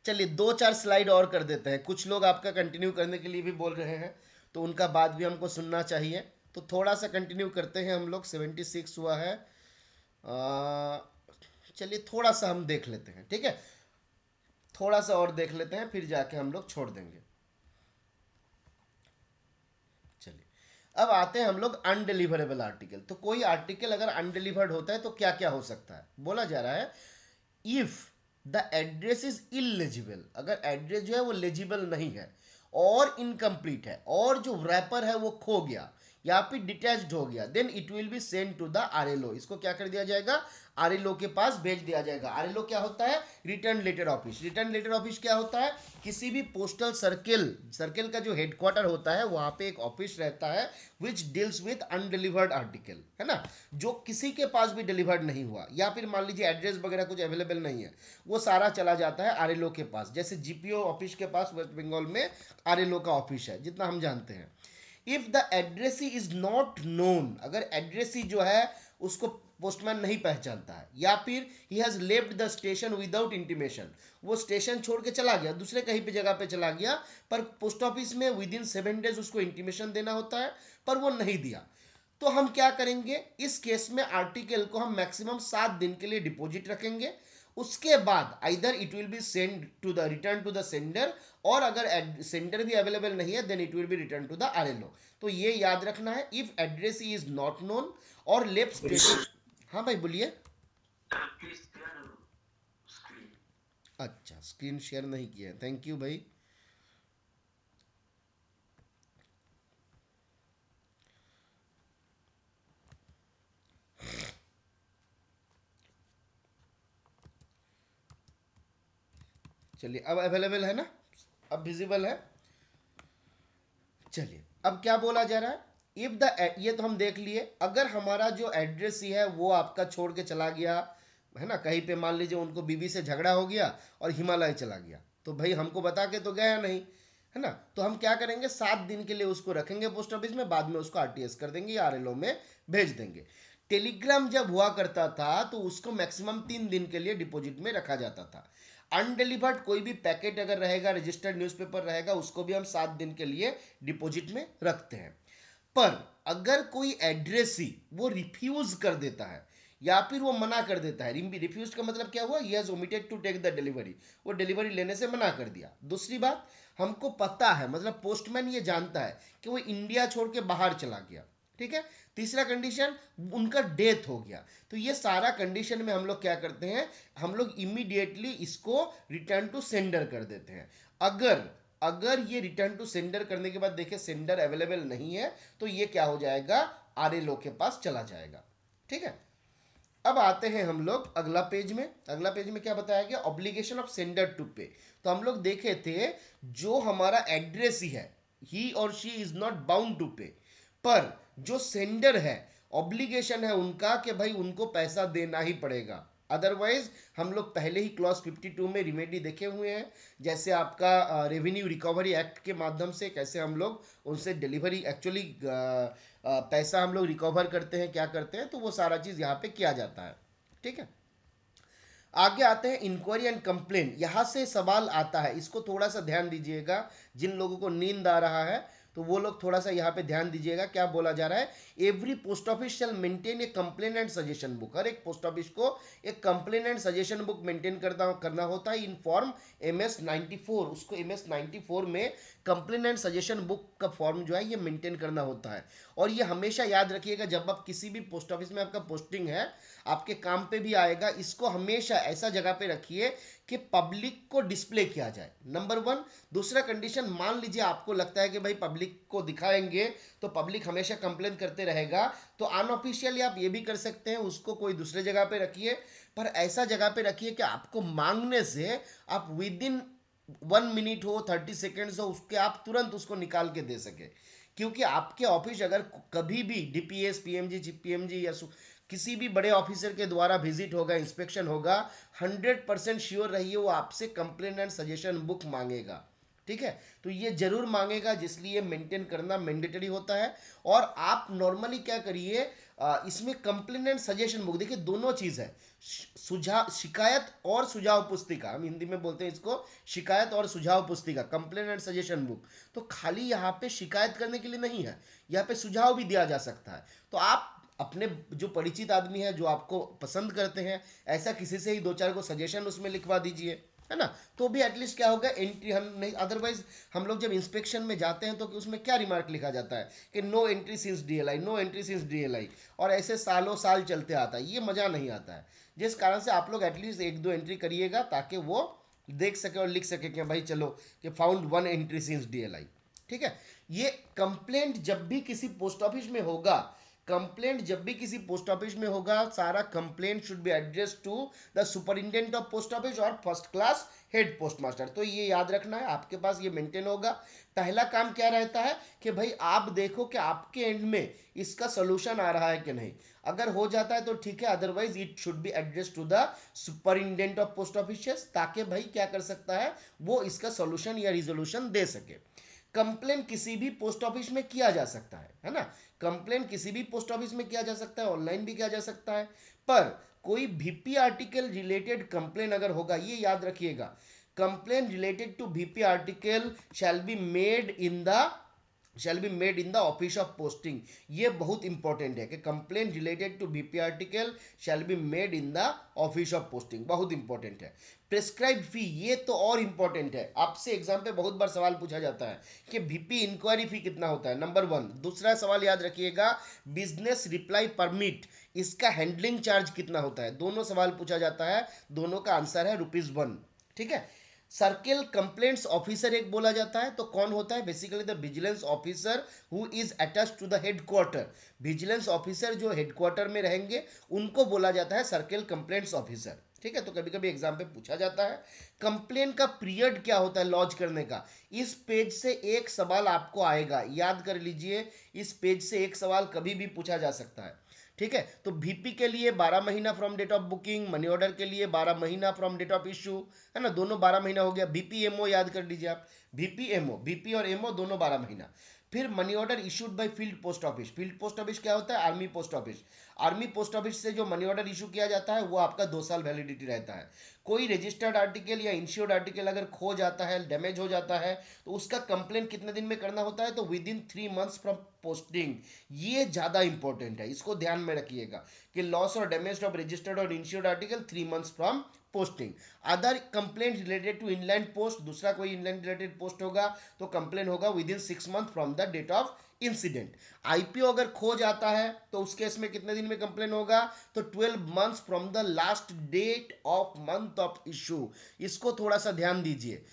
चलिए 2-4 स्लाइड और कर देते हैं, कुछ लोग आपका कंटिन्यू करने के लिए भी बोल रहे हैं, तो उनका बात भी हमको सुनना चाहिए, तो थोड़ा सा कंटिन्यू करते हैं हम लोग। 76 हुआ है, चलिए थोड़ा सा हम देख लेते हैं, ठीक है, थोड़ा सा और देख लेते हैं फिर जाके हम लोग छोड़ देंगे। चलिए, अब आते हैं हम लोग अनडिलीवरेबल आर्टिकल। तो कोई आर्टिकल अगर अनडिलीवर्ड होता है तो क्या क्या हो सकता है, बोला जा रहा है if the address is illegible, अगर एड्रेस जो है वो लेजिबल नहीं है और इनकम्प्लीट है और जो रैपर है वो खो गया या फिर डिटैच्ड हो गया, then it will be send to the RLO. इसको क्या कर दिया जाएगा, आरएलओ के पास भेज दिया जाएगा। आरएलओ क्या होता है, return letter office. Return letter office क्या होता है, किसी भी पोस्टल सर्किल, सर्किल का जो हेडक्वार्टर होता है वहां पे एक ऑफिस रहता है which deals with undelivered article, है ना, जो किसी के पास भी डिलीवर्ड नहीं हुआ या फिर मान लीजिए एड्रेस वगैरह कुछ अवेलेबल नहीं है, वो सारा चला जाता है आरएलओ के पास। जैसे जीपीओ ऑफिस के पास वेस्ट बंगाल में आरएलओ का ऑफिस है, जितना हम जानते हैं। If the addressee is not known, अगर एड्रेसी जो है उसको पोस्टमैन नहीं पहचानता है या फिर he has left the station without intimation, वो स्टेशन छोड़ के चला गया, दूसरे कहीं पे जगह पे चला गया, पर पोस्ट ऑफिस में विद इन 7 डेज उसको इंटीमेशन देना होता है पर वो नहीं दिया, तो हम क्या करेंगे, इस केस में आर्टिकल को हम मैक्सिमम 7 दिन के लिए डिपॉजिट रखेंगे। उसके बाद either it will be send to the return to the sender, और अगर सेंडर भी अवेलेबल नहीं है then it will be return to the RLO. तो ये याद रखना है, if address is not known और लेफ्ट स्टेशन। हाँ भाई बोलिए। अच्छा, स्क्रीन शेयर नहीं किया है, थैंक यू भाई। चलिए अब अवेलेबल है ना, अब विजिबल है। चलिए अब क्या बोला जा रहा है, इफ द, ये तो हम देख लिए, अगर हमारा जो एड्रेस ही है वो आपका छोड़ के चला गया है ना, कहीं पे मान लीजिए उनको बीवी से झगड़ा हो गया और हिमालय चला गया, तो भाई हमको बता के तो गया नहीं, है ना, तो हम क्या करेंगे 7 दिन के लिए उसको रखेंगे पोस्ट ऑफिस में, बाद में उसको आरटीएस कर देंगे या आरएलओ में भेज देंगे। टेलीग्राम जब हुआ करता था तो उसको मैक्सिमम 3 दिन के लिए डिपॉजिट में रखा जाता था। अनडिलीवर्ड कोई भी पैकेट अगर रहेगा, रजिस्टर्ड न्यूज़पेपर रहेगा, उसको भी हम 7 दिन के लिए डिपॉजिट में रखते हैं। पर अगर कोई एड्रेसी वो रिफ्यूज कर देता है या फिर वो मना कर देता है। रिफ्यूज का मतलब क्या हुआ, he has omitted to take the delivery, वो डिलीवरी लेने से मना कर दिया। दूसरी बात, हमको पता है, मतलब पोस्टमैन ये जानता है कि वो इंडिया छोड़ के बाहर चला गया, ठीक है। तीसरा कंडीशन, उनका डेथ हो गया। तो ये सारा कंडीशन में हम लोग क्या करते हैं, हम लोग इमीडिएटली इसको रिटर्न टू सेंडर कर देते हैं। अगर अगर ये रिटर्न टू सेंडर करने के बाद देखे सेंडर अवेलेबल नहीं है, तो ये क्या हो जाएगा, आरएलओ के पास चला जाएगा, ठीक है। अब आते हैं हम लोग अगला पेज में। अगला पेज में क्या बताया गया, ऑब्लिगेशन ऑफ सेंडर टू पे। तो हम लोग देखे थे, जो हमारा एड्रेस ही है, ही और she is not bound to pay, पर जो सेंडर है ऑब्लिगेशन है उनका कि भाई उनको पैसा देना ही पड़ेगा। अदरवाइज हम लोग पहले ही क्लॉज 52 में रिमेडी देखे हुए हैं, जैसे आपका रेवेन्यू रिकवरी एक्ट के माध्यम से कैसे हम लोग उनसे डिलीवरी एक्चुअली पैसा हम लोग रिकवर करते हैं, क्या करते हैं, तो वो सारा चीज़ यहाँ पे किया जाता है, ठीक है। आगे आते हैं इंक्वायरी एंड कंप्लेन। यहाँ से सवाल आता है, इसको थोड़ा सा ध्यान दीजिएगा, जिन लोगों को नींद आ रहा है तो वो लोग थोड़ा सा यहाँ पे ध्यान दीजिएगा। क्या बोला जा रहा है, every post office shall maintain a complain and suggestion book. हर एक पोस्ट ऑफिस को एक complain and suggestion book maintain करना होता है इन फॉर्म MS-94। उसको MS-94 में कंप्लेन एंड सजेशन बुक का फॉर्म जो है ये मेंटेन करना होता है। और ये हमेशा याद रखिएगा, जब आप किसी भी पोस्ट ऑफिस में आपका पोस्टिंग है, आपके काम पे भी आएगा, इसको हमेशा ऐसा जगह पे रखिए कि पब्लिक को डिस्प्ले किया जाए, नंबर वन। दूसरा कंडीशन, मान लीजिए आपको लगता है कि भाई पब्लिक को दिखाएंगे तो पब्लिक हमेशा कंप्लेन करते रहेगा, तो अनऑफिशियली आप ये भी कर सकते हैं, उसको कोई दूसरे जगह पे रखिए, पर ऐसा जगह पे रखिए कि आपको मांगने से आप विद इन 1 मिनट हो, 30 सेकेंड्स हो, उसके आप तुरंत उसको निकाल के दे सके। क्योंकि आपके ऑफिस अगर कभी भी DPS PMG PMG या किसी भी बड़े ऑफिसर के द्वारा विजिट होगा, इंस्पेक्शन होगा, 100% श्योर रहिए वो आपसे कंप्लेन एंड सजेशन बुक मांगेगा, ठीक है। तो ये जरूर मांगेगा, जिसलिए मेंटेन करना मैंडेटरी होता है। और आप नॉर्मली क्या करिए, इसमें कंप्लेन एंड सजेशन बुक, देखिए दोनों चीज़ है, सुझाव, शिकायत और सुझाव पुस्तिका, हम हिंदी में बोलते हैं इसको शिकायत और सुझाव पुस्तिका, कंप्लेन एंड सजेशन बुक। तो खाली यहाँ पे शिकायत करने के लिए नहीं है, यहाँ पे सुझाव भी दिया जा सकता है। तो आप अपने जो परिचित आदमी है, जो आपको पसंद करते हैं, ऐसा किसी से ही दो चार को सजेशन उसमें लिखवा दीजिए, है ना। तो भी एटलीस्ट क्या होगा, एंट्री हम नहीं, अदरवाइज हम लोग जब इंस्पेक्शन में जाते हैं तो उसमें क्या रिमार्क लिखा जाता है कि no entry since DLI, no entry since DLI, और ऐसे सालों साल चलते आता है, ये मज़ा नहीं आता है। जिस कारण से आप लोग एटलीस्ट एक दो एंट्री करिएगा, ताकि वो देख सके और लिख सके कि भाई चलो कि फाउंड 1 एंट्री सिंस DLI, ठीक है। ये कंप्लेंट जब भी किसी पोस्ट ऑफिस में होगा, कंप्लेंट जब भी किसी पोस्ट ऑफिस में होगा, सारा complaint should be address to the superintendent of post office और first class head post master. तो ये याद रखना है, आपके पास ये मेंटेन होगा। पहला काम क्या रहता है कि भाई आप देखो कि आपके एंड में इसका सोल्यूशन आ रहा है कि नहीं। अगर हो जाता है तो ठीक है, otherwise it should be address to the superintendent of post office, ताकि भाई क्या कर सकता है, वो इसका सोल्यूशन या रिजोल्यूशन दे सके। कंप्लेन किसी भी पोस्ट ऑफिस में किया जा सकता है ना। कंप्लेन किसी भी पोस्ट ऑफिस में किया जा सकता है, ऑनलाइन भी किया जा सकता है। पर कोई VP आर्टिकल रिलेटेड कंप्लेन अगर होगा, ये याद रखिएगा, complain related to VP article shall be made in the office of posting. ये बहुत इंपॉर्टेंट है कि complain related to VP article shall be made in the office of posting, बहुत इंपॉर्टेंट है। प्रिस्क्राइब फी, ये तो और इंपॉर्टेंट है, आपसे एग्जाम पे बहुत बार सवाल पूछा जाता है कि VP इंक्वायरी फी कितना होता है, नंबर 1। दूसरा सवाल याद रखिएगा, बिजनेस रिप्लाई परमिट, इसका हैंडलिंग चार्ज कितना होता है, दोनों सवाल पूछा जाता है, दोनों का आंसर है ₹1, ठीक है। सर्किल कंप्लेंट्स ऑफिसर एक बोला जाता है, तो कौन होता है, basically the vigilance officer who is attached to the headquarter. Vigilance officer जो हेडक्वार्टर में रहेंगे उनको बोला जाता है सर्किल कंप्लेंट्स ऑफिसर, ठीक है। तो कभी कभी एग्जाम पे पूछा जाता है। कंप्लेन का पीरियड क्या होता है लॉन्च करने का, इस पेज से एक सवाल आपको आएगा, याद कर लीजिए, इस पेज से एक सवाल कभी भी पूछा जा सकता है, ठीक है। तो VP के लिए 12 महीना from date of booking, money order के लिए 12 महीना फ्रॉम डेट ऑफ इशू, है ना, दोनों 12 महीना हो गया। BP MO याद कर लीजिए आप, VP MO, BP और MO दोनों 12 महीना। फिर money order issued by field post office. Field post office क्या होता है? Army post office. Army post office से जो मनी ऑर्डर इशू किया जाता है वो आपका 2 साल वैलिडिटी रहता है। कोई रजिस्टर्ड आर्टिकल या इंश्योर्ड आर्टिकल अगर खो जाता है, डैमेज हो जाता है, तो उसका कंप्लेन कितने दिन में करना होता है? तो with in 3 months from posting. ये ज़्यादा इंपॉर्टेंट है, इसको ध्यान में रखिएगा कि loss or damage of registered or insured article 3 months from posting. Other complaint related to inland post, दूसरा कोई इनलैंड रिलेटेड पोस्ट होगा तो कंप्लेन होगा within 6 month from the date of incident. IPO अगर खो जाता है तो उस केस में कितने दिन में कंप्लेन होगा? तो 12 months from the last date of month of issue. इसको थोड़ा सा ध्यान दीजिए।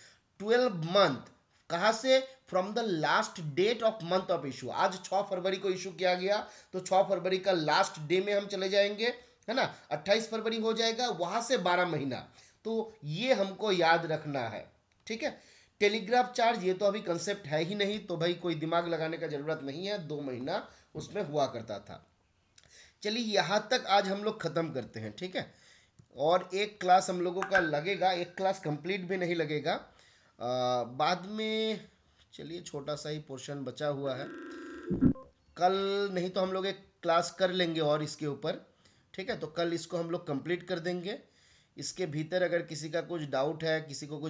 12 मंथ कहाँ से? From the last date of month of issue. आज 6 फरवरी को इशू किया गया तो 6 फरवरी का लास्ट डे में हम चले जाएंगे, है ना। 28 फरवरी हो जाएगा, वहां से 12 महीना। तो ये हमको याद रखना है, ठीक है। टेलीग्राफ चार्ज ये तो अभी कंसेप्ट है ही नहीं, तो भाई कोई दिमाग लगाने का जरूरत नहीं है, 2 महीना उसमें हुआ करता था। चलिए यहाँ तक आज हम लोग ख़त्म करते हैं, ठीक है। और एक क्लास हम लोगों का लगेगा, एक क्लास कंप्लीट भी नहीं लगेगा, बाद में। चलिए छोटा सा ही पोर्शन बचा हुआ है, कल नहीं तो हम लोग एक क्लास कर लेंगे और इसके ऊपर, ठीक है। तो कल इसको हम लोग कंप्लीट कर देंगे। इसके भीतर अगर किसी का कुछ डाउट है, किसी को कुछ